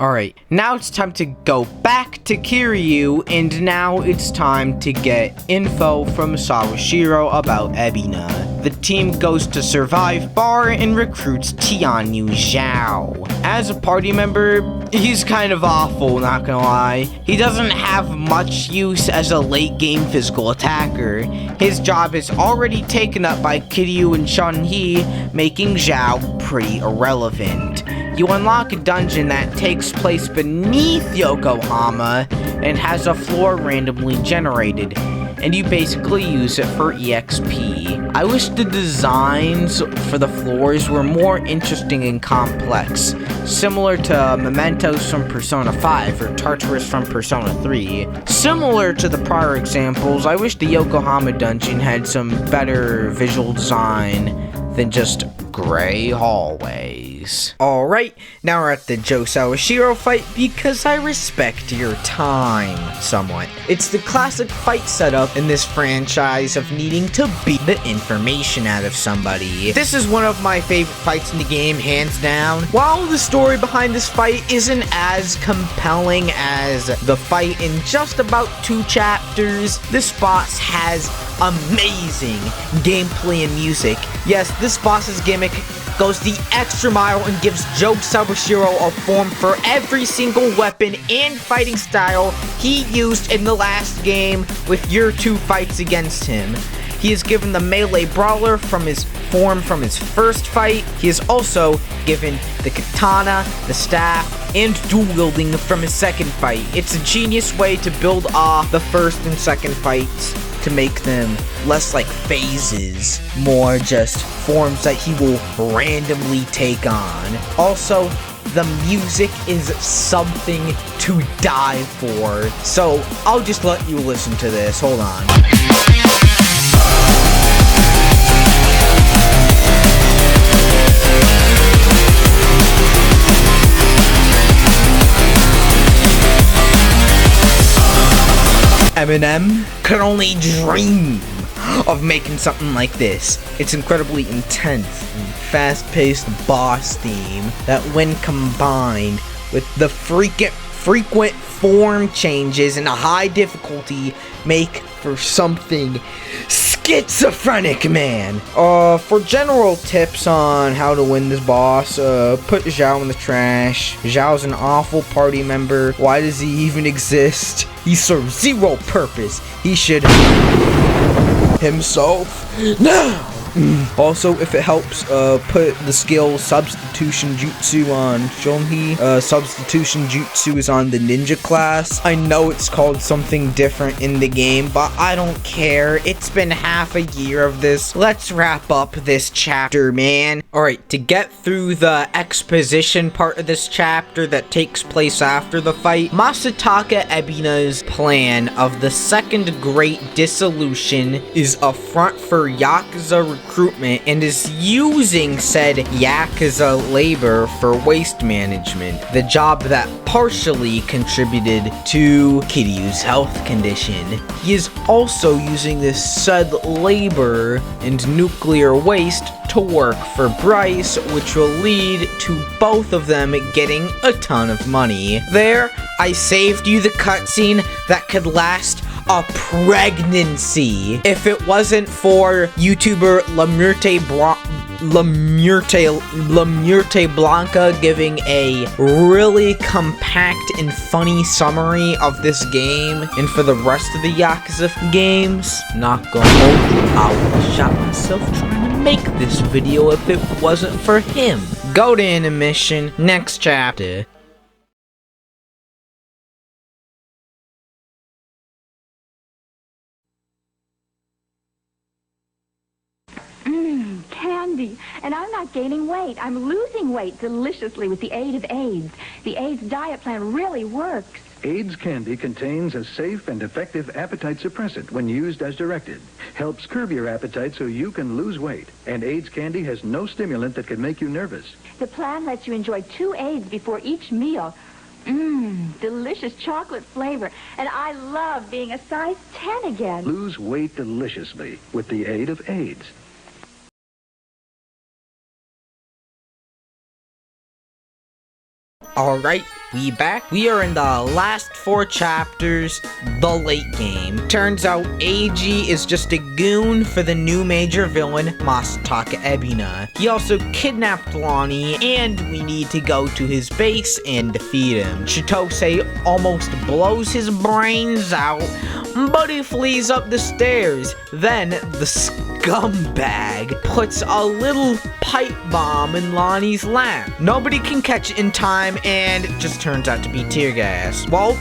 Alright, now it's time to go back to Kiryu, and now it's time to get info from Sawashiro about Ebina. The team goes to Survive Bar and recruits Tianyu Zhao. As a party member, he's kind of awful, not gonna lie. He doesn't have much use as a late game physical attacker. His job is already taken up by Kiryu and Shunhee, making Zhao pretty irrelevant. You unlock a dungeon that takes place beneath Yokohama and has a floor randomly generated, and you basically use it for EXP. I wish the designs for the floors were more interesting and complex, similar to Mementos from Persona 5 or Tartarus from Persona 3. Similar to the prior examples, I wish the Yokohama dungeon had some better visual design than just gray hallways. Alright, now we're at the Joe Sawashiro fight because I respect your time somewhat. It's the classic fight setup in this franchise of needing to beat the information out of somebody. This is one of my favorite fights in the game, hands down. While the story behind this fight isn't as compelling as the fight in just about 2 chapters, this boss has amazing gameplay and music. Yes, this boss's gimmick goes the extra mile and gives Joe Sawashiro a form for every single weapon and fighting style he used in the last game with your 2 fights against him. He is given the melee brawler from his form from his first fight. He is also given the katana, the staff, and dual wielding from his second fight. It's a genius way to build off the first and second fights to make them less like phases, more just forms that he will randomly take on. Also, the music is something to die for, so I'll just let you listen to this. Hold on. Eminem could only dream of making something like this. It's incredibly intense and fast-paced boss theme that, when combined with the frequent form changes and a high difficulty, make for something schizophrenic, man. For general tips on how to win this boss, put Zhao in the trash. Zhao's an awful party member. Why does he even exist? He serves zero purpose. He should himself now. Also, if it helps, put the skill Substitution Jutsu on Shunhee. Substitution Jutsu is on the ninja class. I know it's called something different in the game, but I don't care. It's been half a year of this. Let's wrap up this chapter, man. Alright, to get through the exposition part of this chapter that takes place after the fight, Masataka Ebina's plan of the Second Great Dissolution is a front for Yakuza recruitment and is using said Yakuza labor for waste management, the job that partially contributed to Kiryu's health condition. He is also using this said labor and nuclear waste to work for Bryce, which will lead to both of them getting a ton of money. There, I saved you the cutscene that could last a pregnancy. If it wasn't for YouTuber Lamurte Blanca giving a really compact and funny summary of this game and for the rest of the Yakuza games, not gonna hold you, I would have shot myself trying to make this video if it wasn't for him. Go to intermission, next chapter. Candy, and I'm not gaining weight. I'm losing weight deliciously with the aid of AIDS. The AIDS diet plan really works. AIDS candy contains a safe and effective appetite suppressant when used as directed. Helps curb your appetite so you can lose weight. And AIDS candy has no stimulant that can make you nervous. The plan lets you enjoy 2 AIDS before each meal. Delicious chocolate flavor. And I love being a size 10 again. Lose weight deliciously with the aid of AIDS. Alright, we back. We are in the last 4 chapters, the late game. Turns out Eiji is just a goon for the new major villain, Masataka Ebina. He also kidnapped Lonnie, and we need to go to his base and defeat him. Chitose almost blows his brains out, but he flees up the stairs. Then, the scumbag puts a little pipe bomb in Lonnie's lap. Nobody can catch it in time, and it just turns out to be tear gas. Well,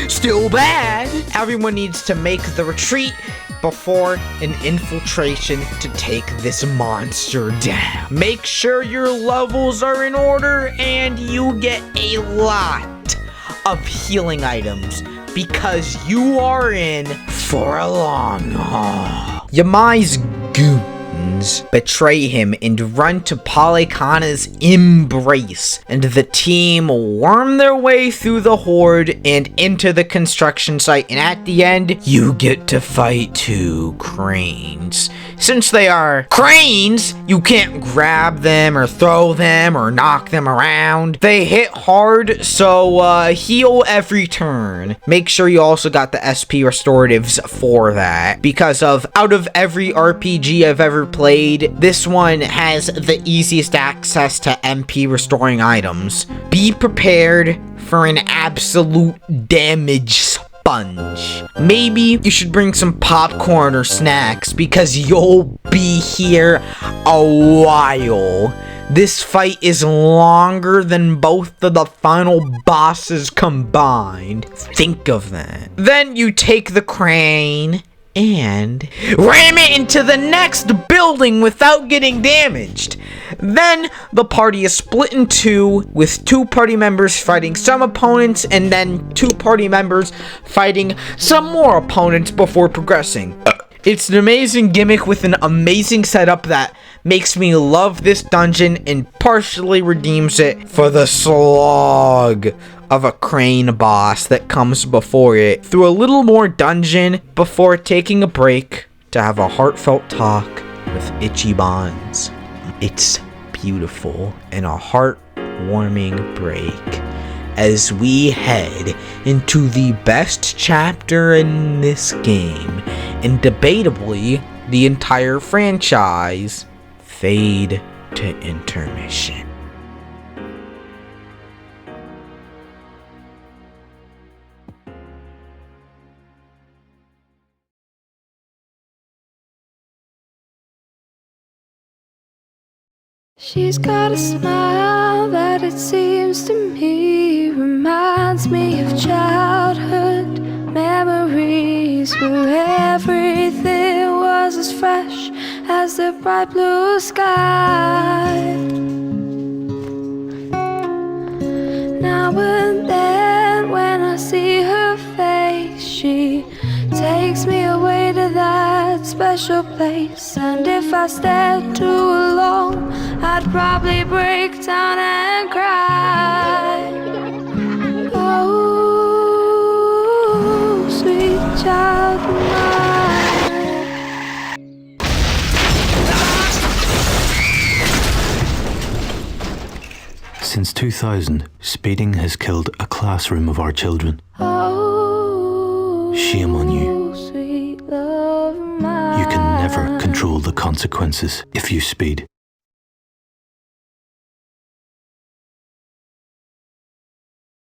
still bad. Everyone needs to make the retreat before an infiltration to take this monster down. Make sure your levels are in order and you get a lot of healing items because you are in for a long haul. Yamai's goons betray him and run to Polycana's embrace, and the team worm their way through the horde and into the construction site, and at the end, you get to fight 2 cranes. Since they are cranes, you can't grab them or throw them or knock them around. They hit hard, so heal every turn. Make sure you also got the SP restoratives for that, because out of every RPG I've ever played, this one has the easiest access to MP restoring items. Be prepared for an absolute damage sponge. Maybe you should bring some popcorn or snacks because you'll be here a while. This fight is longer than both of the final bosses combined. Think of that. Then you take the crane and ram it into the next building without getting damaged. Then the party is split in 2, with 2 party members fighting some opponents and then 2 party members fighting some more opponents before progressing. It's an amazing gimmick with an amazing setup that makes me love this dungeon and partially redeems it for the slog of a crane boss that comes before it. Through a little more dungeon before taking a break to have a heartfelt talk with Ichiban's. It's beautiful and a heartwarming break as we head into the best chapter in this game, and debatably the entire franchise. Fade to intermission. She's got a smile that it seems to me reminds me of childhood memories where everything was as fresh as the bright blue sky. Now and then when I see her face, she takes me away to that special place. And if I stayed too long, I'd probably break down and cry. Oh, sweet child of mine. Since 2000, speeding has killed a classroom of our children. Shame on you. Sweet love of mine. You can never control the consequences if you speed.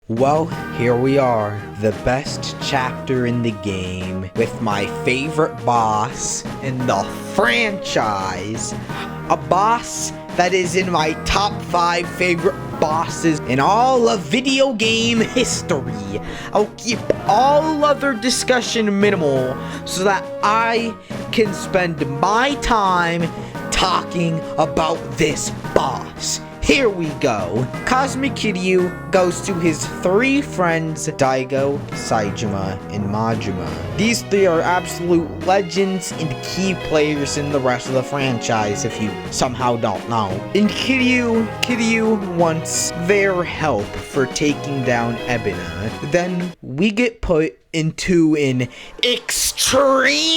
Well, here we are, the best chapter in the game, with my favorite boss in the franchise. A boss that is in my top 5 favorite bosses in all of video game history. I'll keep all other discussion minimal so that I can spend my time talking about this boss. Here we go. Cosmic Kiryu goes to his 3 friends, Daigo, Saejima, and Majima. These 3 are absolute legends and key players in the rest of the franchise, if you somehow don't know. And Kiryu wants their help for taking down Ebina. Then we get put into an extremely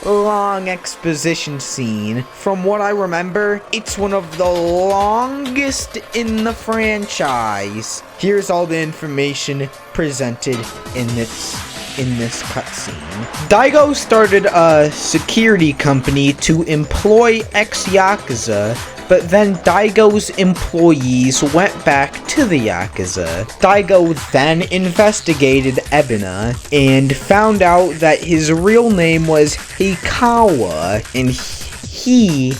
long exposition scene. From what I remember, it's one of the longest in the franchise. Here's all the information presented in this cutscene. Daigo started a security company to employ ex-Yakuza, but then Daigo's employees went back to the Yakuza. Daigo then investigated Ebina and found out that his real name was Hikawa, and he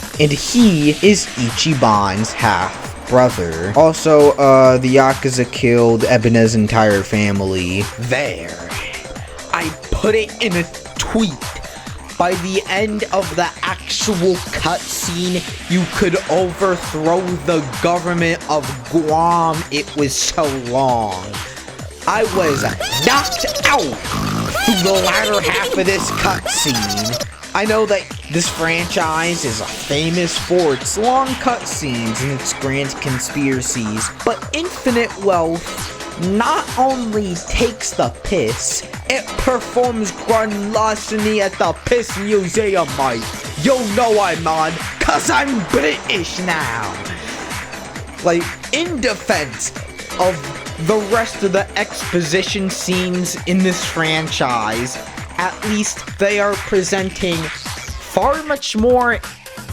is Ichiban's half-brother. Also, the Yakuza killed Ebina's entire family. There. I put it in a tweet. By the end of the actual cutscene, you could overthrow the government of Guam. It was so long. I was knocked out through the latter half of this cutscene. I know that this franchise is famous for its long cutscenes and its grand conspiracies, but Infinite Wealth not only takes the piss, it performs grand larceny at the Piss Museum, mate. You know I'm on, cause I'm British now. Like, in defense of the rest of the exposition scenes in this franchise, at least they are presenting far much more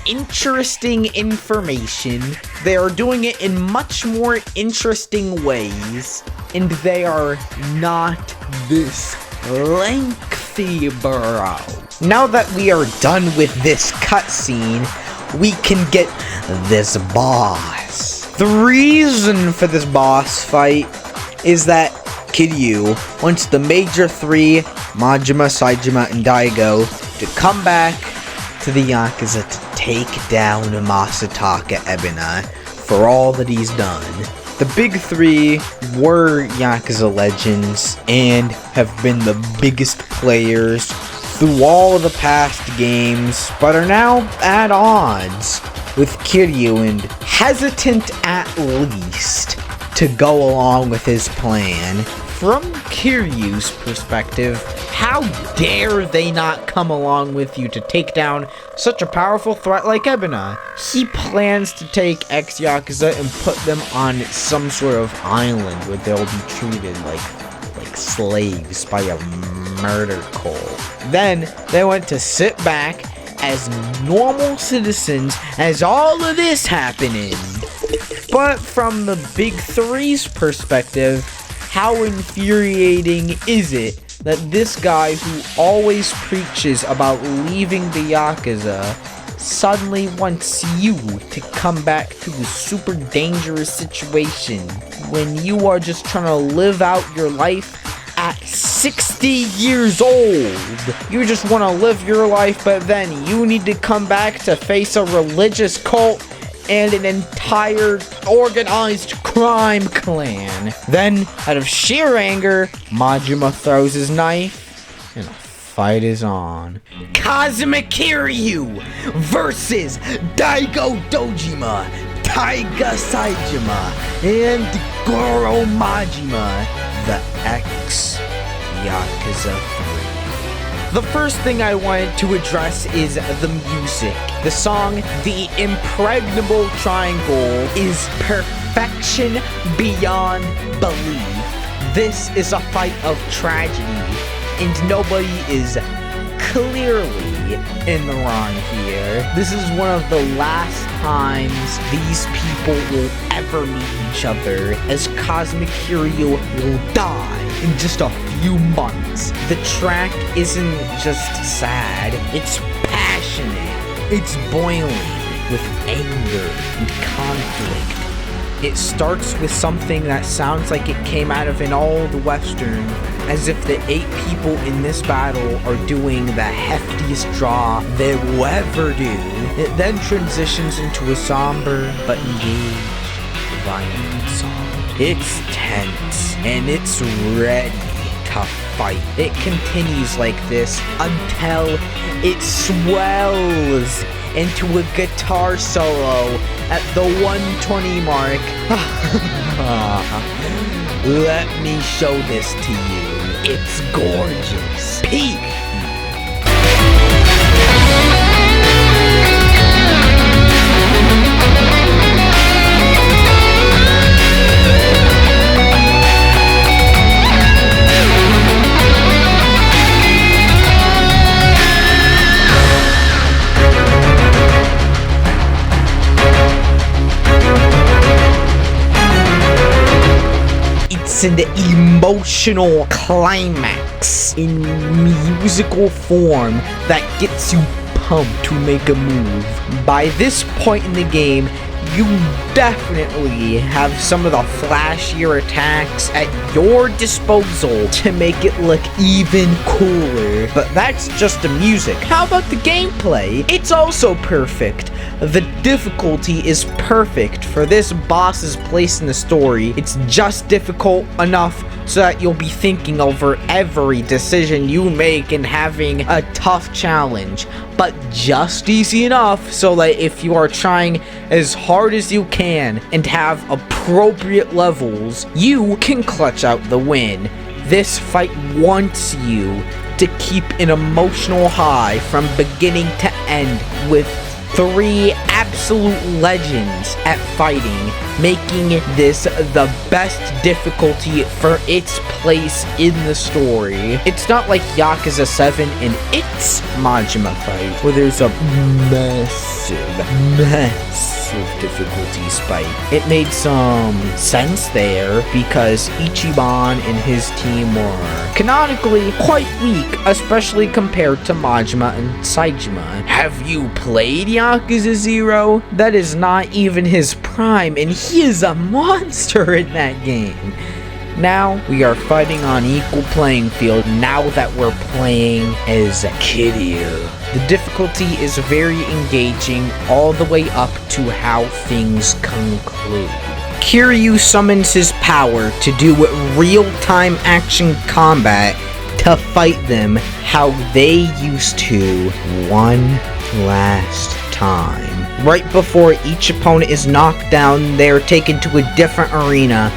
interesting information. They are doing it in much more interesting ways, and they are not this lengthy, bro. Now that we are done with this cutscene, we can get this boss. The reason for this boss fight is that Kiryu wants the major 3, Majima, Saejima, and Daigo, to come back to the Yakuza to take down Masataka Ebina for all that he's done. The big 3 were Yakuza legends and have been the biggest players through all of the past games, but are now at odds with Kiryu and hesitant at least to go along with his plan. From Kiryu's perspective, how dare they not come along with you to take down such a powerful threat like Ebina? He plans to take ex-Yakuza and put them on some sort of island where they'll be treated like slaves by a murder cult. Then they want to sit back as normal citizens as all of this happening. But from the big 3's perspective, how infuriating is it that this guy who always preaches about leaving the Yakuza suddenly wants you to come back to a super dangerous situation when you are just trying to live out your life at 60 years old? You just want to live your life, but then you need to come back to face a religious cult and an entire organized crime clan. Then, out of sheer anger, Majima throws his knife in a fight is on. Cosmic Kiryu versus Daigo Dojima, Taiga Saijima, and Goro Majima, the ex-Yakuza 3. The first thing I wanted to address is the music. The song, The Impregnable Triangle, is perfection beyond belief. This is a fight of tragedy, and nobody is clearly in the wrong here. This is one of the last times these people will ever meet each other, as Cosmic Kiryu will die in just a few months. The track isn't just sad, it's passionate. It's boiling with anger and conflict. It starts with something that sounds like it came out of an old western, as if the 8 people in this battle are doing the heftiest draw they will ever do. It then transitions into a somber but engaged, violent song. It's tense, and it's ready to fight. It continues like this until it swells into a guitar solo at the 120 mark. Let me show this to you. It's gorgeous. Peak. It's an emotional climax in musical form that gets you pumped to make a move. By this point in the game, you definitely have some of the flashier attacks at your disposal to make it look even cooler. But that's just the music. How about the gameplay? It's also perfect. The difficulty is perfect for this boss's place in the story. It's just difficult enough so that you'll be thinking over every decision you make and having a tough challenge, but just easy enough so that if you are trying as hard as you can and have appropriate levels, you can clutch out the win. This fight wants you to keep an emotional high from beginning to end with 3 absolute legends at fighting, making this the best difficulty for its place in the story. It's not like Yakuza 7 and its Majima fight, where there's a massive difficulty spike. It made some sense there because Ichiban and his team were canonically quite weak, especially compared to Majima and Saijima. Have you played Yakuza 0? That is not even his prime, and he is a monster in that game. Now, we are fighting on equal playing field now that we're playing as Kiryu. The difficulty is very engaging all the way up to how things conclude. Kiryu summons his power to do real-time action combat to fight them how they used to one last time. Right before each opponent is knocked down, they are taken to a different arena,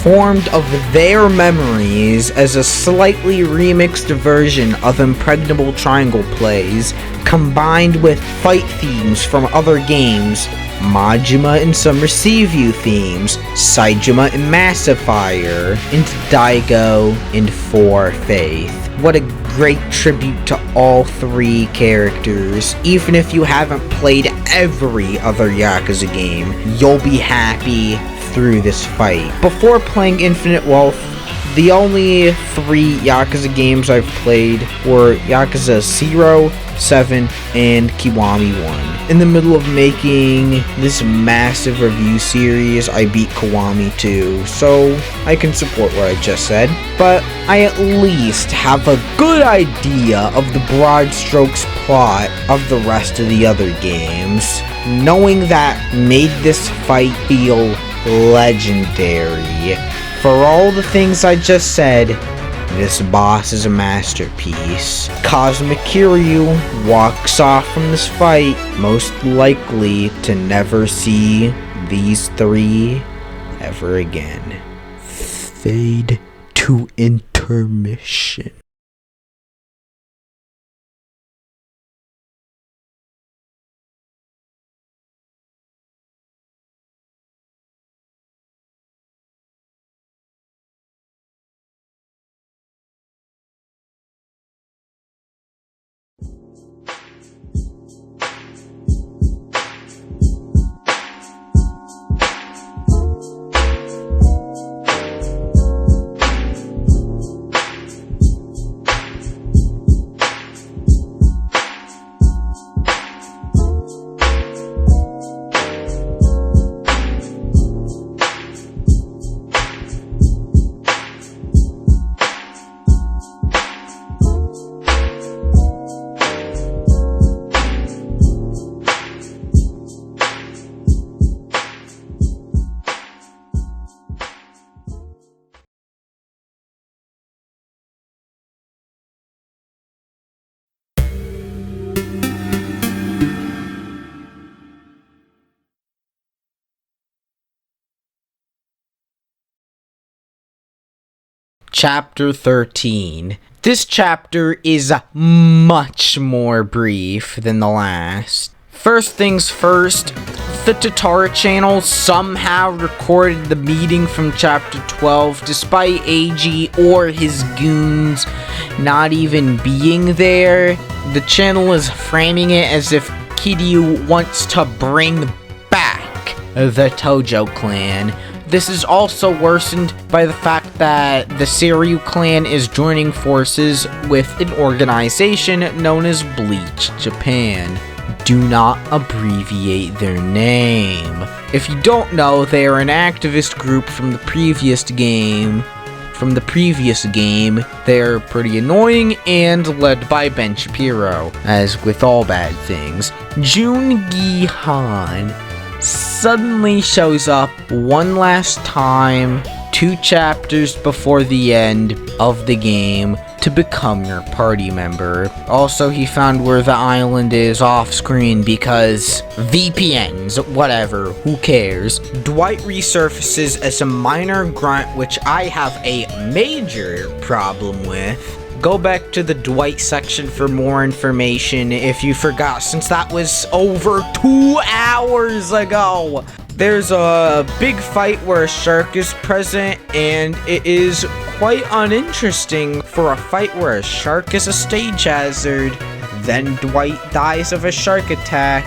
formed of their memories as a slightly remixed version of Impregnable Triangle plays, combined with fight themes from other games, Majima and some Receive You themes, Saijima and Massive Fire, and Daigo and For Faith. What a great tribute to all 3 characters. Even if you haven't played every other Yakuza game, you'll be happy through this fight. Before playing Infinite Wealth, the only 3 Yakuza games I've played were Yakuza 0, 7, and Kiwami 1. In the middle of making this massive review series, I beat Kiwami 2, so I can support what I just said. But I at least have a good idea of the broad strokes plot of the rest of the other games. Knowing that made this fight feel legendary. For all the things I just said, This boss is a masterpiece. Cosmic Kiryu walks off from this fight, most likely to never see these three ever again. Fade to intermission. Chapter 13. This chapter is much more brief than the last. First things first, the Tatara channel somehow recorded the meeting from chapter 12 despite AG or his goons not even being there. The channel is framing it as if Kiryu wants to bring back the Tojo clan. This is also worsened by the fact that the Seiryu clan is joining forces with an organization known as Bleach Japan. Do not abbreviate their name. If you don't know, they are an activist group from the previous game. They're pretty annoying and led by Ben Shapiro, as with all bad things. Jun Gi-han suddenly shows up one last time 2 chapters before the end of the game to become your party member. Also, he found where the island is off screen because VPNs, whatever, who cares. Dwight resurfaces as a minor grunt, which I have a major problem with. Go back to the Dwight section for more information if you forgot, since that was over 2 hours ago. There's a big fight where a shark is present, and it is quite uninteresting for a fight where a shark is a stage hazard. Then Dwight dies of a shark attack.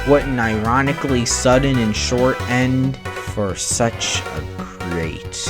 What an ironically sudden and short end for such a great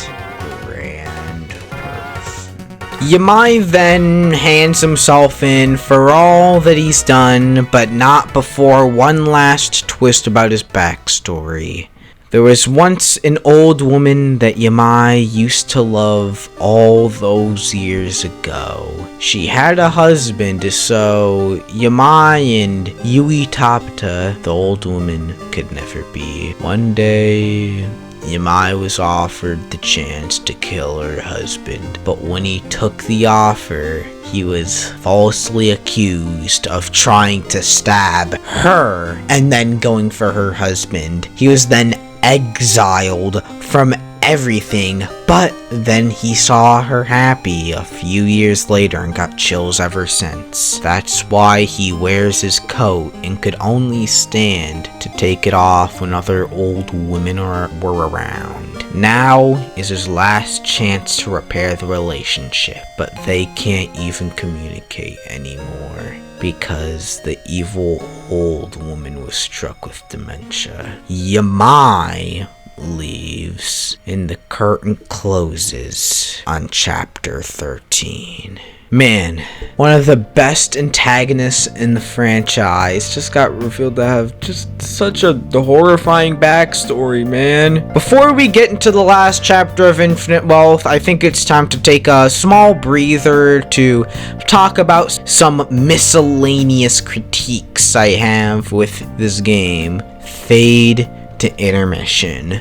grand person. Yamai then hands himself in for all that he's done, but not before one last twist about his backstory. There was once an old woman that Yamai used to love all those years ago. She had a husband, so Yamai and Yui Tabata, the old woman, could never be. One day, Yamai was offered the chance to kill her husband, but when he took the offer, he was falsely accused of trying to stab her and then going for her husband. He was then exiled from everything, but then he saw her happy a few years later and got chills ever since. That's why he wears his coat and could only stand to take it off when other old women were around. Now is his last chance to repair the relationship, but they can't even communicate anymore because the evil old woman was struck with dementia. Yamai leaves and the curtain closes on chapter 13. Man, one of the best antagonists in the franchise just got revealed to have just such a horrifying backstory, man. Before we get into the last chapter of Infinite Wealth, I think it's time to take a small breather to talk about some miscellaneous critiques I have with this game. Fade to intermission.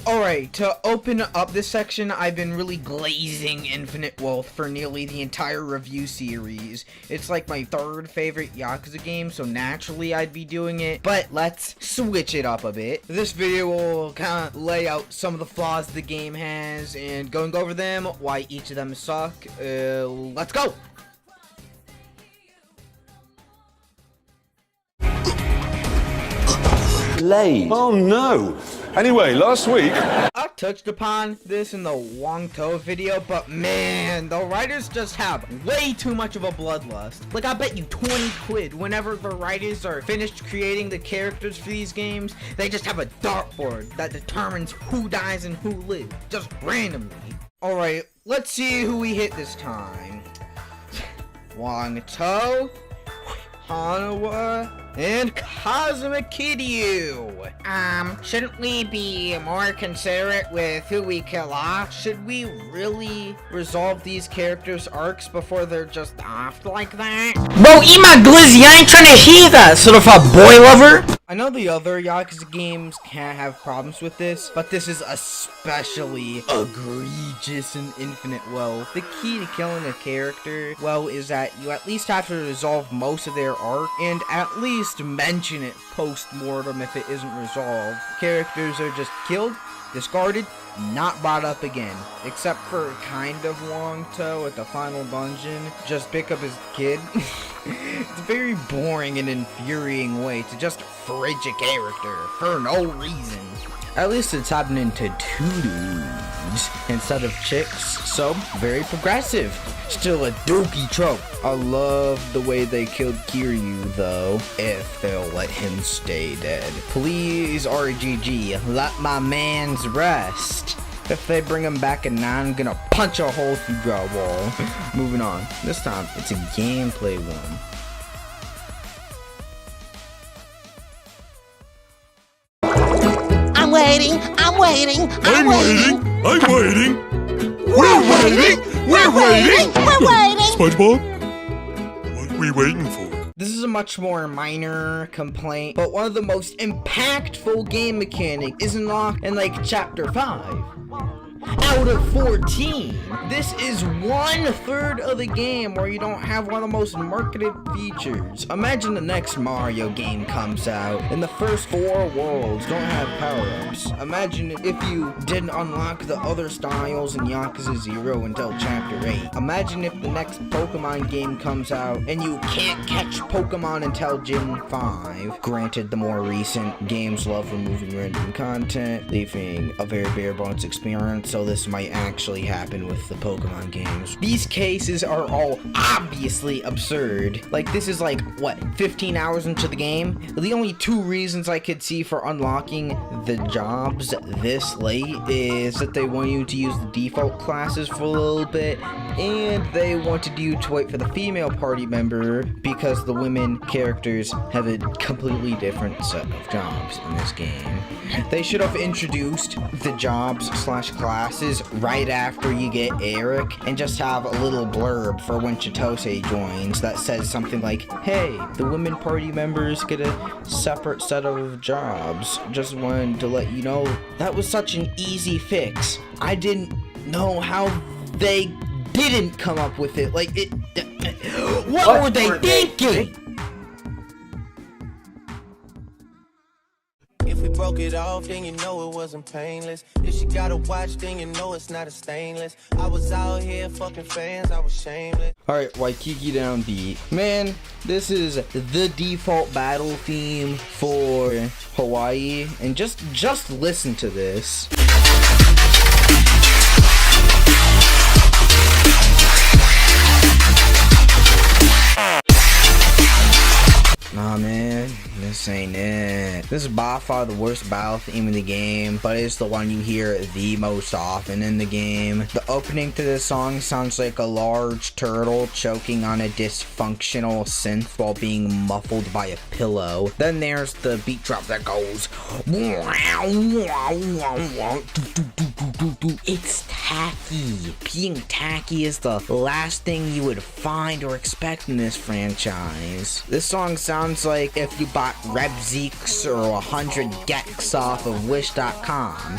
Alright, to open up this section, I've been really glazing Infinite Wealth for nearly the entire review series. It's like my third favorite Yakuza game, so naturally I'd be doing it, but let's switch it up a bit. This video will kind of lay out some of the flaws the game has, and going over them, why each of them suck. Let's go! Late. Oh no. Anyway, last week... I touched upon this in the Wong To video, but man, the writers just have way too much of a bloodlust. Like, I bet you 20 quid whenever the writers are finished creating the characters for these games, they just have a dartboard that determines who dies and who lives, just randomly. Alright, let's see who we hit this time. Wong To, Hanawa, and Cosmic Kiryu. Shouldn't we be more considerate with who we kill off? Should we really resolve these characters' arcs before they're just off like that? Bro, eat my glizzy, I ain't trying to hear that, sort of a boy lover. I know the other Yakuza games can have problems with this, but this is especially egregious in Infinite Wealth. The key to killing a character, well, is that you at least have to resolve most of their arc, and at least mention it post-mortem if it isn't resolved. Characters are just killed, discarded, not brought up again, except for kind of Wong To at the final dungeon. Just pick up his kid. It's a very boring and infuriating way to just fridge a character for no reason. At least it's happening to two dudes instead of chicks, so very progressive. Still a dookie trope. I love the way they killed Kiryu though, if they'll let him stay dead. Please RGG, let my mans rest. If they bring him back at 9, I'm gonna punch a hole through drywall. Moving on. This time, it's a gameplay one. I'm waiting. I'm waiting. We're waiting. SpongeBob, what are we waiting for? This is a much more minor complaint, but one of the most impactful game mechanics is unlocked in like chapter 5. Out of 14, this is 1/3 of the game where you don't have one of the most marketed features. Imagine the next Mario game comes out and the first 4 worlds don't have power-ups. Imagine if you didn't unlock the other styles in Yakuza 0 until chapter 8. Imagine if the next Pokemon game comes out and you can't catch Pokemon until Gen 5. Granted, the more recent games love removing random content, leaving a very bare bones experience, so this might actually happen with the Pokemon games. These cases are all obviously absurd. Like, this is like, what, 15 hours into the game? The only 2 reasons I could see for unlocking the jobs this late is that they want you to use the default classes for a little bit, and they wanted you to wait for the female party member because the women characters have a completely different set of jobs in this game. They should have introduced the jobs/classes right after you get Eric, and just have a little blurb for when Chitose joins that says something like, hey, the women party members get a separate set of jobs. Just wanted to let you know that was such an easy fix. I didn't know how they didn't come up with it. Like, what were they thinking? If we broke it off, then you know it wasn't painless. If she got a watch, then you know it's not a stainless. I was out here fucking fans, I was shameless. Alright, Waikiki downbeat. Man, this is the default battle theme for Hawaii, and just listen to this. Nah, man, this ain't it. This is by far the worst battle theme in the game, but it's the one you hear the most often in the game. The opening to this song sounds like a large turtle choking on a dysfunctional synth while being muffled by a pillow. Then there's the beat drop that goes... It's tacky. Being tacky is the last thing you would find or expect in this franchise. This song sounds sounds like if you bought Rebzeeks or 100 Gex off of Wish.com.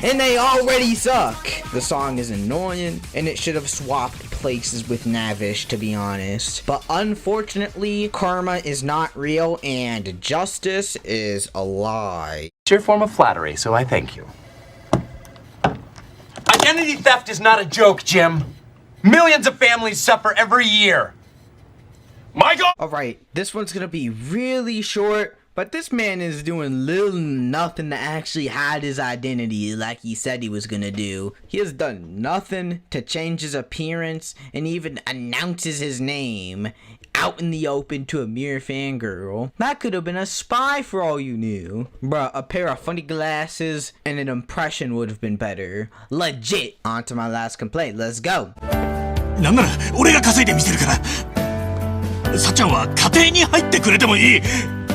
And they already suck! The song is annoying, and it should have swapped places with Navish, to be honest. But unfortunately, karma is not real, and justice is a lie. It's your form of flattery, so I thank you. Identity theft is not a joke, Jim. Millions of families suffer every year. My God! Alright, this one's gonna be really short, but this man is doing little nothing to actually hide his identity like he said he was gonna do. He has done nothing to change his appearance and even announces his name out in the open to a mere fangirl. That could have been a spy for all you knew. Bruh, a pair of funny glasses and an impression would have been better. Legit. On to my last complaint. Let's go. なんなら俺が稼いでみせるからさっちゃんは家庭に入ってくれてもいい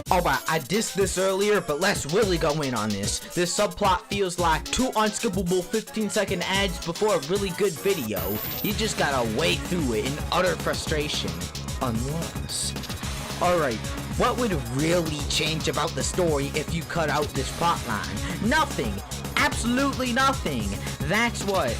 Alright, I dissed this earlier, but let's really go in on this. This subplot feels like 2 unskippable 15-second ads before a really good video. You just gotta wade through it in utter frustration. Unless... Alright, what would really change about the story if you cut out this plotline? Nothing! Absolutely nothing! That's what...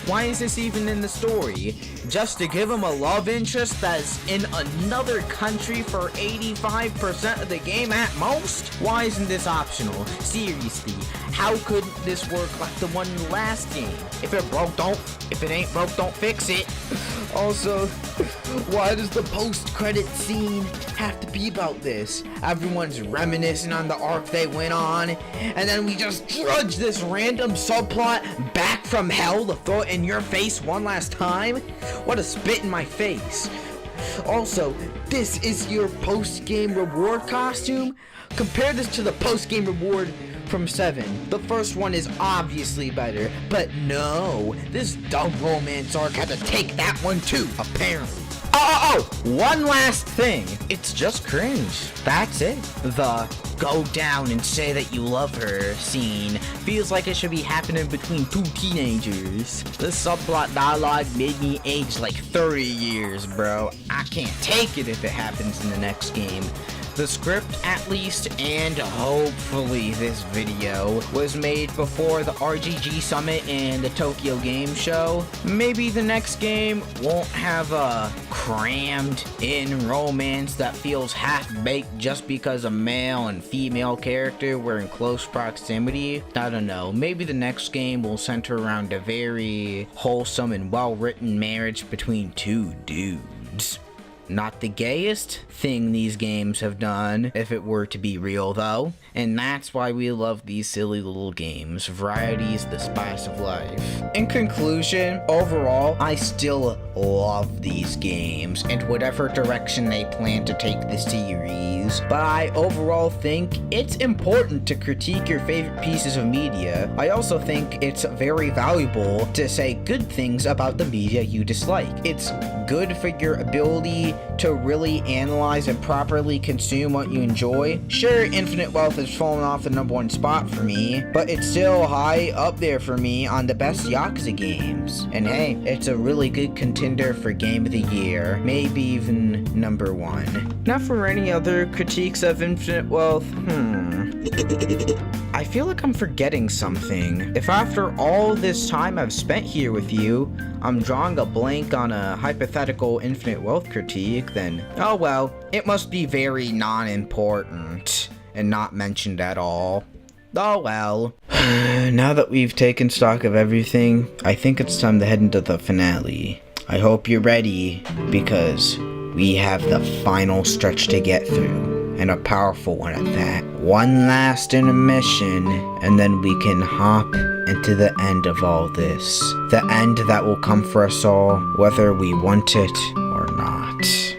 Why is this even in the story? Just to give him a love interest that's in another country for 85% of the game at most? Why isn't this optional? Seriously, how couldn't this work like the one in the last game? If it ain't broke, don't fix it. Also, why does the post-credit scene have to be about this? Everyone's reminiscing on the arc they went on, and then we just drudge this random subplot back from hell to throw it in your face one last time? What a spit in my face. Also, this is your post-game reward costume? Compare this to the post-game reward from 7. The first one is obviously better, but no, this dumb romance arc had to take that one too, apparently. One last thing. It's just cringe. That's it. The go down and say that you love her scene feels like it should be happening between 2 teenagers. This subplot dialogue made me age like 30 years, bro. I can't take it if it happens in the next game. The script, at least, and hopefully this video, was made before the RGG Summit and the Tokyo Game Show. Maybe the next game won't have a crammed-in romance that feels half-baked just because a male and female character were in close proximity. I don't know. Maybe the next game will center around a very wholesome and well-written marriage between 2 dudes. Not the gayest thing these games have done, if it were to be real though. And that's why we love these silly little games. Variety is the spice of life. In conclusion, overall, I still love these games and whatever direction they plan to take the series. But I overall think it's important to critique your favorite pieces of media. I also think it's very valuable to say good things about the media you dislike. It's good for your ability to really analyze and properly consume what you enjoy. Sure, Infinite Wealth has fallen off the #1 spot for me, but it's still high up there for me on the best Yakuza games. And hey, it's a really good contender for Game of the Year, maybe even #1. Now for any other critiques of Infinite Wealth, I feel like I'm forgetting something. If after all this time I've spent here with you, I'm drawing a blank on a hypothetical Infinite Wealth critique, then oh well, it must be very non-important and not mentioned at all. Oh well. Now that we've taken stock of everything, I think it's time to head into the finale. I hope you're ready, because we have the final stretch to get through, and a powerful one at that. One last intermission, and then we can hop into the end of all this. The end that will come for us all, whether we want it or not.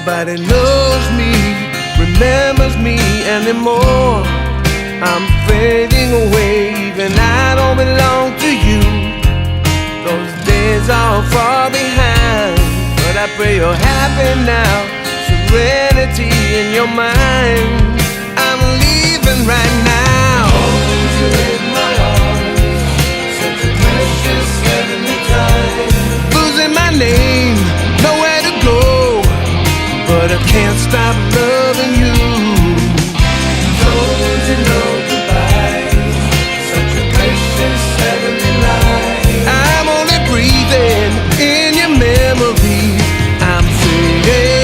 Nobody knows me, remembers me anymore. I'm fading away, even I don't belong to you. Those days are far behind, but I pray you're happy now. Serenity in your mind. I'm leaving right now. Hold you in my arms, such a precious heavenly time. Losing my name, nowhere to go, but I can't stop loving you. Told you no goodbye, such a precious heavenly life. I'm only breathing in your memory. I'm fading.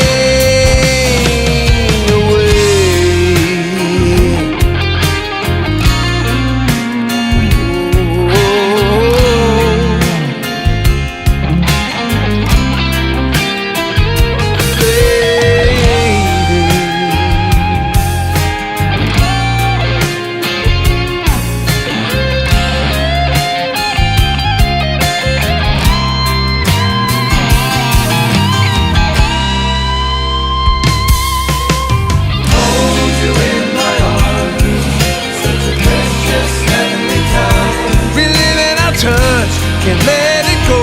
Can't let it go,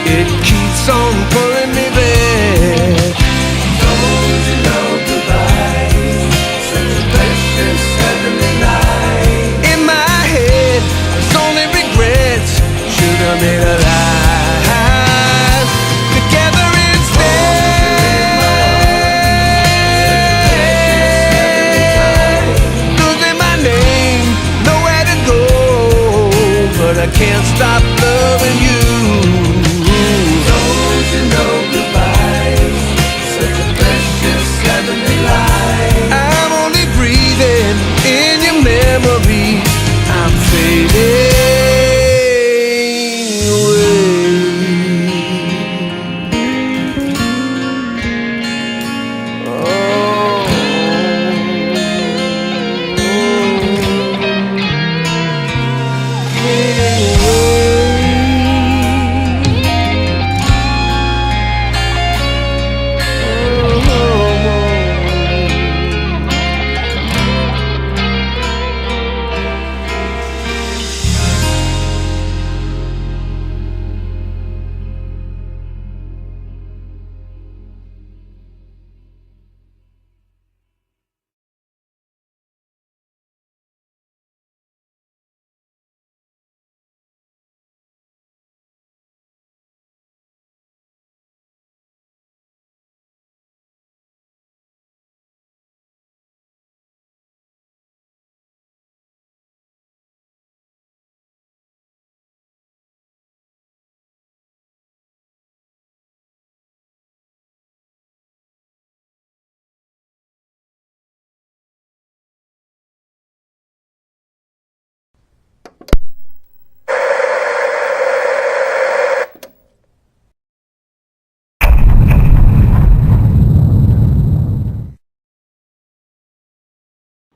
it keeps on pulling me back. Told you no goodbye, such a precious heavenly life. In my head, there's only regrets, should have made a life together instead. Losing my name, nowhere to go, but I can't stop loving you. Don't you know goodbye, such a precious heavenly life. I'm only breathing in your memory. I'm fading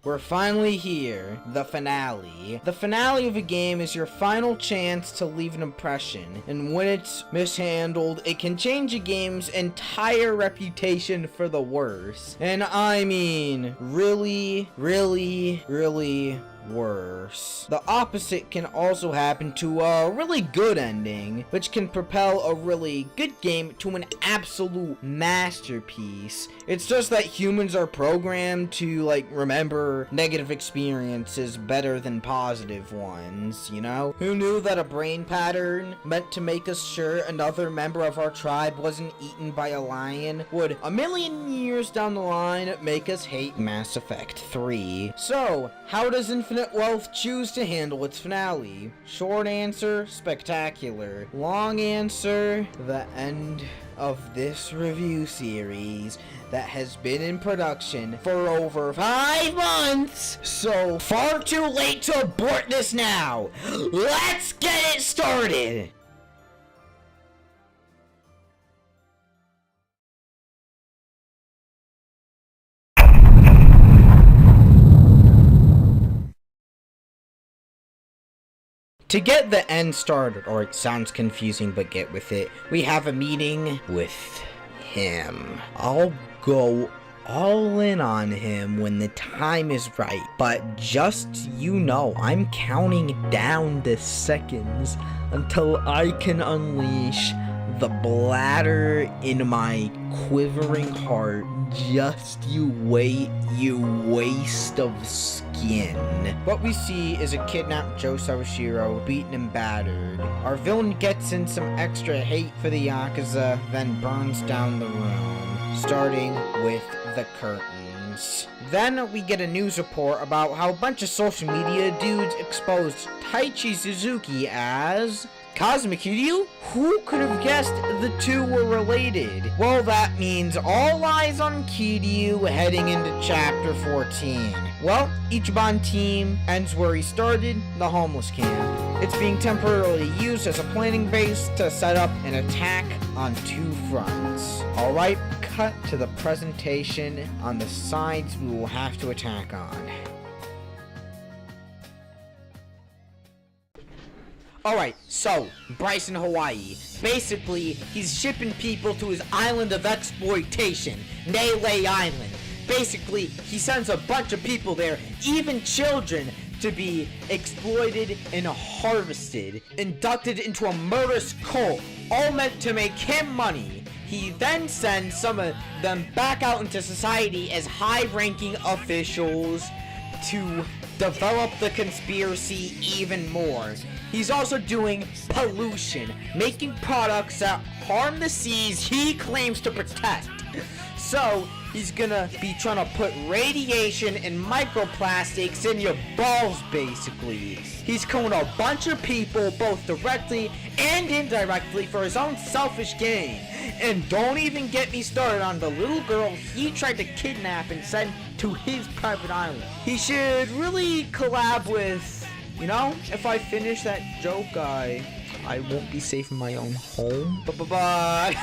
We're finally here, the finale. The finale of a game is your final chance to leave an impression, and when it's mishandled, it can change a game's entire reputation for the worse. And I mean, really worse. The opposite can also happen to a really good ending, which can propel a really good game to an absolute masterpiece. It's just that humans are programmed to, like, remember negative experiences better than positive ones, you know? Who knew that a brain pattern meant to make us sure another member of our tribe wasn't eaten by a lion would, a million years down the line, make us hate Mass Effect 3. So, how does Infinite Wealth choose to handle its finale? Short answer, spectacular. Long answer, the end of this review series that has been in production for over 5 months. So far too late to abort this now. Let's get it started. To get the end started, or it sounds confusing but get with it, we have a meeting with him. I'll go all in on him when the time is right. But just so you know, I'm counting down the seconds until I can unleash the bladder in my quivering heart. Just you wait, you waste of skin. What we see is a kidnapped Joe Sawashiro, beaten and battered. Our villain gets in some extra hate for the Yakuza, then burns down the room, starting with the curtains. Then we get a news report about how a bunch of social media dudes exposed Taichi Suzuki as Cosmic Kiryu? Who could have guessed the two were related? Well, that means all eyes on Kiryu heading into chapter 14. Well, Ichiban team ends where he started, the homeless camp. It's being temporarily used as a planning base to set up an attack on two fronts. Alright, cut to the presentation on the sides we will have to attack on. Alright, so, Bryce in Hawaii. Basically, he's shipping people to his island of exploitation, Nele Island. Basically, he sends a bunch of people there, even children, to be exploited and harvested, inducted into a murderous cult, all meant to make him money. He then sends some of them back out into society as high-ranking officials to develop the conspiracy even more. He's also doing pollution, making products that harm the seas he claims to protect. So, he's gonna be trying to put radiation and microplastics in your balls, basically. He's killing a bunch of people, both directly and indirectly, for his own selfish gain. And don't even get me started on the little girl he tried to kidnap and send to his private island. He should really collab with, you know, if I finish that joke, I won't be safe in my own home. But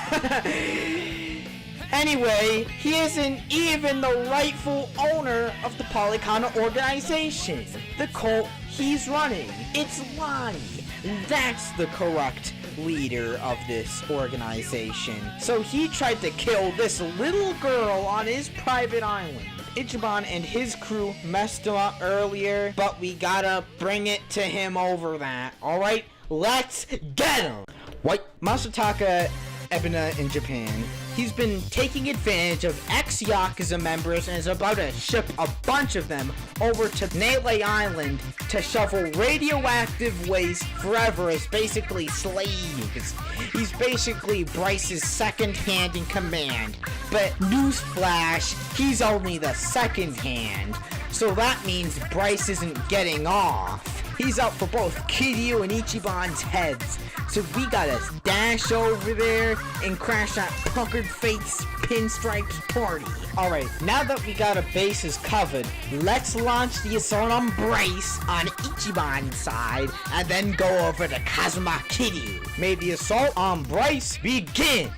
anyway, he isn't even the rightful owner of the Polycana organization. The cult he's running. It's Lonnie. That's the correct leader of this organization. So he tried to kill this little girl on his private island. Ichiban and his crew messed him up earlier, but we gotta bring it to him over that. Alright, let's get him! White Masataka Ebina in Japan. He's been taking advantage of ex-Yakuza members and is about to ship a bunch of them over to Nele Island to shovel radioactive waste forever as basically slaves. He's basically Bryce's second hand in command. But newsflash, he's only the second hand. So that means Bryce isn't getting off. He's out for both Kiryu and Ichiban's heads. So we gotta dash over there and crash that puckered face pinstripes party. Alright, now that we got our bases covered, let's launch the assault on Bryce on Ichiban's side and then go over to Kazuma Kiryu. May the assault on Bryce begin!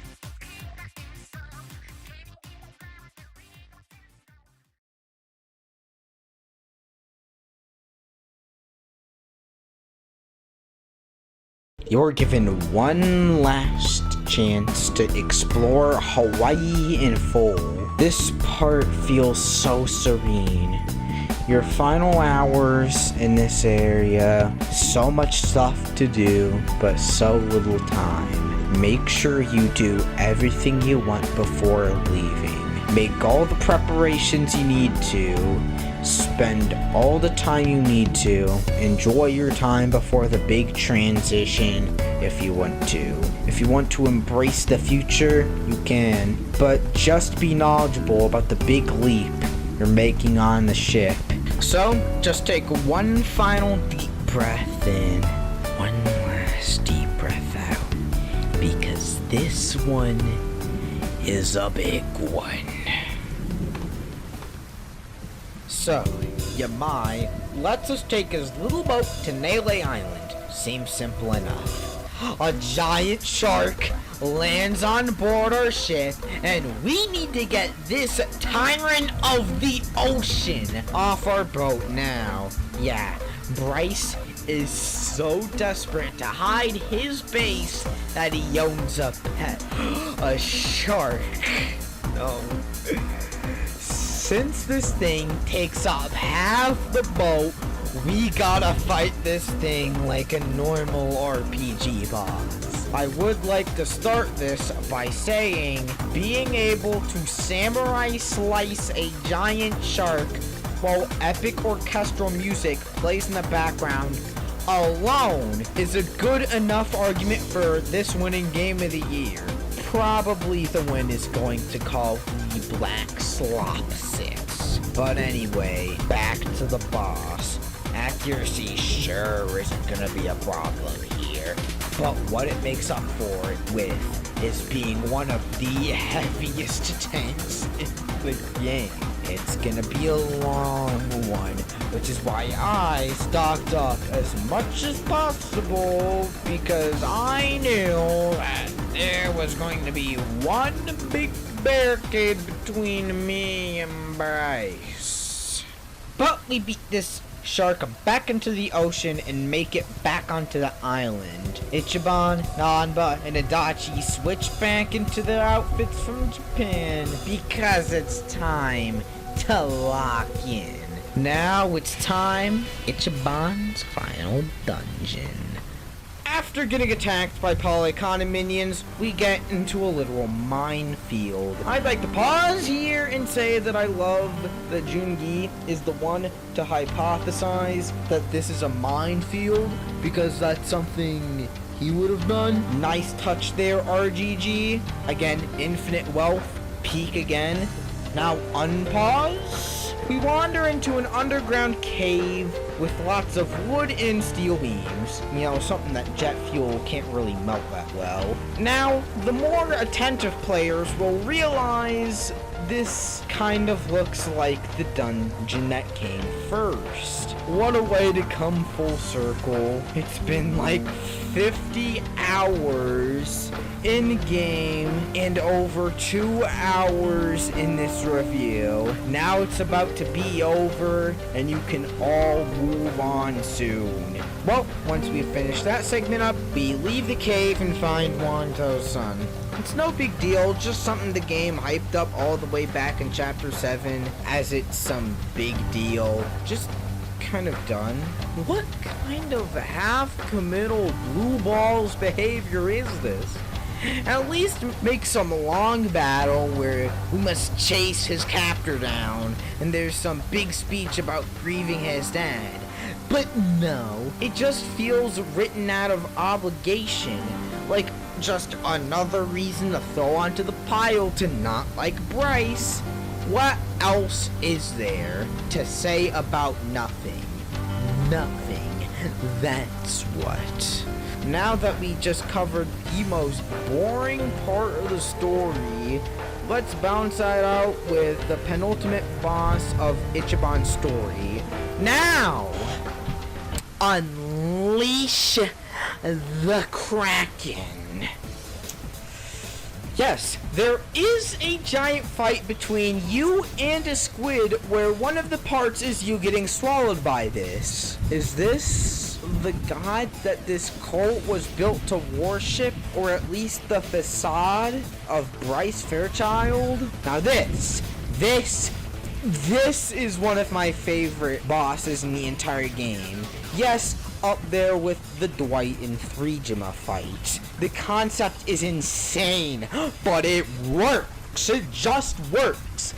You're given one last chance to explore Hawaii in full. This part feels so serene. Your final hours in this area, so much stuff to do, but so little time. Make sure you do everything you want before leaving. Make all the preparations you need to. Spend all the time you need to. Enjoy your time before the big transition if you want to. If you want to embrace the future, you can. But just be knowledgeable about the big leap you're making on the ship. So, just take one final deep breath in. One last deep breath out. Because this one is a big one. So, Yamai lets us take his little boat to Nele Island. Seems simple enough. A giant shark lands on board our ship, and we need to get this tyrant of the ocean off our boat now. Yeah, Bryce is so desperate to hide his base that he owns a pet. A shark. No. Since this thing takes up half the boat, we gotta fight this thing like a normal RPG boss. I would like to start this by saying being able to samurai slice a giant shark while epic orchestral music plays in the background alone is a good enough argument for this winning game of the year. Probably the win is going to call the Black Slop 6. But anyway, back to the boss. Accuracy sure isn't gonna be a problem here, but what it makes up for it with is being one of the heaviest tanks in the game. It's gonna be a long one, which is why I stocked up as much as possible, because I knew that there was going to be one big barricade between me and Bryce. But we beat this shark back into the ocean and make it back onto the island. Ichiban, Nanba, and Adachi switch back into their outfits from Japan because it's time to lock in. Now it's time, Ichiban's final dungeon. After getting attacked by Polycon minions, we get into a literal minefield. I'd like to pause here and say that I love that Jungi is the one to hypothesize that this is a minefield, because that's something he would have done. Nice touch there, RGG. Again, infinite wealth. Peak again. Now unpause. We wander into an underground cave with lots of wood and steel beams. You know, something that jet fuel can't really melt that well. Now, the more attentive players will realize this kind of looks like the dungeon that came first. What a way to come full circle. It's been like 50 hours in game and over 2 hours in this review. Now it's about to be over and you can all move on soon. Well, once we finish that segment up, we leave the cave and find Wanto's son. It's no big deal, just something the game hyped up all the way back in Chapter 7 as it's some big deal. Just kind of done. What kind of half-committal blue balls behavior is this? At least make some long battle where we must chase his captor down and there's some big speech about grieving his dad. But no, it just feels written out of obligation, like just another reason to throw onto the pile to not like Bryce. What else is there to say about nothing? Nothing. That's what. Now that we just covered the most boring part of the story, let's balance that out with the penultimate boss of Ichiban's story. Now, unleash the Kraken. Yes, there is a giant fight between you and a squid where one of the parts is you getting swallowed by this. Is this the god that this cult was built to worship, or at least the facade of Bryce Fairchild? Now this is one of my favorite bosses in the entire game. Yes, up there with the Dwight and Threejima fight. The concept is insane, but it works. It just works.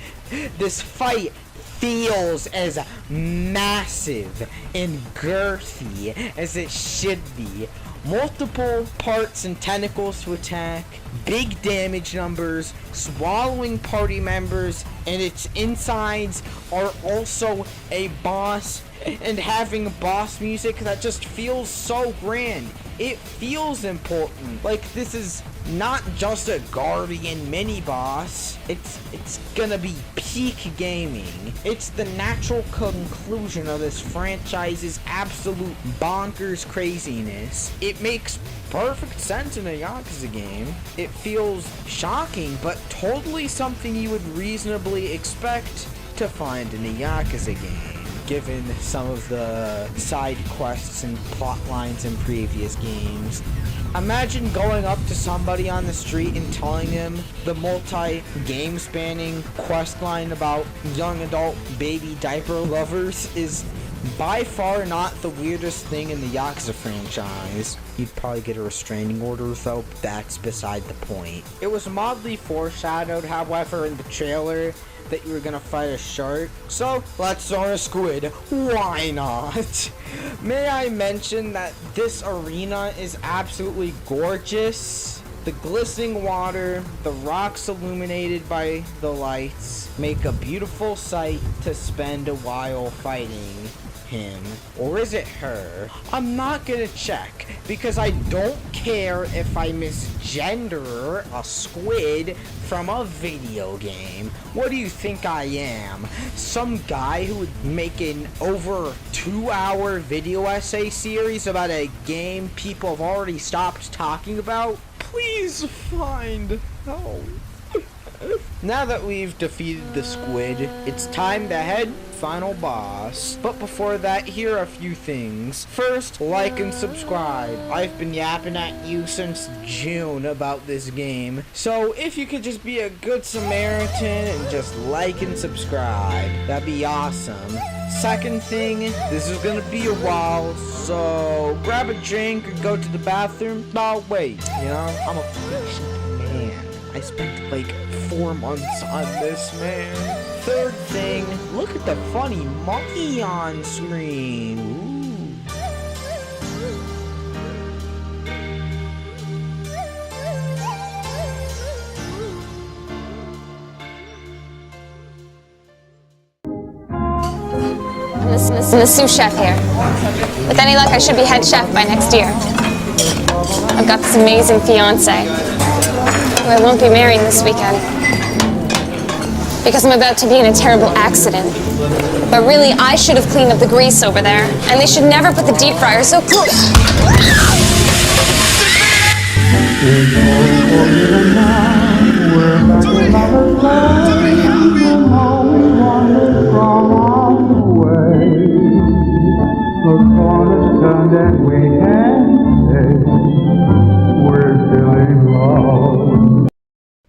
This fight feels as massive and girthy as it should be. Multiple parts and tentacles to attack, big damage numbers, swallowing party members, and its insides are also a boss, and having boss music that just feels so grand. It feels important. Like this is not just a Guardian mini-boss. It's gonna be peak gaming. It's the natural conclusion of this franchise's absolute bonkers craziness. It makes perfect sense in a Yakuza game. It feels shocking, but totally something you would reasonably expect to find in a Yakuza game. given some of the side quests and plot lines in previous games. Imagine going up to somebody on the street and telling them the multi-game spanning quest line about young adult baby diaper lovers is by far not the weirdest thing in the Yakuza franchise. You'd probably get a restraining order though, but that's beside the point. It was mildly foreshadowed, however, in the trailer that you were gonna fight a shark. So, let's throw a squid. Why not? May I mention that this arena is absolutely gorgeous. The glistening water, the rocks illuminated by the lights, make a beautiful sight to spend a while fighting him. Or is it her? I'm not gonna check, because I don't care if I misgender a squid from a video game. What do you think I am? Some guy who would make an over 2-hour video essay series about a game people have already stopped talking about? Please find help. Now that we've defeated the squid, it's time to head final boss. But before that, here are a few things. First, like and subscribe. I've been yapping at you since June about this game, so if you could just be a good Samaritan and just like and subscribe, that'd be awesome. Second thing, this is gonna be a while, so grab a drink or go to the bathroom. No, wait, you know, I'm a patient man. I spent like 4 months on this, man. Third thing, look at the funny monkey on screen. Ooh. I'm the sous chef here. With any luck, I should be head chef by next year. I've got this amazing fiance, who I won't be marrying this weekend, because I'm about to be in a terrible accident. But really, I should have cleaned up the grease over there, and they should never put the deep fryer so close.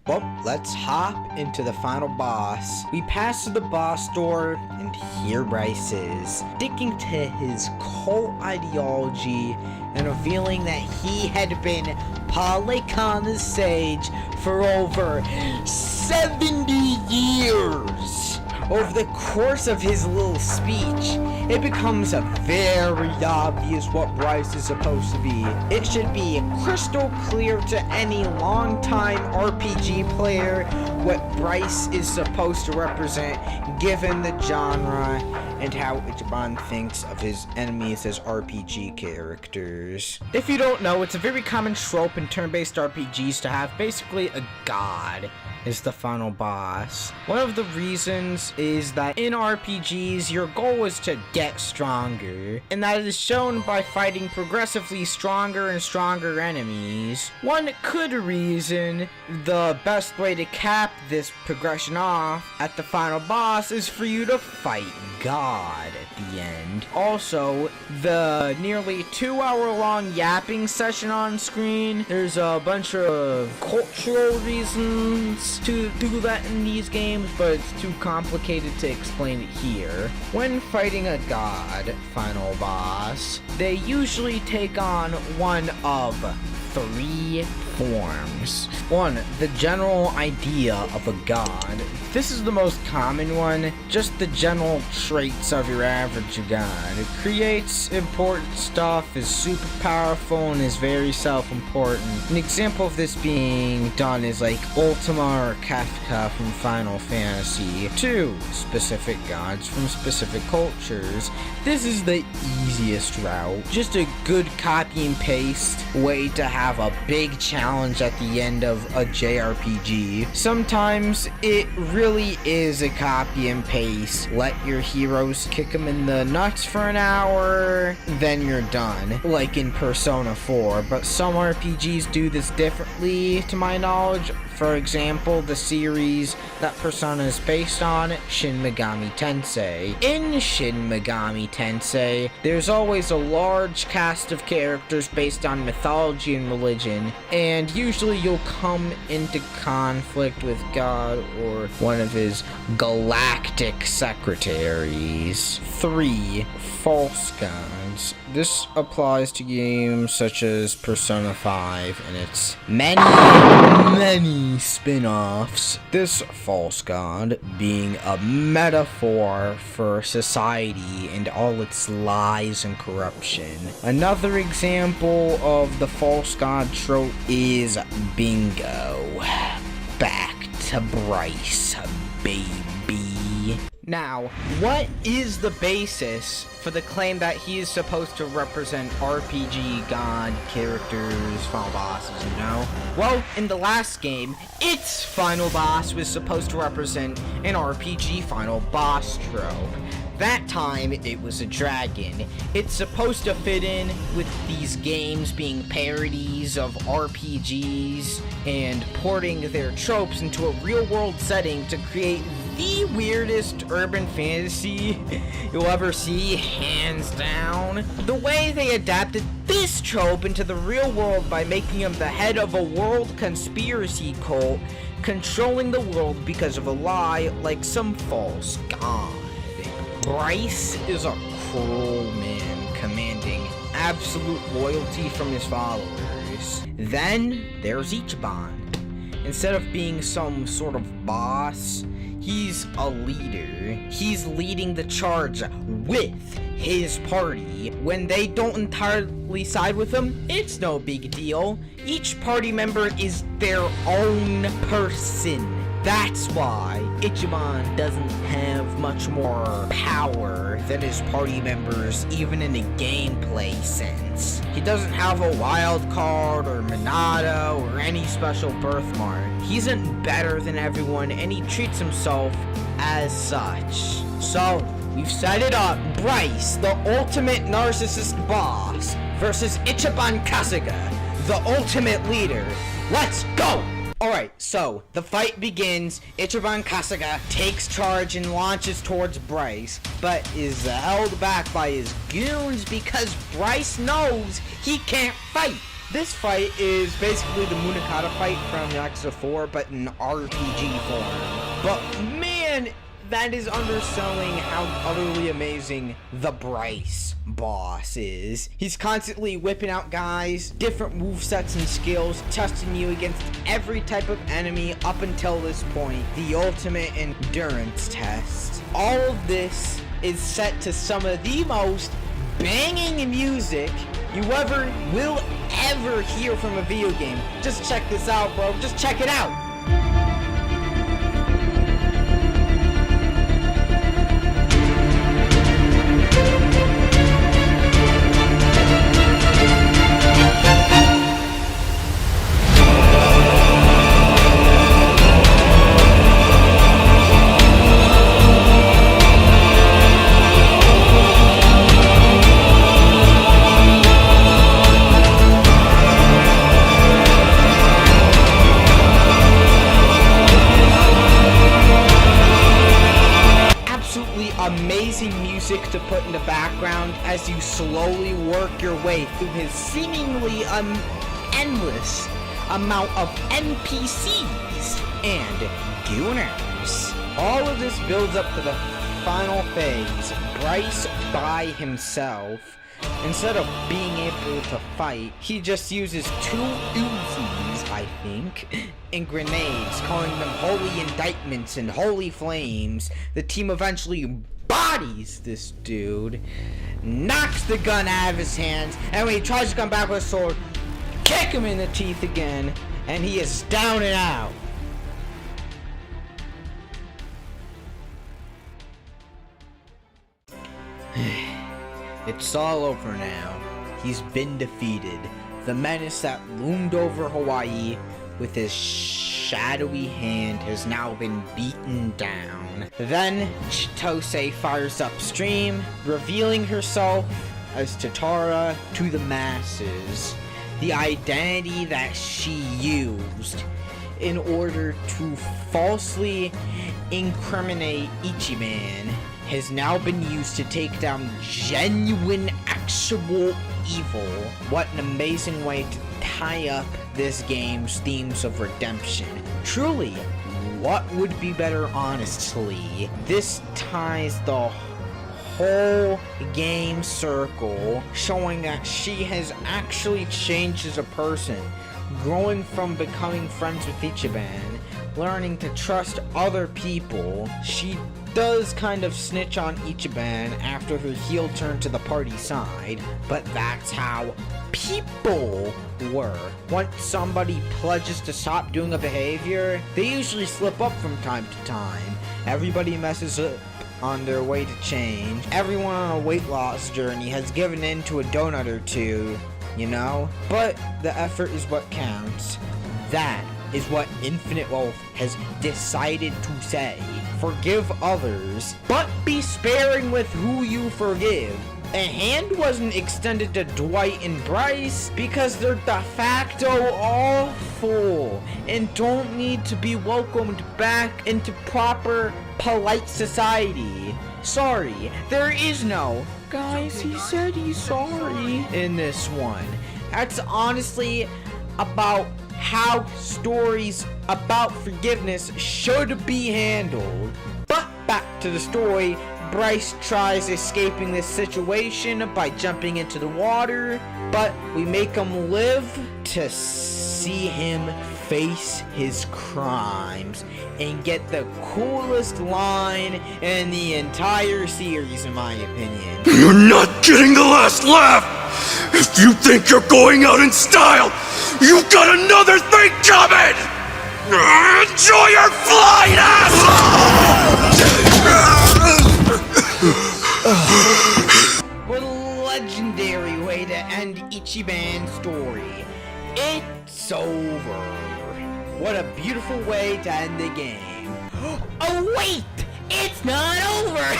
Well, let's hop into the final boss. We pass through the boss door, and here Bryce is, sticking to his cult ideology and revealing that he had been Polycana's sage for over 70 years. Over the course of his little speech, it becomes very obvious what Bryce is supposed to be. It should be crystal clear to any longtime RPG player what Bryce is supposed to represent, given the genre and how Ichiban thinks of his enemies as RPG characters. If you don't know, it's a very common trope in turn-based RPGs to have basically a god is the final boss. One of the reasons is that in RPGs, your goal is to get stronger, and that is shown by fighting progressively stronger and stronger enemies. One could reason the best way to cap this progression off at the final boss is for you to fight God at the end. Also, the nearly 2-hour-long yapping session on screen, there's a bunch of cultural reasons to do that in these games, but it's too complicated to explain it here. When fighting a god final boss, they usually take on one of 3 forms. 1, the general idea of a god. This is the most common one, just the general traits of your average god. It creates important stuff, is super powerful, and is very self-important. An example of this being done is like Ultima or Kafka from Final Fantasy. 2, specific gods from specific cultures. This is the easiest route. Just a good copy and paste way to have a big challenge at the end of a JRPG. Sometimes it really is a copy and paste. Let your heroes kick them in the nuts for an hour, then you're done, like in Persona 4. But some RPGs do this differently, to my knowledge. For example, the series that Persona is based on, Shin Megami Tensei. In Shin Megami Tensei, there's always a large cast of characters based on mythology and religion, and usually you'll come into conflict with God or one of his galactic secretaries. 3. False gods. This applies to games such as Persona 5 and its many spin-offs. This false god being a metaphor for society and all its lies and corruption. Another example of the false god trope is bingo. Back to Bryce, baby. Now, what is the basis for the claim that he is supposed to represent RPG god characters, final bosses, you know? Well, in the last game, its final boss was supposed to represent an RPG final boss trope. That time, it was a dragon. It's supposed to fit in with these games being parodies of RPGs and porting their tropes into a real-world setting to create the weirdest urban fantasy you'll ever see, hands down. The way they adapted this trope into the real world by making him the head of a world conspiracy cult, controlling the world because of a lie like some false god. Bryce is a cruel man commanding absolute loyalty from his followers. Then there's Ichiban. Instead of being some sort of boss, he's a leader. He's leading the charge with his party. When they don't entirely side with him, it's no big deal. Each party member is their own person. That's why Ichiban doesn't have much more power than his party members, even in a gameplay sense. He doesn't have a wild card or Minato or any special birthmark. He isn't better than everyone, and he treats himself as such. So, we've set it up. Bryce, the ultimate narcissist boss, versus Ichiban Kasuga, the ultimate leader. Let's go! Alright, so, the fight begins. Ichiban Kasuga takes charge and launches towards Bryce, but is held back by his goons because Bryce knows he can't fight. This fight is basically the Munakata fight from Yakuza 4, but in RPG form. But man, that is underselling how utterly amazing the Bryce boss is. He's constantly whipping out guys, different movesets and skills, testing you against every type of enemy up until this point. The ultimate endurance test. All of this is set to some of the most banging music you will ever hear from a video game. Just check this out, bro. Just check it out. Amazing music to put in the background as you slowly work your way through his seemingly endless amount of NPCs and gooners. All of this builds up to the final phase. Bryce by himself. Instead of being able to fight, he just uses 2 Uzis, I think, and grenades, calling them holy indictments and holy flames. The team eventually bodies this dude, knocks the gun out of his hands, and when he tries to come back with a sword, kick him in the teeth again, and he is down and out. It's all over now. He's been defeated. The menace that loomed over Hawaii with his shadowy hand has now been beaten down. Then Chitose fires upstream, revealing herself as Tatara to the masses. The identity that she used in order to falsely incriminate Ichiban has now been used to take down genuine, actual evil. What an amazing way to tie up this game's themes of redemption. Truly, what would be better, honestly? This ties the whole game circle, showing that she has actually changed as a person, growing from becoming friends with Ichiban, learning to trust other people. She does kind of snitch on Ichiban after her heel turn to the party side, but that's how people were. Once somebody pledges to stop doing a behavior, they usually slip up from time to time. Everybody messes up on their way to change. Everyone on a weight loss journey has given in to a donut or two, you know? But the effort is what counts. That is what Infinite Wealth has decided to say. Forgive others, but be sparing with who you forgive. A hand wasn't extended to Dwight and Bryce because they're de facto awful and don't need to be welcomed back into proper, polite society. Sorry, there is no, guys, he said he's sorry in this one. That's honestly about how stories about forgiveness should be handled. But back to the story. Bryce tries escaping this situation by jumping into the water, but we make him live to see him face his crimes and get the coolest line in the entire series, in my opinion. You're not getting the last laugh! If you think you're going out in style, you've got another thing coming! Enjoy your flight, asshole! What a legendary way to end Ichiban's story. It's over. What a beautiful way to end the game. Oh wait! It's not over!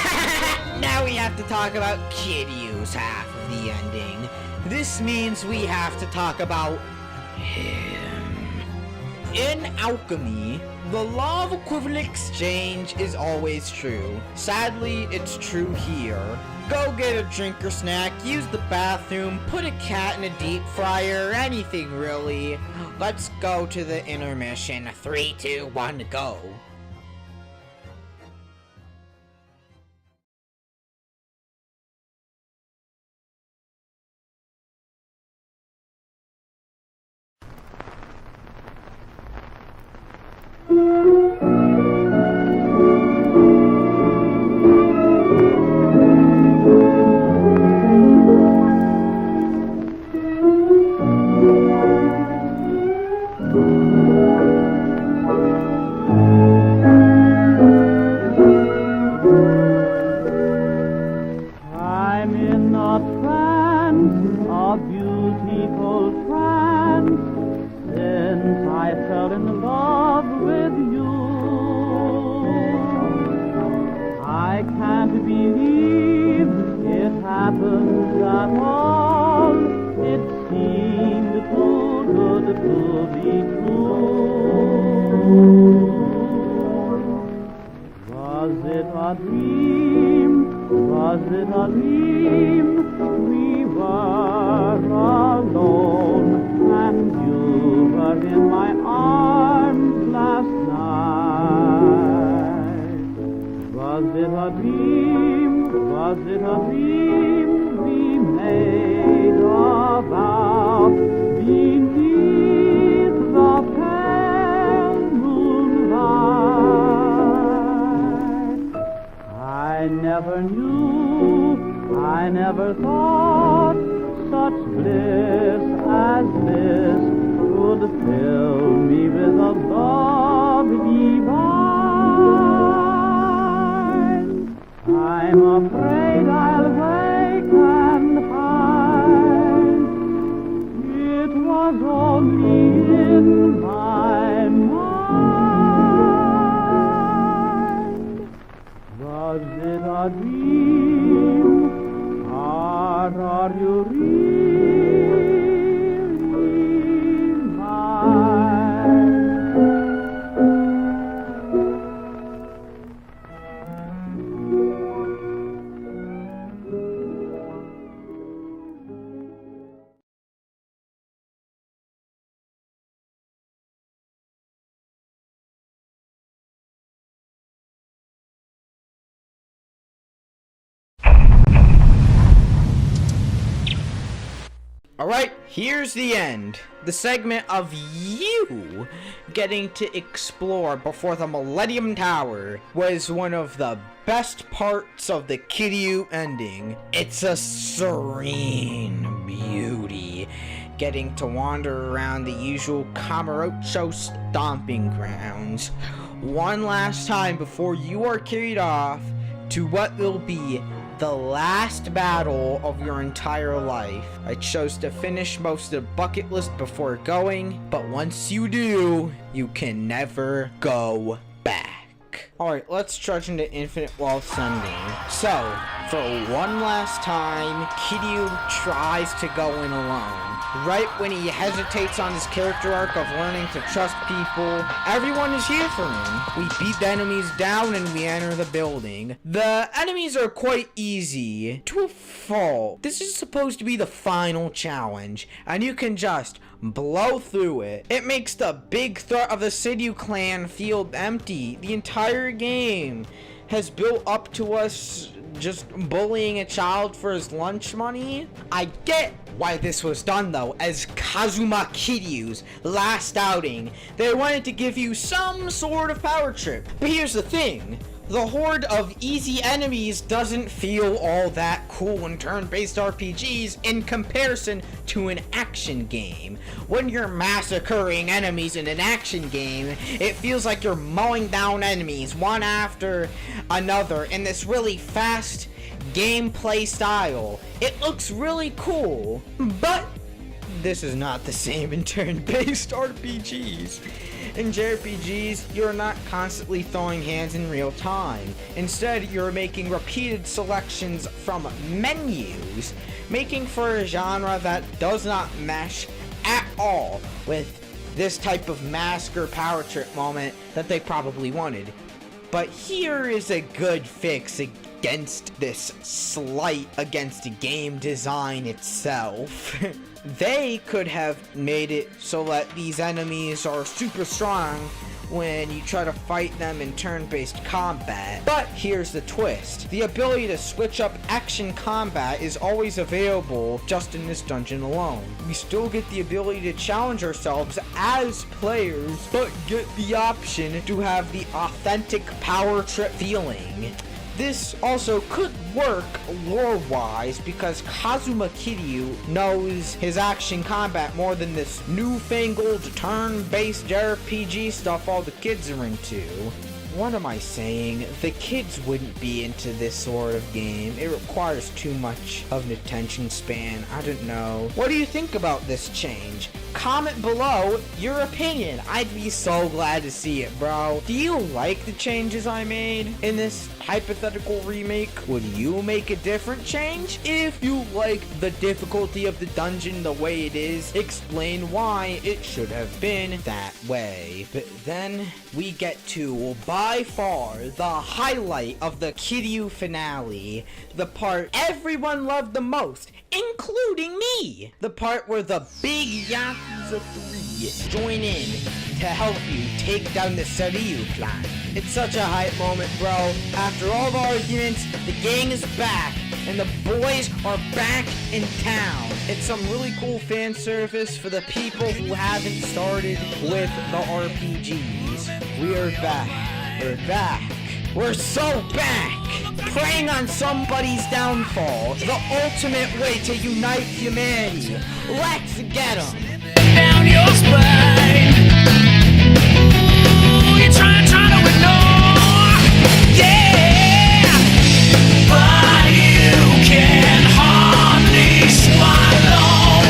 Now we have to talk about Kiryu's half of the ending. This means we have to talk about him. In alchemy, the law of equivalent exchange is always true. Sadly, it's true here. Go get a drink or snack, use the bathroom, put a cat in a deep fryer, anything really. Let's go to the intermission. 3, 2, 1, go. I'm in a trance, a beautiful trance, since I fell in love with you. I can't believe it happened at all. It seemed too good to be true. Was it a dream? Was it a dream? We were alone, and you were in my arms last night. Was it a dream? Was it a dream? We made a vow beneath the pale moonlight. I never knew, I never thought such bliss as this would fill me with a love divine. I'm afraid I'll wake and find it was only in my mind. Was it a dream, or are you really mine? Alright, here's the end. The segment of you getting to explore before the Millennium Tower was one of the best parts of the Kiryu ending. It's a serene beauty. Getting to wander around the usual Kamurocho stomping grounds one last time before you are carried off to what will be the last battle of your entire life. I chose to finish most of the bucket list before going, but once you do, you can never go back. Alright, let's charge into Infinite Wealth Sending. So, for one last time, Kiryu tries to go in alone. Right when he hesitates on his character arc of learning to trust people, everyone is here for him. We beat the enemies down and we enter the building. The enemies are quite easy to a fault. This is supposed to be the final challenge, and you can just blow through it. It makes the big threat of the Sidhu clan feel empty. The entire game has built up to us just bullying a child for his lunch money. I get why this was done though, as Kazuma Kiryu's last outing. They wanted to give you some sort of power trip. But here's the thing. The horde of easy enemies doesn't feel all that cool in turn-based RPGs in comparison to an action game. When you're massacring enemies in an action game, it feels like you're mowing down enemies one after another in this really fast gameplay style. It looks really cool, but this is not the same in turn-based RPGs. In JRPGs, you're not constantly throwing hands in real time. Instead, you're making repeated selections from menus, making for a genre that does not mesh at all with this type of massacre power trip moment that they probably wanted. But here is a good fix against this slight against game design itself. They could have made it so that these enemies are super strong when you try to fight them in turn-based combat. But here's the twist. The ability to switch up action combat is always available just in this dungeon alone. We still get the ability to challenge ourselves as players, but get the option to have the authentic power trip feeling. This also could work lore-wise because Kazuma Kiryu knows his action combat more than this newfangled turn-based RPG stuff all the kids are into. What am I saying? The kids wouldn't be into this sort of game. It requires too much of an attention span. I don't know. What do you think about this change? Comment below your opinion. I'd be so glad to see it, bro. Do you like the changes I made in this hypothetical remake? Would you make a different change? If you like the difficulty of the dungeon the way it is, explain why it should have been that way. But then we get to, by far, the highlight of the Kiryu finale. The part everyone loved the most, including me. The part where the big Yakuza 3 join in to help you take down the Soryu clan. It's such a hype moment, bro. After all the arguments, the gang is back, and the boys are back in town. It's some really cool fan service for the people who haven't started with the RPGs. We're back. We're back. We're so back! Preying on somebody's downfall. The ultimate way to unite humanity. Let's get 'em! Down your spine. Ooh, you're trying to ignore. Yeah, but you can hardly swallow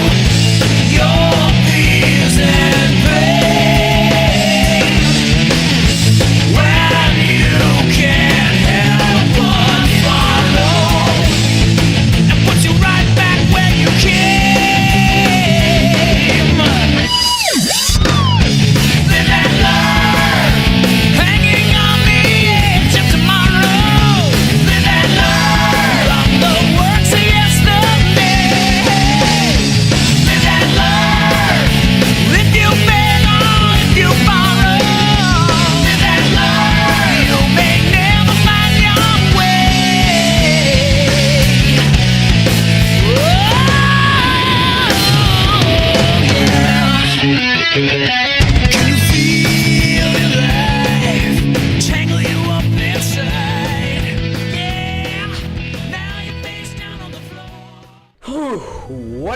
your fears and pain when you can't help but follow and put you right back where you came.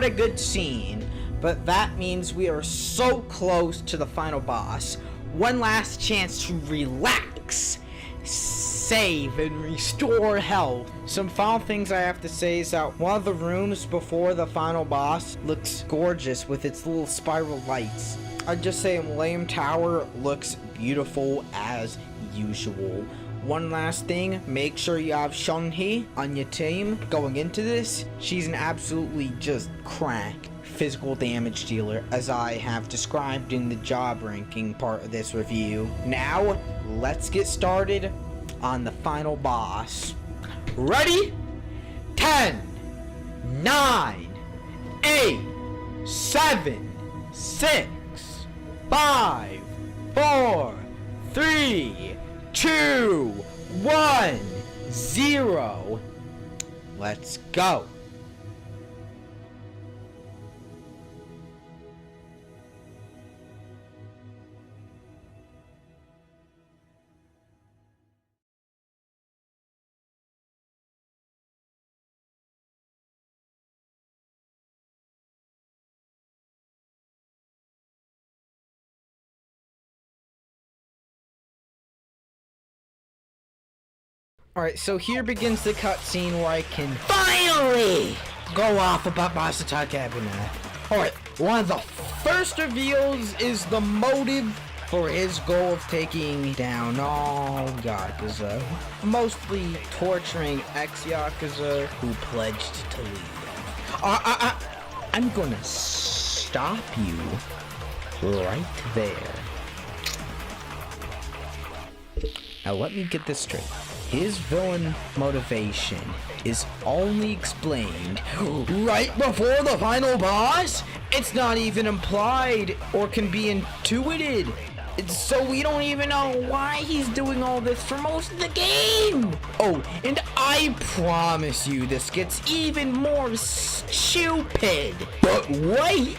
a good scene, but that means we are so close to the final boss. One last chance to relax, save, and restore health. Some final things I have to say is that one of the rooms before the final boss looks gorgeous with its little spiral lights. I'd just say Lame Tower looks beautiful as usual. One last thing, make sure you have Shunhee on your team going into this. She's an absolutely just crack physical damage dealer, as I have described in the job ranking part of this review. Now, let's get started on the final boss. Ready? 10, 9, 8, 7, 6, 5, 4, 3, 2, 1, 0. Let's go. Alright, so here begins the cutscene where I can finally go off about Masataka Ebina. Alright, one of the first reveals is the motive for his goal of taking down all Yakuza. Mostly torturing ex-Yakuza who pledged to leave. I'm gonna stop you right there. Now let me get this straight. His villain motivation is only explained right before the final boss? It's not even implied or can be intuited. So we don't even know why he's doing all this for most of the game. Oh, and I promise you this gets even more stupid. But wait,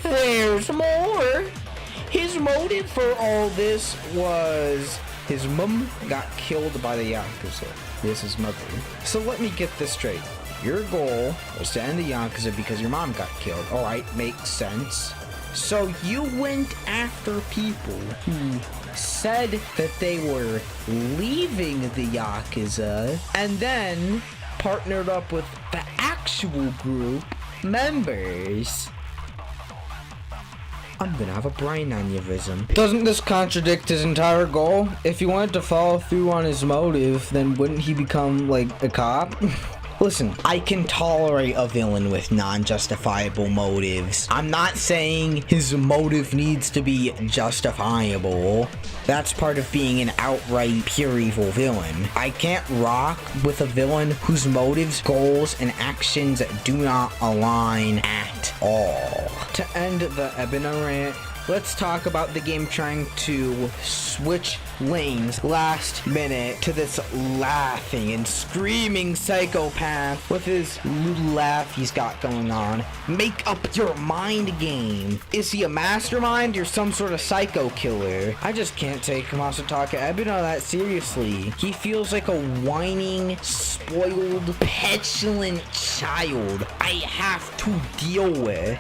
there's more. His motive for all this was his mom got killed by the Yakuza. This is mother. So let me get this straight. Your goal was to end the Yakuza because your mom got killed. Alright, makes sense. So you went after people who said that they were leaving the Yakuza and then partnered up with the actual group members. I'm gonna have a brain aneurysm. Doesn't this contradict his entire goal? If he wanted to follow through on his motive, then wouldn't he become, like, a cop? Listen, I can tolerate a villain with non-justifiable motives. I'm not saying his motive needs to be justifiable. That's part of being an outright pure evil villain. I can't rock with a villain whose motives, goals, and actions do not align at all. To end the Ebina rant, let's talk about the game trying to switch lanes last minute to this laughing and screaming psychopath with his little laugh he's got going on. Make up your mind game. Is he a mastermind or some sort of psycho killer? I just can't take Masataka Ebina that seriously. He feels like a whining, spoiled, petulant child I have to deal with,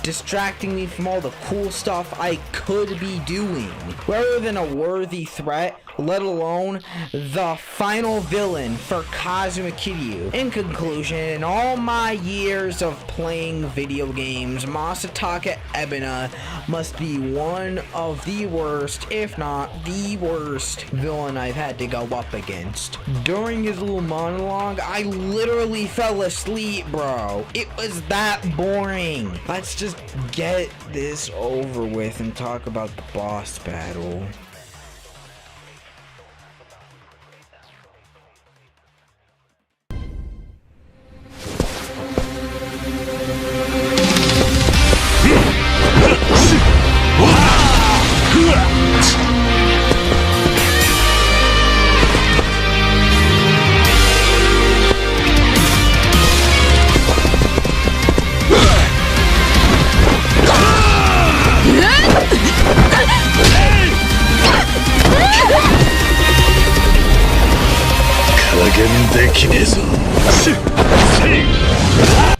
distracting me from all the cool stuff I could be doing, rather than a worthy threat, let alone the final villain for Kazuma Kiryu. In conclusion, in all my years of playing video games, Masataka Ebina must be one of the worst, if not the worst, villain I've had to go up against. During his little monologue, I literally fell asleep, bro. It was that boring. Let's just get this over with and talk about the boss battle.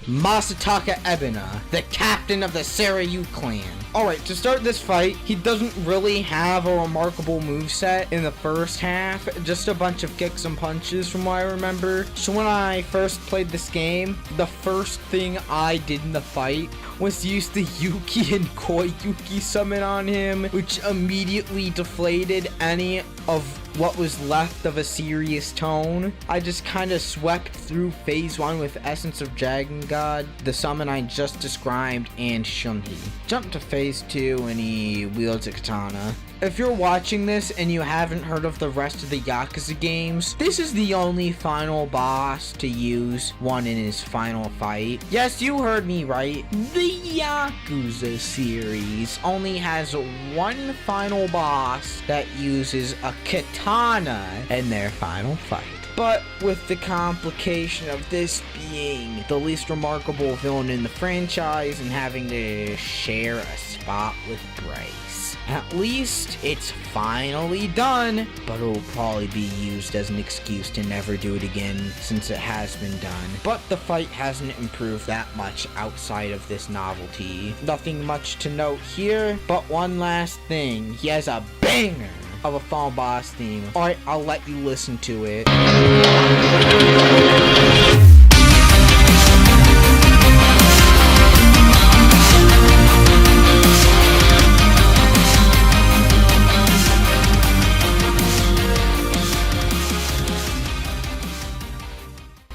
Masataka Ebina, the captain of the Seiryu clan. Alright, to start this fight, he doesn't really have a remarkable moveset in the first half, just a bunch of kicks and punches from what I remember. So when I first played this game, the first thing I did in the fight was use the Yuki and Koi Yuki summon on him, which immediately deflated any of what was left of a serious tone. I just kind of swept through phase 1 with Essence of Dragon God, the summon I just described, and Shunhi. Jump to phase 2 and he wields a katana. If you're watching this and you haven't heard of the rest of the Yakuza games, this is the only final boss to use one in his final fight. Yes, you heard me right. The Yakuza series only has one final boss that uses a katana in their final fight. But with the complication of this being the least remarkable villain in the franchise and having to share a spot with Bryce, at least it's finally done, but it'll probably be used as an excuse to never do it again since it has been done. But the fight hasn't improved that much outside of this novelty. Nothing much to note here, but one last thing. He has a banger of a final boss theme. Alright, I'll let you listen to it.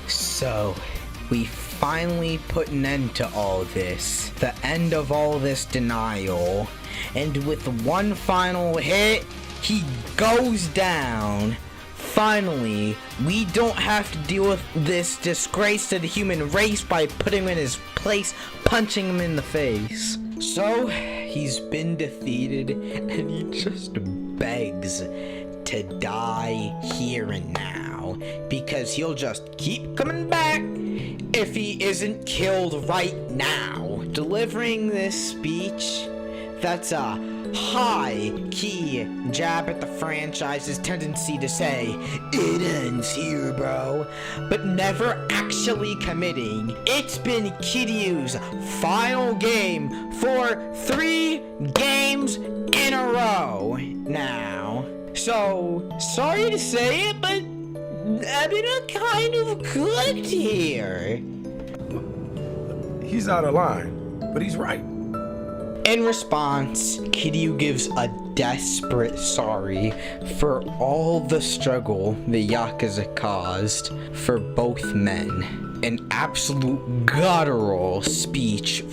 So, we finally put an end to all this. The end of all this denial. And with one final hit, he goes down. Finally, we don't have to deal with this disgrace to the human race by putting him in his place, punching him in the face. So, he's been defeated, and he just begs to die here and now, because he'll just keep coming back if he isn't killed right now. Delivering this speech, that's a high-key jab at the franchise's tendency to say, "It ends here, bro," but never actually committing. It's been Kiryu's final game for 3 games in a row now. So, sorry to say it, but Ebina kind of cooked here. He's out of line, but he's right. In response, Kiryu gives a desperate sorry for all the struggle the Yakuza caused for both men. An absolute guttural speech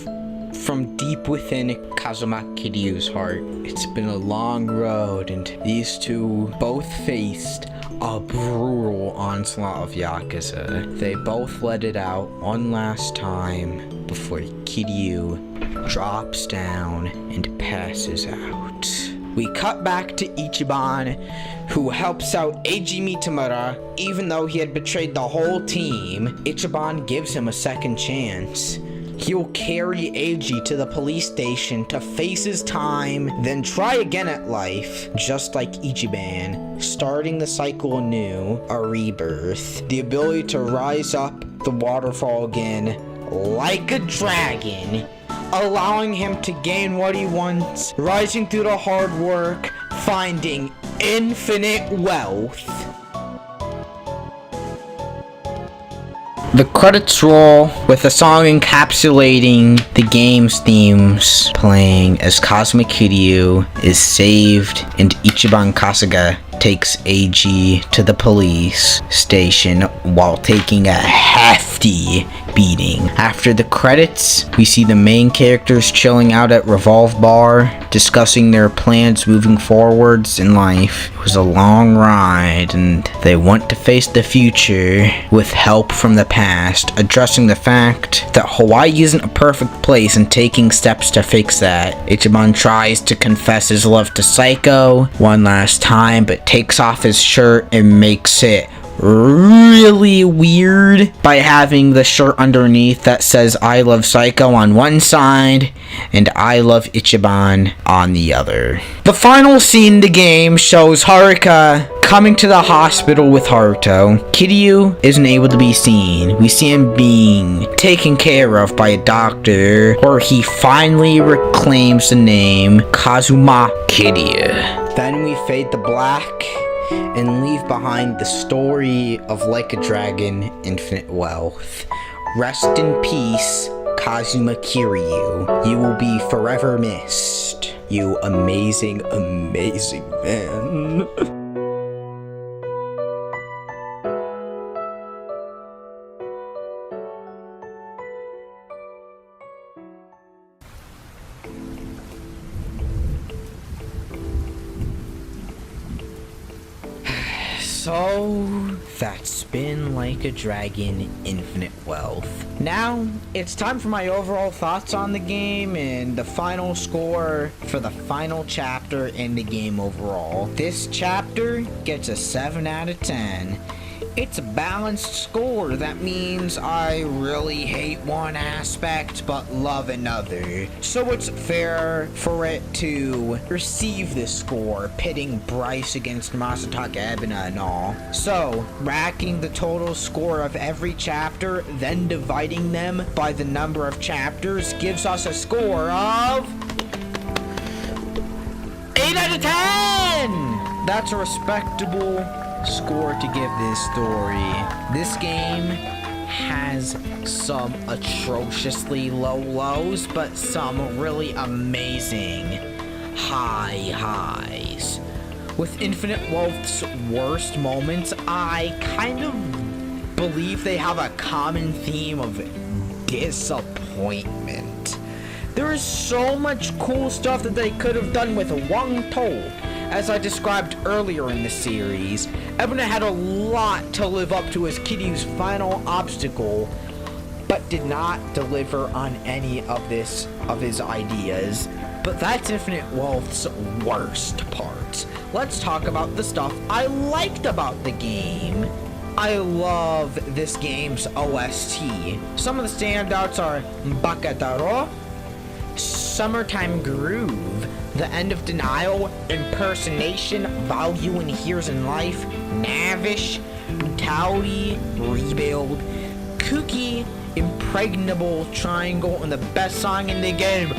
from deep within Kazuma Kiryu's heart. It's been a long road, and these two both faced a brutal onslaught of Yakuza. They both let it out one last time before Kiryu drops down and passes out. We cut back to Ichiban, who helps out Eiji Mitamura. Even though he had betrayed the whole team, Ichiban gives him a second chance. He'll carry Eiji to the police station to face his time, then try again at life, just like Ichiban, starting the cycle anew, a rebirth. The ability to rise up the waterfall again, like a dragon, allowing him to gain what he wants, rising through the hard work, finding infinite wealth. The credits roll with a song encapsulating the game's themes playing as Kazuma Kiryu is saved and Ichiban Kasuga takes Eiji to the police station while taking a hefty beating. After the credits, we see the main characters chilling out at Revolve Bar, discussing their plans moving forwards in life. It was a long ride, and they want to face the future with help from the past, addressing the fact that Hawaii isn't a perfect place and taking steps to fix that. Ichiban tries to confess his love to Psycho one last time, but takes off his shirt and makes it really weird by having the shirt underneath that says I Love Psycho on one side and I Love Ichiban on the other. The final scene in the game shows Haruka coming to the hospital with Haruto. Kiryu isn't able to be seen. We see him being taken care of by a doctor, where he finally reclaims the name Kazuma Kiryu. Then we fade to black and leave behind the story of Like a Dragon, Infinite Wealth. Rest in peace, Kazuma Kiryu. You will be forever missed. You amazing, amazing man. So, that's been Like a Dragon, Infinite Wealth. Now, it's time for my overall thoughts on the game and the final score for the final chapter in the game overall. This chapter gets a 7 out of 10. It's a balanced score. That means I really hate one aspect but love another. So it's fair for it to receive this score, pitting Bryce against Masataka Ebina and all. So, racking the total score of every chapter, then dividing them by the number of chapters gives us a score of 8 out of 10! That's a respectable score to give this story. This game has some atrociously low lows, but some really amazing high highs. With Infinite Wealth's worst moments, I kind of believe they have a common theme of disappointment. There is so much cool stuff that they could have done with Wang To. As I described earlier in the series, Ebina had a lot to live up to as Kiryu's final obstacle, but did not deliver on any of his ideas. But that's Infinite Wealth's worst part. Let's talk about the stuff I liked about the game. I love this game's OST. Some of the standouts are Bakataro, Summertime Groove, The End of Denial, Impersonation, Value and Here's in Life, Navish, Brutality, Rebuild, Kooky, Impregnable Triangle, and the best song in the game,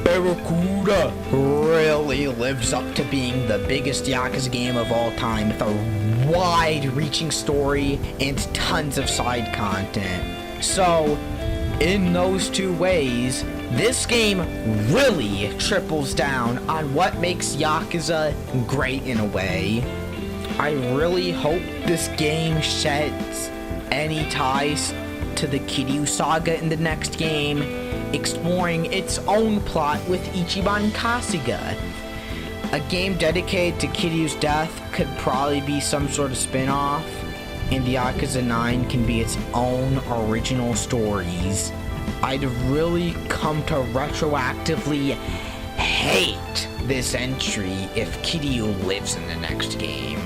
Barracuda, really lives up to being the biggest Yakuza game of all time with a wide-reaching story and tons of side content. So, in those two ways, this game really triples down on what makes Yakuza great in a way. I really hope this game sheds any ties to the Kiryu saga in the next game, exploring its own plot with Ichiban Kasuga. A game dedicated to Kiryu's death could probably be some sort of spin-off, and Yakuza 9 can be its own original stories. I'd really come to retroactively hate this entry if Kiryu lives in the next game.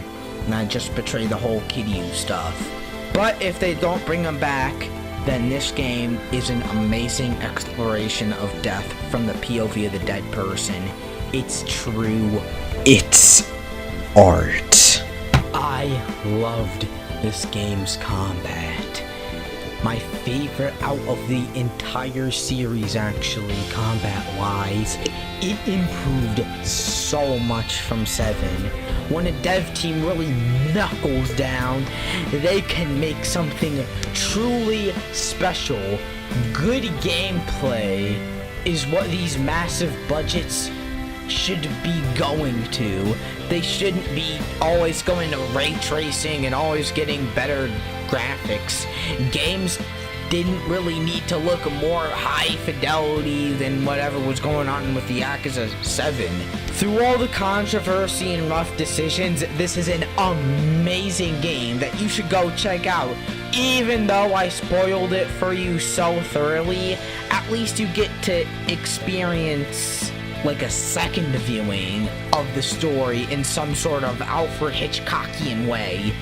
And I just betray the whole Kiryu stuff. But if they don't bring him back, then this game is an amazing exploration of death from the POV of the dead person. It's true. It's art. I loved this game's combat. My favorite out of the entire series, actually, combat-wise. It improved so much from 7. When a dev team really knuckles down, they can make something truly special. Good gameplay is what these massive budgets should be going to. They shouldn't be always going to ray tracing and always getting better graphics. Games didn't really need to look more high fidelity than whatever was going on with the Yakuza 7. Through all the controversy and rough decisions, this is an amazing game that you should go check out. Even though I spoiled it for you so thoroughly, at least you get to experience like a second viewing of the story in some sort of Alfred Hitchcockian way.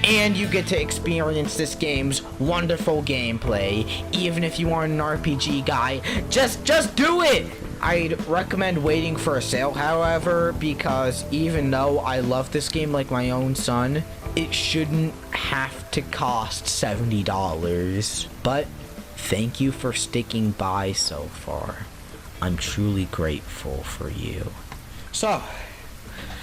and you get to experience this game's wonderful gameplay. Even if you aren't an RPG guy, just do it! I'd recommend waiting for a sale, however, because even though I love this game like my own son, it shouldn't have to cost $70. But thank you for sticking by so far. I'm truly grateful for you. So,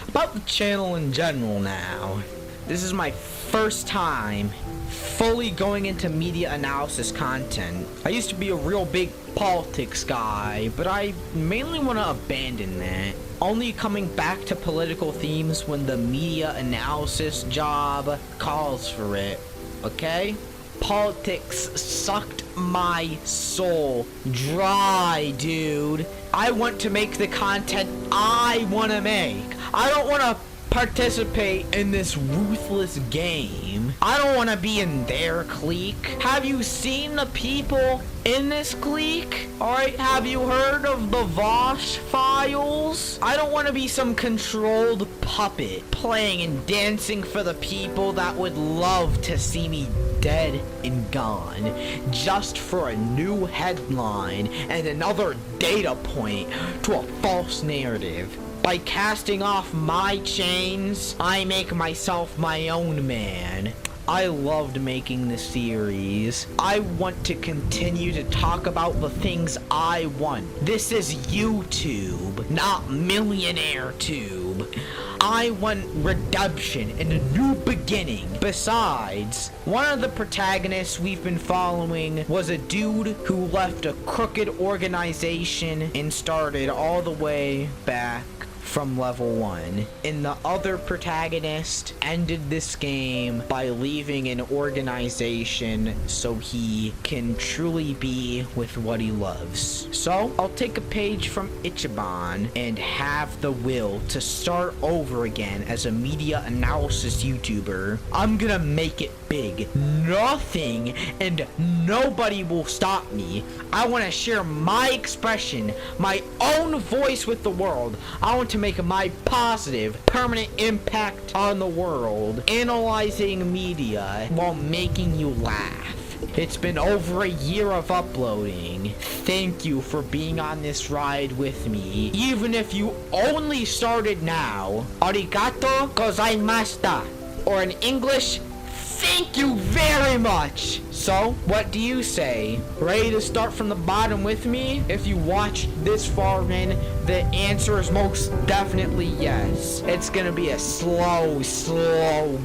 about the channel in general now. This is my first time fully going into media analysis content. I used to be a real big politics guy, but I mainly want to abandon that. Only coming back to political themes when the media analysis job calls for it, okay? Politics sucked my soul dry, dude. I want to make the content I want to make. I don't want to participate in this ruthless game. I don't want to be in their clique. Have you seen the people in this clique? Alright, have you heard of the Vosh files? I don't want to be some controlled puppet playing and dancing for the people that would love to see me dead and gone just for a new headline and another data point to a false narrative. By casting off my chains, I make myself my own man. I loved making this series. I want to continue to talk about the things I want. This is YouTube, not Millionaire Tube. I want redemption and a new beginning. Besides, one of the protagonists we've been following was a dude who left a crooked organization and started all the way back from level 1, and the other protagonist ended this game by leaving an organization so he can truly be with what he loves. So I'll take a page from Ichiban and have the will to start over again as a media analysis YouTuber. I'm gonna make it big. Nothing and nobody will stop me. I want to share my expression, my own voice with the world. I want to make my positive, permanent impact on the world, analyzing media while making you laugh. It's been over a year of uploading. Thank you for being on this ride with me. Even if you only started now, arigato gozaimashita. Or in English, thank you very much! So, what do you say? Ready to start from the bottom with me? If you watched this far in, the answer is most definitely yes. It's gonna be a slow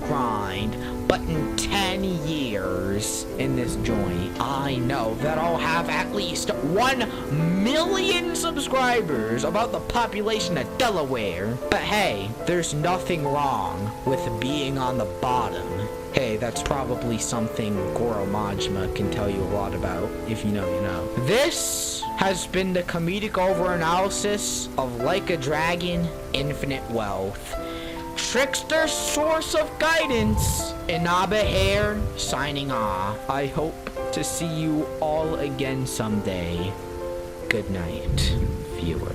grind. But in 10 years in this joint, I know that I'll have at least 1 million subscribers, about the population of Delaware. But hey, there's nothing wrong with being on the bottom. Hey, that's probably something Goro Majima can tell you a lot about. If you know, you know. This has been the Comedic Overanalysis of Like a Dragon, Infinite Wealth. Trickster source of guidance, Inabe Hair, signing off. I hope to see you all again someday. Good night, viewer.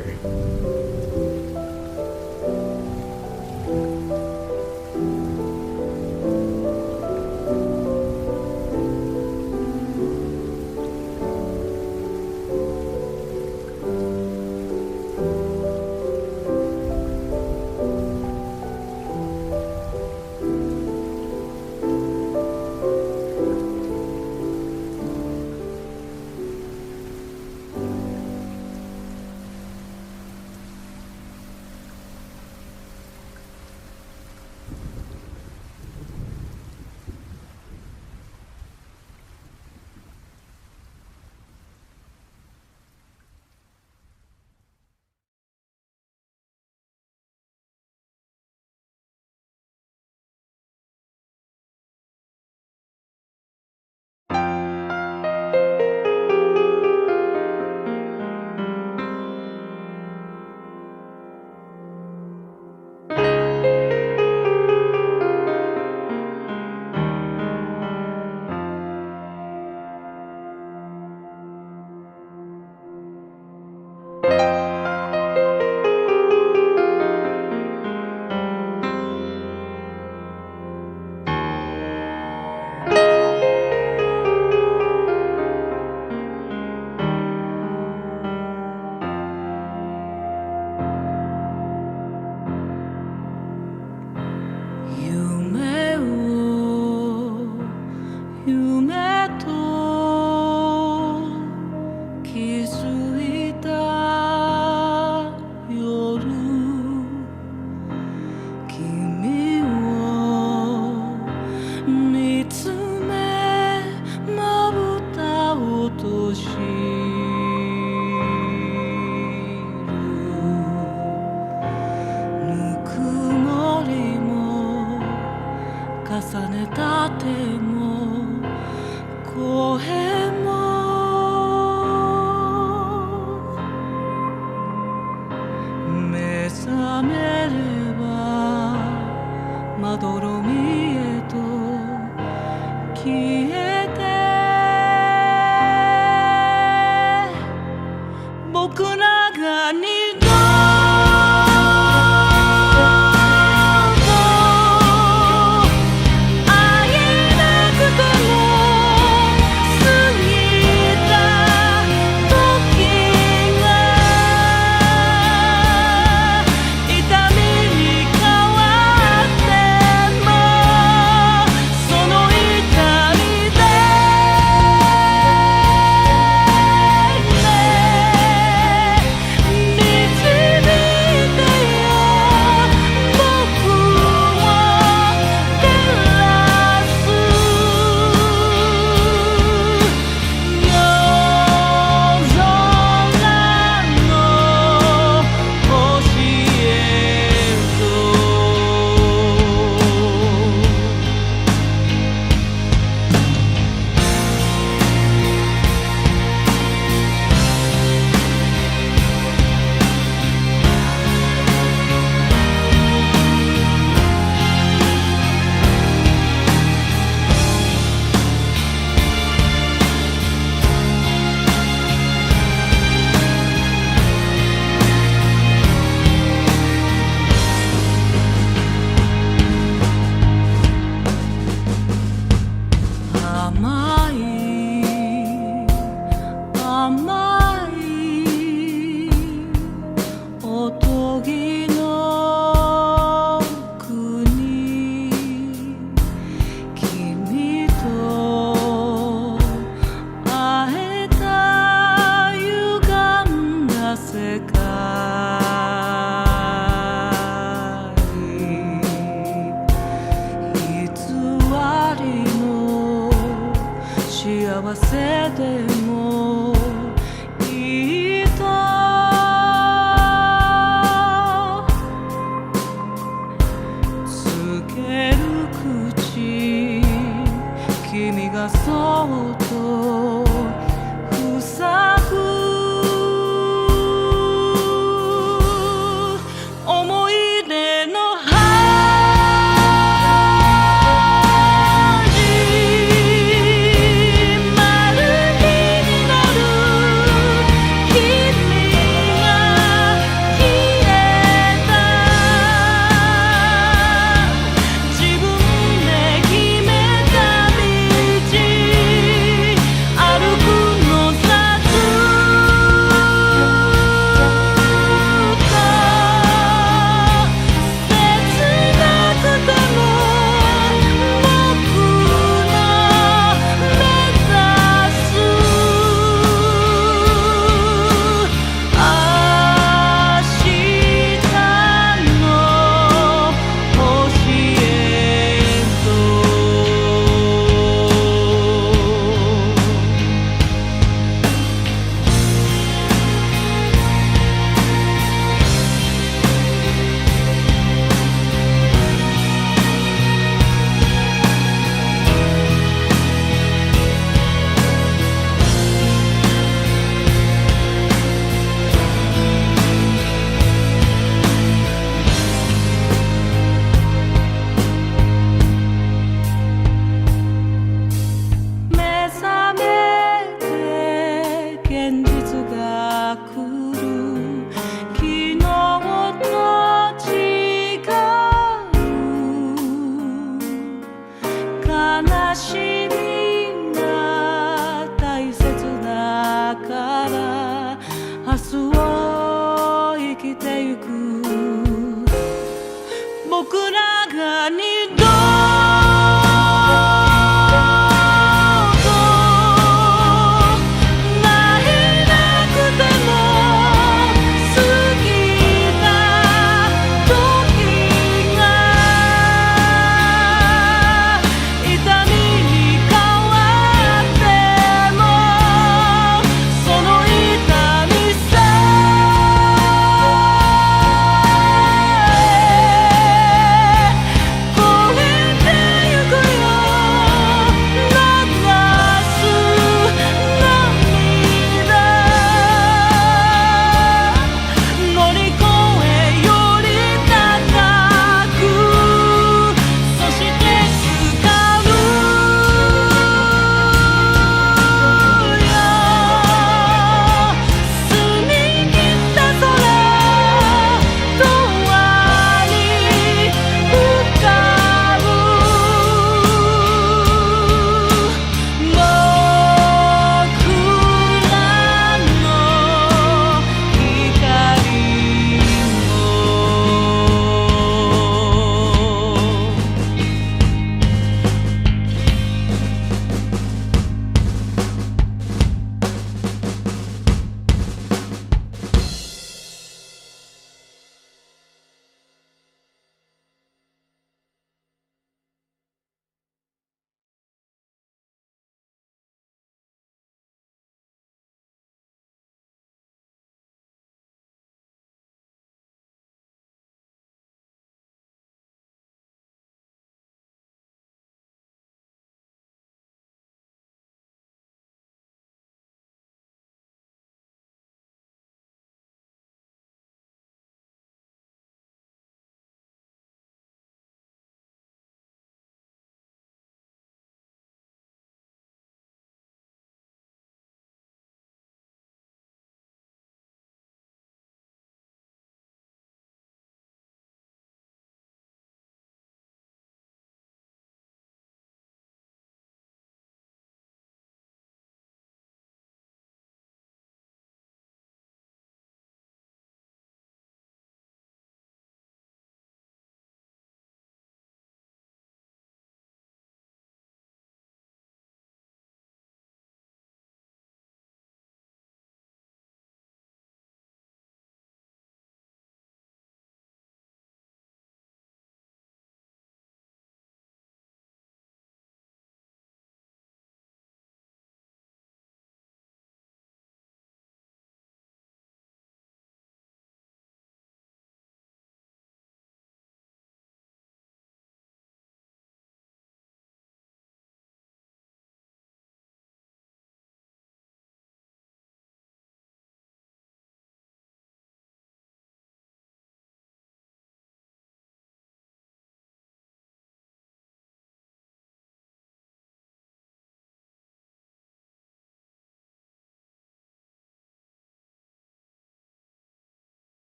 重ねたても声も目覚めればまどろみへと消えて僕らが二度幸せでもいいとつける口君がそっと塞ぐ思い出の悲しい